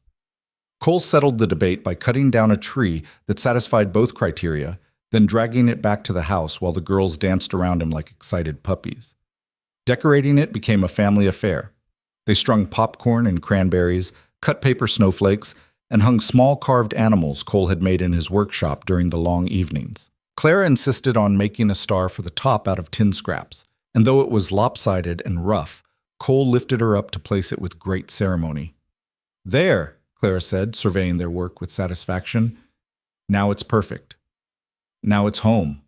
Cole settled the debate by cutting down a tree that satisfied both criteria, then dragging it back to the house while the girls danced around him like excited puppies. Decorating it became a family affair. They strung popcorn and cranberries, cut paper snowflakes, and hung small carved animals Cole had made in his workshop during the long evenings. Clara insisted on making a star for the top out of tin scraps, and though it was lopsided and rough, Cole lifted her up to place it with great ceremony. There, Clara said, surveying their work with satisfaction. Now it's perfect. Now it's home,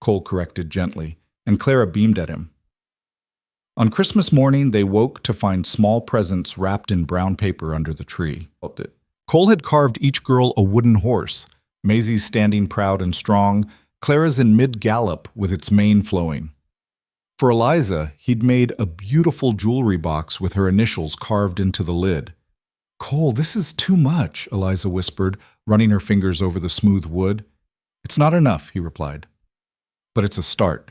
Cole corrected gently, and Clara beamed at him. On Christmas morning, they woke to find small presents wrapped in brown paper under the tree. Cole had carved each girl a wooden horse, Maisie's standing proud and strong, Clara's in mid-gallop with its mane flowing. For Eliza, he'd made a beautiful jewelry box with her initials carved into the lid. Cole, this is too much, Eliza whispered, running her fingers over the smooth wood. It's not enough, he replied. But it's a start.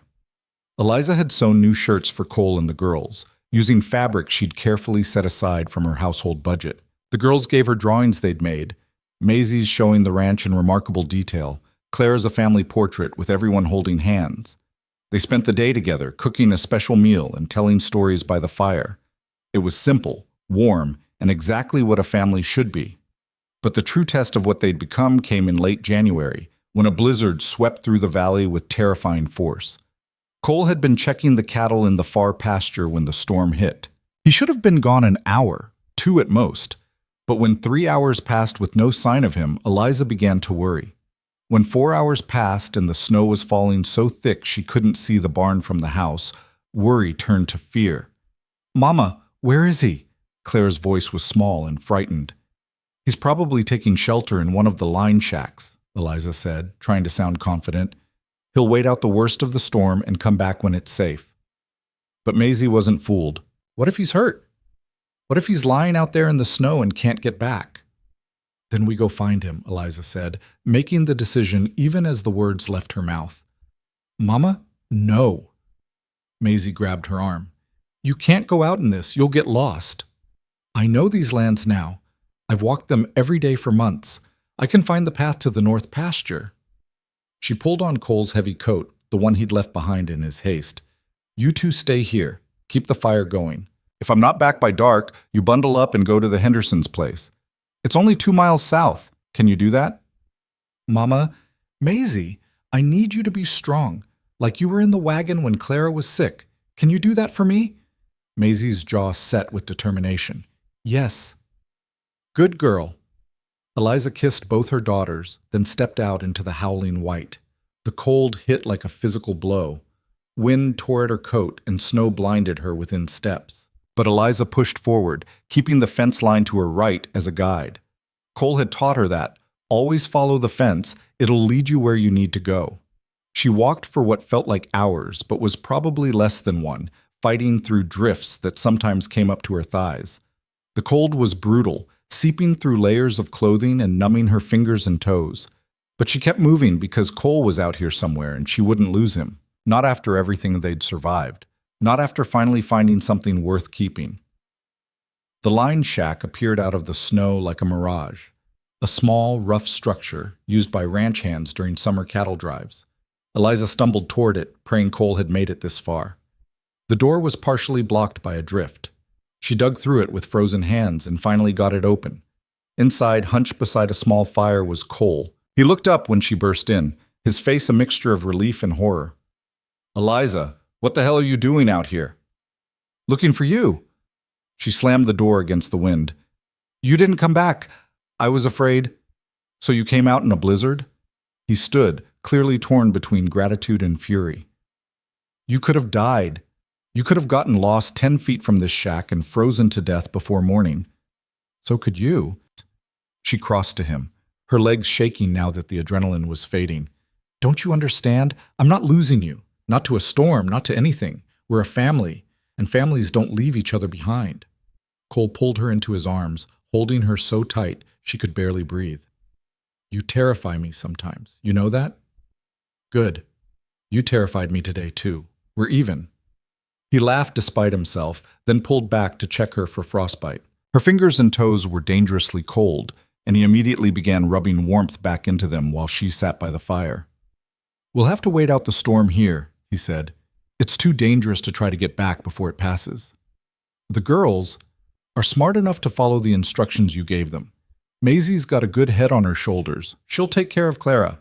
Eliza had sewn new shirts for Cole and the girls, using fabric she'd carefully set aside from her household budget. The girls gave her drawings they'd made, Maisie's showing the ranch in remarkable detail, Clara's a family portrait with everyone holding hands. They spent the day together, cooking a special meal and telling stories by the fire. It was simple, warm, and exactly what a family should be. But the true test of what they'd become came in late January, when a blizzard swept through the valley with terrifying force. Cole had been checking the cattle in the far pasture when the storm hit. He should have been gone an hour, 2 at most. But when 3 hours passed with no sign of him, Eliza began to worry. When 4 hours passed and the snow was falling so thick she couldn't see the barn from the house, worry turned to fear. Mama, where is he? Clara's voice was small and frightened. He's probably taking shelter in one of the line shacks, Eliza said, trying to sound confident. He'll wait out the worst of the storm and come back when it's safe. But Maisie wasn't fooled. What if he's hurt? What if he's lying out there in the snow and can't get back? Then we go find him, Eliza said, making the decision even as the words left her mouth. Mama, No. Maisie grabbed her arm. You can't go out in this. You'll get lost. I know these lands now. I've walked them every day for months. I can find the path to the north pasture. She pulled on Cole's heavy coat, the one he'd left behind in his haste. You two stay here. Keep the fire going. If I'm not back by dark, you bundle up and go to the Hendersons' place. It's only 2 miles south. Can you do that? Mama, Maisie, I need you to be strong, like you were in the wagon when Clara was sick. Can you do that for me? Maisie's jaw set with determination. Yes. Good girl. Eliza kissed both her daughters, then stepped out into the howling white. The cold hit like a physical blow. Wind tore at her coat and snow blinded her within steps. But Eliza pushed forward, keeping the fence line to her right as a guide. Cole had taught her that. Always follow the fence, it'll lead you where you need to go. She walked for what felt like hours, but was probably less than one, fighting through drifts that sometimes came up to her thighs. The cold was brutal, seeping through layers of clothing and numbing her fingers and toes. But she kept moving because Cole was out here somewhere and she wouldn't lose him. Not after everything they'd survived. Not after finally finding something worth keeping. The line shack appeared out of the snow like a mirage. A small, rough structure used by ranch hands during summer cattle drives. Eliza stumbled toward it, praying Cole had made it this far. The door was partially blocked by a drift. She dug through it with frozen hands and finally got it open. Inside, hunched beside a small fire, was Cole. He looked up when she burst in, his face a mixture of relief and horror. Eliza, what the hell are you doing out here? Looking for you. She slammed the door against the wind. You didn't come back. I was afraid. So you came out in a blizzard? He stood, clearly torn between gratitude and fury. You could have died. You could have gotten lost 10 feet from this shack and frozen to death before morning. So could you. She crossed to him, her legs shaking now that the adrenaline was fading. Don't you understand? I'm not losing you. Not to a storm, not to anything. We're a family, and families don't leave each other behind. Cole pulled her into his arms, holding her so tight she could barely breathe. You terrify me sometimes. You know that? Good. You terrified me today, too. We're even. He laughed despite himself, then pulled back to check her for frostbite. Her fingers and toes were dangerously cold, and he immediately began rubbing warmth back into them while she sat by the fire. We'll have to wait out the storm here, he said. It's too dangerous to try to get back before it passes. The girls are smart enough to follow the instructions you gave them. Maisie's got a good head on her shoulders. She'll take care of Clara.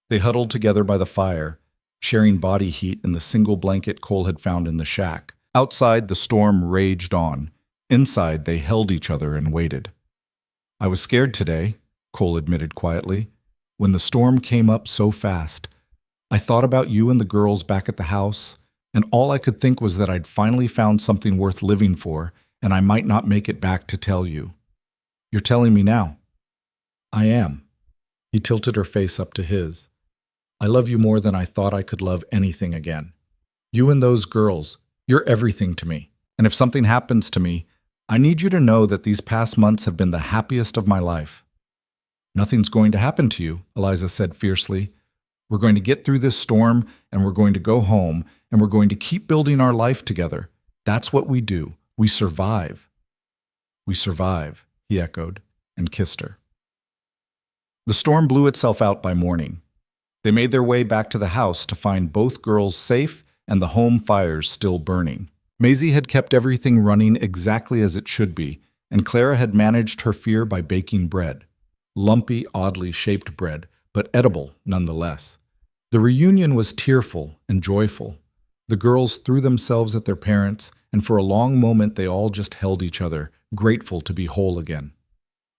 They huddled together by the fire, sharing body heat in the single blanket Cole had found in the shack. Outside, the storm raged on. Inside, they held each other and waited. I was scared today, Cole admitted quietly, when the storm came up so fast. I thought about you and the girls back at the house, and all I could think was that I'd finally found something worth living for, and I might not make it back to tell you. You're telling me now. I am. He tilted her face up to his. I love you more than I thought I could love anything again. You and those girls, you're everything to me. And if something happens to me, I need you to know that these past months have been the happiest of my life. Nothing's going to happen to you, Eliza said fiercely. We're going to get through this storm, and we're going to go home, and we're going to keep building our life together. That's what we do. We survive. We survive, he echoed, and kissed her. The storm blew itself out by morning. They made their way back to the house to find both girls safe and the home fires still burning. Maisie had kept everything running exactly as it should be, and Clara had managed her fear by baking bread. Lumpy, oddly shaped bread, but edible nonetheless. The reunion was tearful and joyful. The girls threw themselves at their parents, and for a long moment they all just held each other, grateful to be whole again.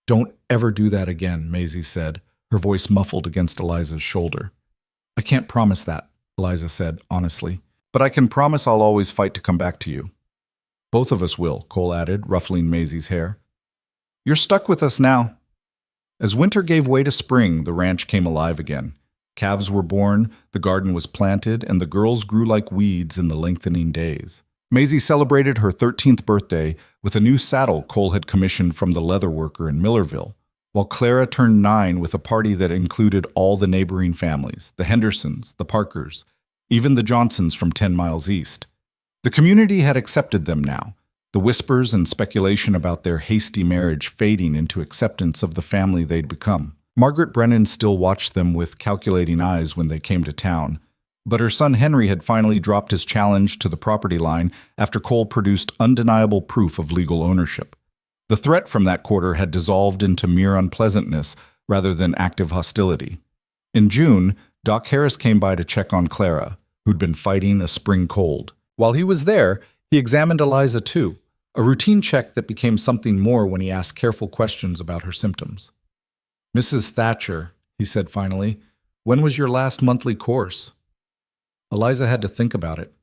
Don't ever do that again, Maisie said, her voice muffled against Eliza's shoulder. I can't promise that, Eliza said honestly, but I can promise I'll always fight to come back to you. Both of us will, Cole added, ruffling Maisie's hair. You're stuck with us now. As winter gave way to spring, the ranch came alive again. Calves were born, the garden was planted, and the girls grew like weeds in the lengthening days. Maisie celebrated her 13th birthday with a new saddle Cole had commissioned from the leather worker in Millerville, while Clara turned 9 with a party that included all the neighboring families, the Hendersons, the Parkers, even the Johnsons from 10 miles east. The community had accepted them now, the whispers and speculation about their hasty marriage fading into acceptance of the family they'd become. Margaret Brennan still watched them with calculating eyes when they came to town, but her son Henry had finally dropped his challenge to the property line after Cole produced undeniable proof of legal ownership. The threat from that quarter had dissolved into mere unpleasantness rather than active hostility. In June, Doc Harris came by to check on Clara, who'd been fighting a spring cold. While he was there, he examined Eliza too, a routine check that became something more when he asked careful questions about her symptoms. "Mrs. Thatcher," he said finally, "when was your last monthly course?" Eliza had to think about it.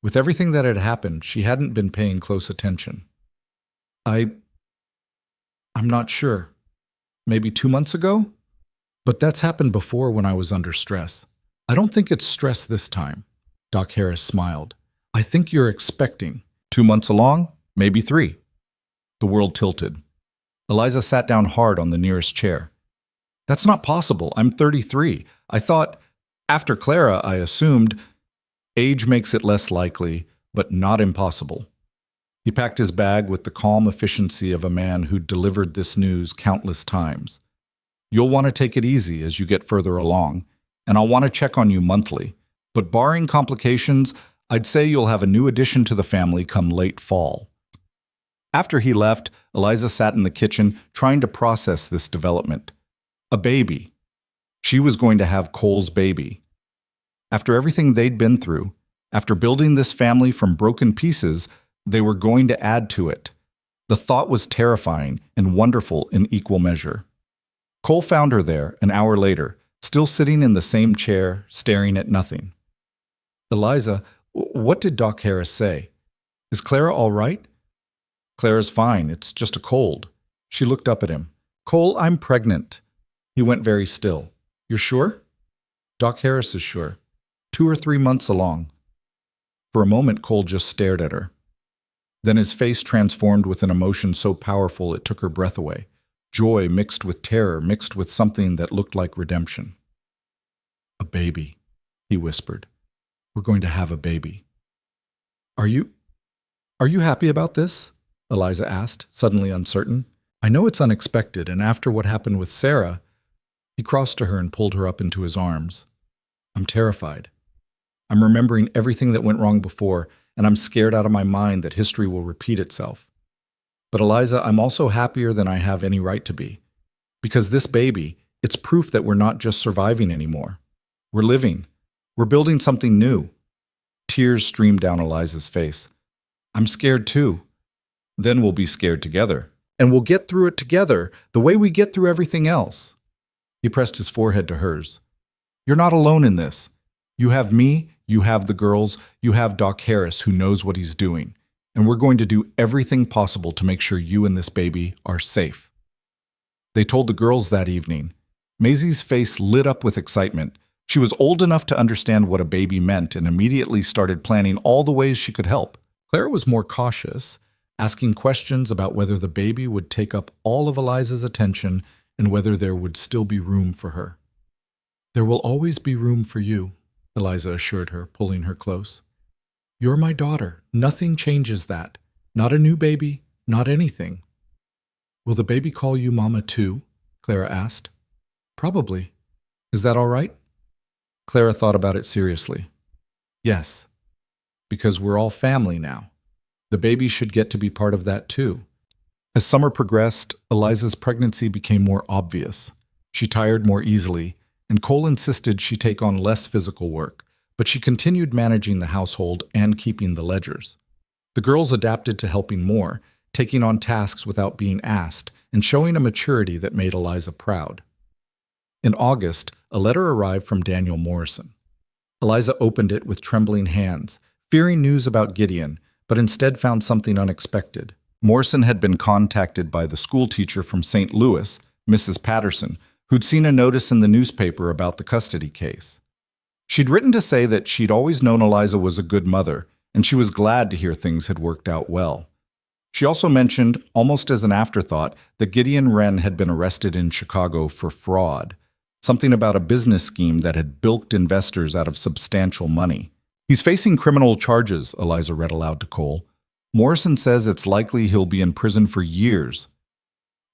With everything that had happened, she hadn't been paying close attention. I'm not sure. Maybe 2 months ago? But that's happened before when I was under stress. I don't think it's stress this time." Doc Harris smiled. "I think you're expecting 2 months along, maybe 3. The world tilted. Eliza sat down hard on the nearest chair. "That's not possible. I'm 33. I thought, after Clara, I assumed age makes it less likely, but not impossible." He packed his bag with the calm efficiency of a man who'd delivered this news countless times. "You'll want to take it easy as you get further along, and I'll want to check on you monthly. But barring complications, I'd say you'll have a new addition to the family come late fall." After he left, Eliza sat in the kitchen trying to process this development. A baby. She was going to have Cole's baby. After everything they'd been through, after building this family from broken pieces, they were going to add to it. The thought was terrifying and wonderful in equal measure. Cole found her there an hour later, still sitting in the same chair, staring at nothing. "Eliza, what did Doc Harris say? Is Clara all right?" "Clara's fine. It's just a cold." She looked up at him. "Cole, I'm pregnant." He went very still. "You're sure?" Doc Harris is sure. 2 or 3 months along. For a moment, Cole just stared at her. Then his face transformed with an emotion so powerful it took her breath away. Joy mixed with terror, mixed with something that looked like redemption. "A baby," he whispered. "We're going to have a baby." Are you happy about this?" Eliza asked, suddenly uncertain. "I know it's unexpected, and after what happened with Sarah..." He crossed to her and pulled her up into his arms. "I'm terrified. I'm remembering everything that went wrong before, and I'm scared out of my mind that history will repeat itself. But Eliza, I'm also happier than I have any right to be. Because this baby, it's proof that we're not just surviving anymore. We're living. We're building something new." Tears streamed down Eliza's face. "I'm scared too." "Then we'll be scared together. And we'll get through it together, the way we get through everything else." He pressed his forehead to hers. "You're not alone in this. You have me, you have the girls, you have Doc Harris who knows what he's doing. And we're going to do everything possible to make sure you and this baby are safe." They told the girls that evening. Maisie's face lit up with excitement. She was old enough to understand what a baby meant and immediately started planning all the ways she could help. Clara was more cautious, asking questions about whether the baby would take up all of Eliza's attention and whether there would still be room for her. "There will always be room for you," Eliza assured her, pulling her close. "You're my daughter. Nothing changes that. Not a new baby, not anything." "Will the baby call you Mama too?" Clara asked. "Probably. Is that all right?" Clara thought about it seriously. "Yes. Because we're all family now. The baby should get to be part of that too." As summer progressed, Eliza's pregnancy became more obvious. She tired more easily, and Cole insisted she take on less physical work, but she continued managing the household and keeping the ledgers. The girls adapted to helping more, taking on tasks without being asked, and showing a maturity that made Eliza proud. In August, a letter arrived from Daniel Morrison. Eliza opened it with trembling hands, fearing news about Gideon, but instead found something unexpected. Morrison had been contacted by the school teacher from St. Louis, Mrs. Patterson, who'd seen a notice in the newspaper about the custody case. She'd written to say that she'd always known Eliza was a good mother, and she was glad to hear things had worked out well. She also mentioned, almost as an afterthought, that Gideon Wren had been arrested in Chicago for fraud. Something about a business scheme that had bilked investors out of substantial money. He's facing criminal charges, Eliza read aloud to Cole. Morrison says it's likely he'll be in prison for years.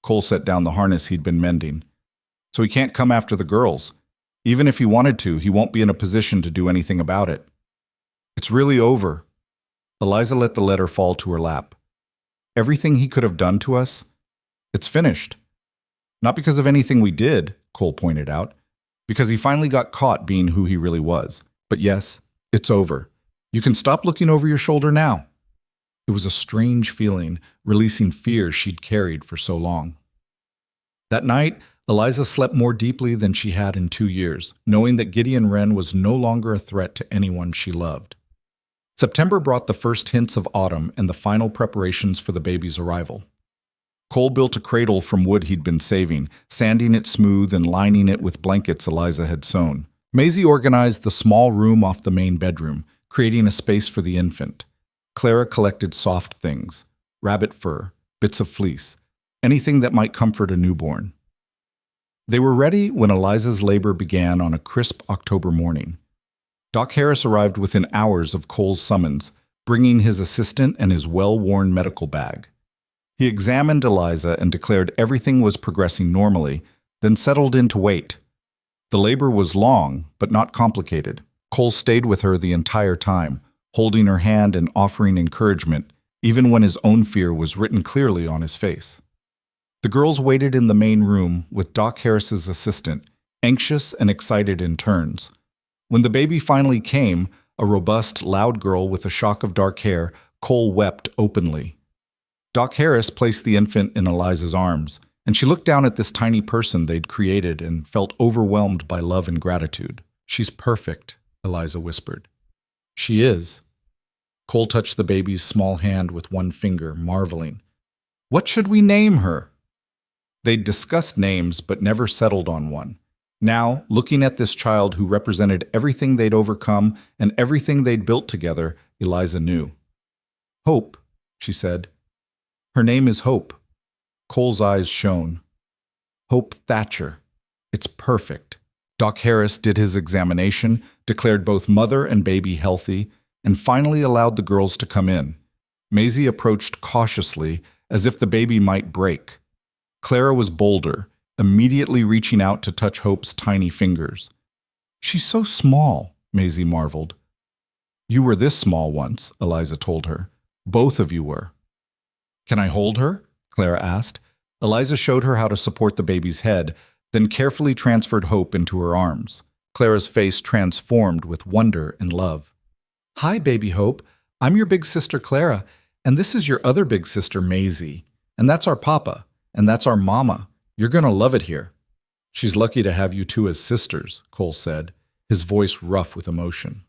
Cole set down the harness he'd been mending. So he can't come after the girls. Even if he wanted to, he won't be in a position to do anything about it. It's really over. Eliza let the letter fall to her lap. Everything he could have done to us, it's finished. Not because of anything we did, Cole pointed out, because he finally got caught being who he really was. But yes, it's over. You can stop looking over your shoulder now. It was a strange feeling, releasing fear she'd carried for so long. That night, Eliza slept more deeply than she had in 2 years, knowing that Gideon Wren was no longer a threat to anyone she loved. September brought the first hints of autumn and the final preparations for the baby's arrival. Cole built a cradle from wood he'd been saving, sanding it smooth and lining it with blankets Eliza had sewn. Maisie organized the small room off the main bedroom, creating a space for the infant. Clara collected soft things, rabbit fur, bits of fleece, anything that might comfort a newborn. They were ready when Eliza's labor began on a crisp October morning. Doc Harris arrived within hours of Cole's summons, bringing his assistant and his well-worn medical bag. He examined Eliza and declared everything was progressing normally, then settled in to wait. The labor was long, but not complicated. Cole stayed with her the entire time, holding her hand and offering encouragement, even when his own fear was written clearly on his face. The girls waited in the main room with Doc Harris's assistant, anxious and excited in turns. When the baby finally came, a robust, loud girl with a shock of dark hair, Cole wept openly. Doc Harris placed the infant in Eliza's arms, and she looked down at this tiny person they'd created and felt overwhelmed by love and gratitude. "She's perfect," Eliza whispered. "She is." Cole touched the baby's small hand with one finger, marveling. "What should we name her?" They'd discussed names but never settled on one. Now, looking at this child who represented everything they'd overcome and everything they'd built together, Eliza knew. "Hope," she said. "Her name is Hope." Cole's eyes shone. "Hope Thatcher. It's perfect." Doc Harris did his examination, declared both mother and baby healthy, and finally allowed the girls to come in. Maisie approached cautiously, as if the baby might break. Clara was bolder, immediately reaching out to touch Hope's tiny fingers. "She's so small," Maisie marveled. "You were this small once," Eliza told her. "Both of you were." "Can I hold her?" Clara asked. Eliza showed her how to support the baby's head, then carefully transferred Hope into her arms. Clara's face transformed with wonder and love. "Hi, baby Hope. I'm your big sister Clara, and this is your other big sister Maisie. And that's our papa, and that's our mama. You're gonna love it here." "She's lucky to have you two as sisters," Cole said, his voice rough with emotion.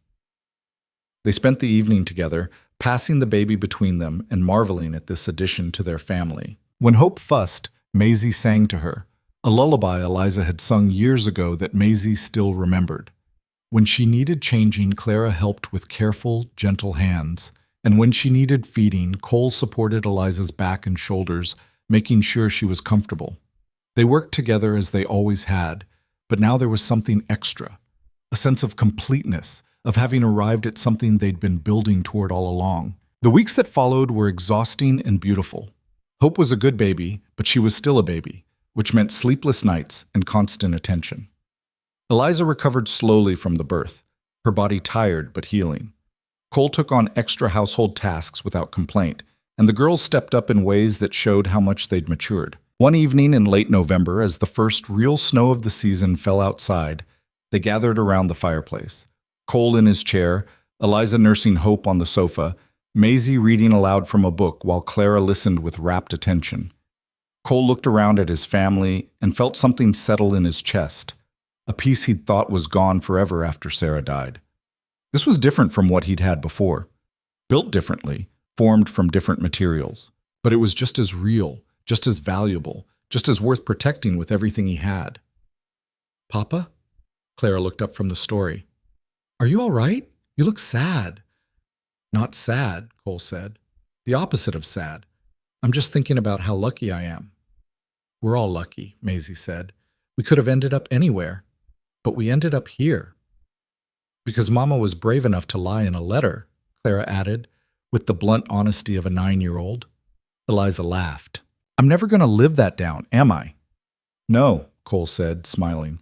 They spent the evening together, passing the baby between them and marveling at this addition to their family. When Hope fussed, Maisie sang to her, a lullaby Eliza had sung years ago that Maisie still remembered. When she needed changing, Clara helped with careful, gentle hands, and when she needed feeding, Cole supported Eliza's back and shoulders, making sure she was comfortable. They worked together as they always had, but now there was something extra, a sense of completeness, of having arrived at something they'd been building toward all along. The weeks that followed were exhausting and beautiful. Hope was a good baby, but she was still a baby, which meant sleepless nights and constant attention. Eliza recovered slowly from the birth, her body tired but healing. Cole took on extra household tasks without complaint, and the girls stepped up in ways that showed how much they'd matured. One evening in late November, as the first real snow of the season fell outside, they gathered around the fireplace. Cole in his chair, Eliza nursing Hope on the sofa, Maisie reading aloud from a book while Clara listened with rapt attention. Cole looked around at his family and felt something settle in his chest, a piece he'd thought was gone forever after Sarah died. This was different from what he'd had before, built differently, formed from different materials, but it was just as real, just as valuable, just as worth protecting with everything he had. "Papa?" Clara looked up from the story. "Are you all right? You look sad." "Not sad," Cole said. "The opposite of sad. I'm just thinking about how lucky I am." "We're all lucky," Maisie said. "We could have ended up anywhere. But we ended up here. Because Mama was brave enough to lie in a letter, Clara added, with the blunt honesty of a 9-year-old. Eliza laughed. I'm never going to live that down, am I? No, Cole said, smiling.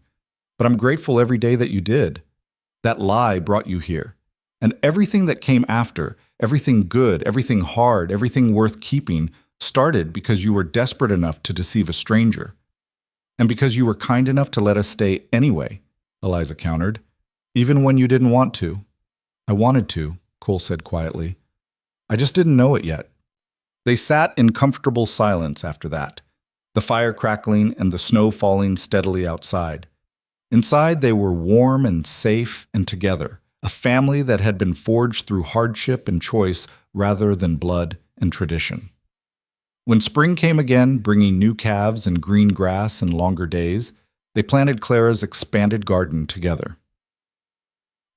But I'm grateful every day that you did. That lie brought you here. And everything that came after, everything good, everything hard, everything worth keeping, started because you were desperate enough to deceive a stranger. And because you were kind enough to let us stay anyway, Eliza countered. Even when you didn't want to. I wanted to, Cole said quietly. I just didn't know it yet. They sat in comfortable silence after that, the fire crackling and the snow falling steadily outside. Inside, they were warm and safe and together, a family that had been forged through hardship and choice rather than blood and tradition. When spring came again, bringing new calves and green grass and longer days, they planted Clara's expanded garden together.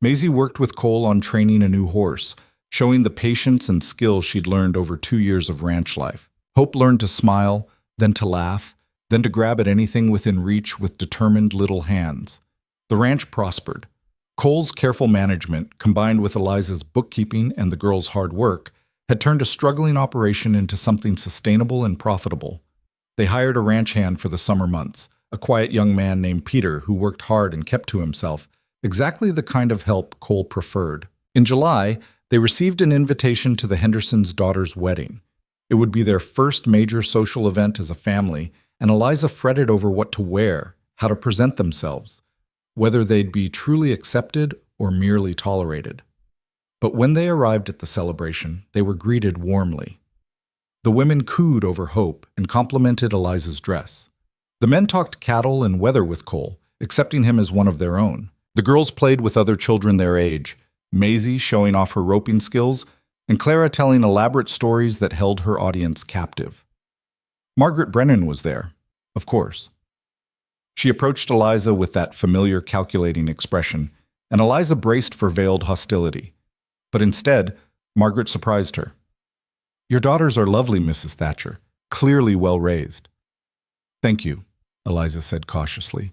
Maisie worked with Cole on training a new horse, showing the patience and skill she'd learned over 2 years of ranch life. Hope learned to smile, then to laugh, then to grab at anything within reach with determined little hands. The ranch prospered. Cole's careful management, combined with Eliza's bookkeeping and the girls' hard work, had turned a struggling operation into something sustainable and profitable. They hired a ranch hand for the summer months, a quiet young man named Peter who worked hard and kept to himself, exactly the kind of help Cole preferred. In July, they received an invitation to the Hendersons' daughter's wedding. It would be their first major social event as a family, and Eliza fretted over what to wear, how to present themselves, whether they'd be truly accepted or merely tolerated. But when they arrived at the celebration, they were greeted warmly. The women cooed over Hope and complimented Eliza's dress. The men talked cattle and weather with Cole, accepting him as one of their own. The girls played with other children their age, Maisie showing off her roping skills, and Clara telling elaborate stories that held her audience captive. Margaret Brennan was there, of course. She approached Eliza with that familiar calculating expression, and Eliza braced for veiled hostility. But instead, Margaret surprised her. Your daughters are lovely, Mrs. Thatcher, clearly well raised. Thank you, Eliza said cautiously.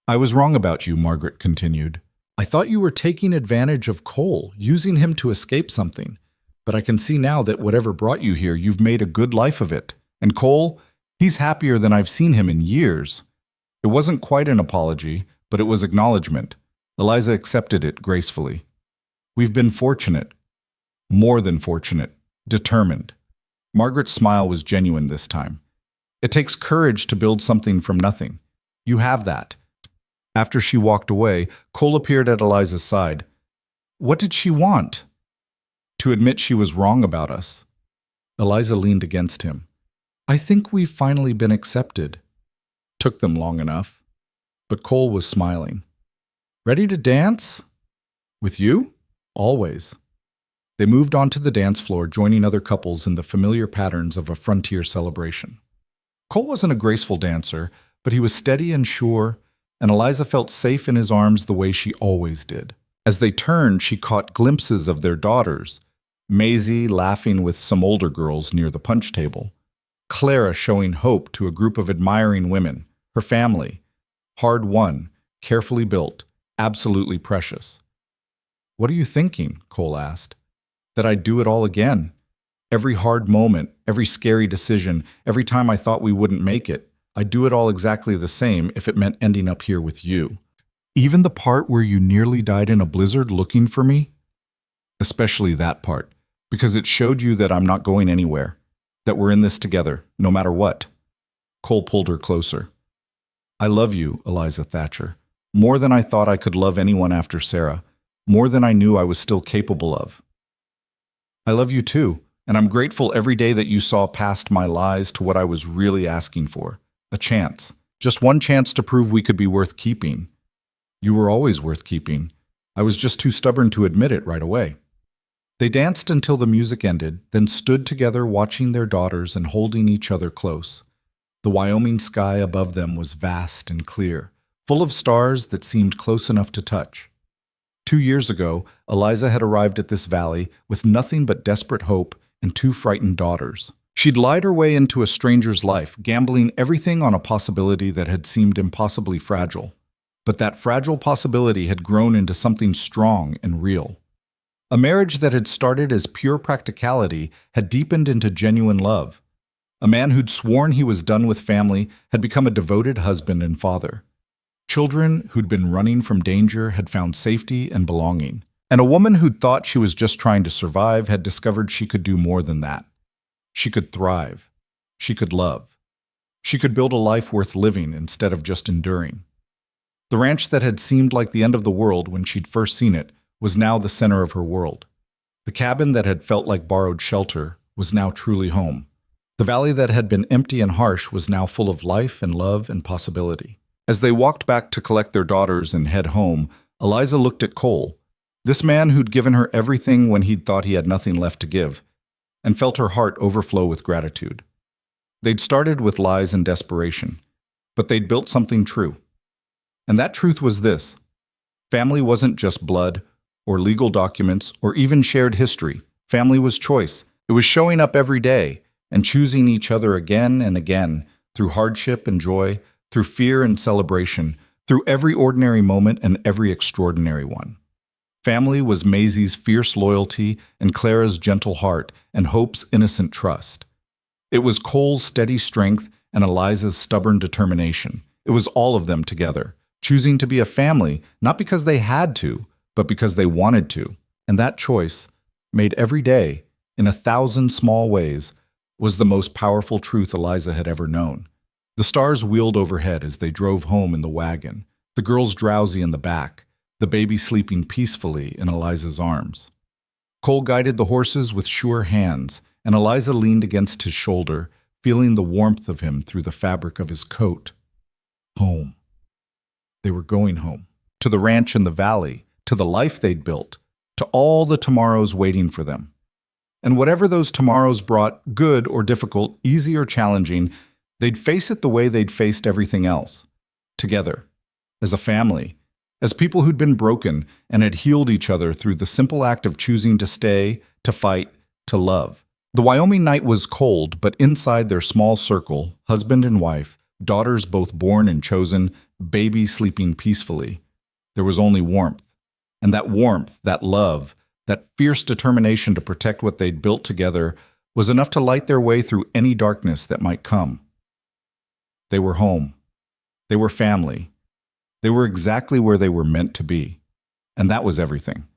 I was wrong about you, Margaret continued. I thought you were taking advantage of Cole, using him to escape something. But I can see now that whatever brought you here, you've made a good life of it. And Cole, he's happier than I've seen him in years. It wasn't quite an apology, but it was acknowledgement. Eliza accepted it gracefully. We've been fortunate. More than fortunate. Determined. Margaret's smile was genuine this time. It takes courage to build something from nothing. You have that. After she walked away, Cole appeared at Eliza's side. What did she want? To admit she was wrong about us. Eliza leaned against him. I think we've finally been accepted. Took them long enough. But Cole was smiling. Ready to dance? With you? Always. They moved onto the dance floor, joining other couples in the familiar patterns of a frontier celebration. Cole wasn't a graceful dancer, but he was steady and sure, and Eliza felt safe in his arms the way she always did. As they turned, she caught glimpses of their daughters, Maisie laughing with some older girls near the punch table, Clara showing hope to a group of admiring women, her family, hard-won, carefully built, absolutely precious. What are you thinking? Cole asked. That I'd do it all again. Every hard moment, every scary decision, every time I thought we wouldn't make it, I'd do it all exactly the same if it meant ending up here with you. Even the part where you nearly died in a blizzard looking for me? Especially that part, because it showed you that I'm not going anywhere, that we're in this together, no matter what. Cole pulled her closer. I love you, Eliza Thatcher, more than I thought I could love anyone after Sarah, more than I knew I was still capable of. I love you too, and I'm grateful every day that you saw past my lies to what I was really asking for. A chance. Just one chance to prove we could be worth keeping. You were always worth keeping. I was just too stubborn to admit it right away. They danced until the music ended, then stood together watching their daughters and holding each other close. The Wyoming sky above them was vast and clear, full of stars that seemed close enough to touch. 2 years ago, Eliza had arrived at this valley with nothing but desperate hope and 2 frightened daughters. She'd lied her way into a stranger's life, gambling everything on a possibility that had seemed impossibly fragile. but that fragile possibility had grown into something strong and real. A marriage that had started as pure practicality had deepened into genuine love. A man who'd sworn he was done with family had become a devoted husband and father. Children who'd been running from danger had found safety and belonging. And a woman who'd thought she was just trying to survive had discovered she could do more than that. She could thrive. She could love. She could build a life worth living instead of just enduring. The ranch that had seemed like the end of the world when she'd first seen it was now the center of her world. The cabin that had felt like borrowed shelter was now truly home. The valley that had been empty and harsh was now full of life and love and possibility. As they walked back to collect their daughters and head home, Eliza looked at Cole, this man who'd given her everything when he'd thought he had nothing left to give, and felt her heart overflow with gratitude. They'd started with lies and desperation, but they'd built something true. And that truth was this: family wasn't just blood, or legal documents, or even shared history. Family was choice. It was showing up every day and choosing each other again and again, through hardship and joy, through fear and celebration, through every ordinary moment and every extraordinary one. Family was Maisie's fierce loyalty and Clara's gentle heart and Hope's innocent trust. It was Cole's steady strength and Eliza's stubborn determination. It was all of them together, choosing to be a family, not because they had to, but because they wanted to. And that choice, made every day, in 1,000 small ways, was the most powerful truth Eliza had ever known. The stars wheeled overhead as they drove home in the wagon, the girls drowsy in the back, the baby sleeping peacefully in Eliza's arms. Cole guided the horses with sure hands, and Eliza leaned against his shoulder, feeling the warmth of him through the fabric of his coat. Home. They were going home, to the ranch in the valley, to the life they'd built, to all the tomorrows waiting for them. And whatever those tomorrows brought, good or difficult, easy or challenging, they'd face it the way they'd faced everything else. Together, as a family, as people who'd been broken and had healed each other through the simple act of choosing to stay, to fight, to love. The Wyoming night was cold, but inside their small circle, husband and wife, daughters both born and chosen, baby sleeping peacefully, there was only warmth. And that warmth, that love, that fierce determination to protect what they'd built together was enough to light their way through any darkness that might come. They were home. They were family. They were exactly where they were meant to be. And that was everything.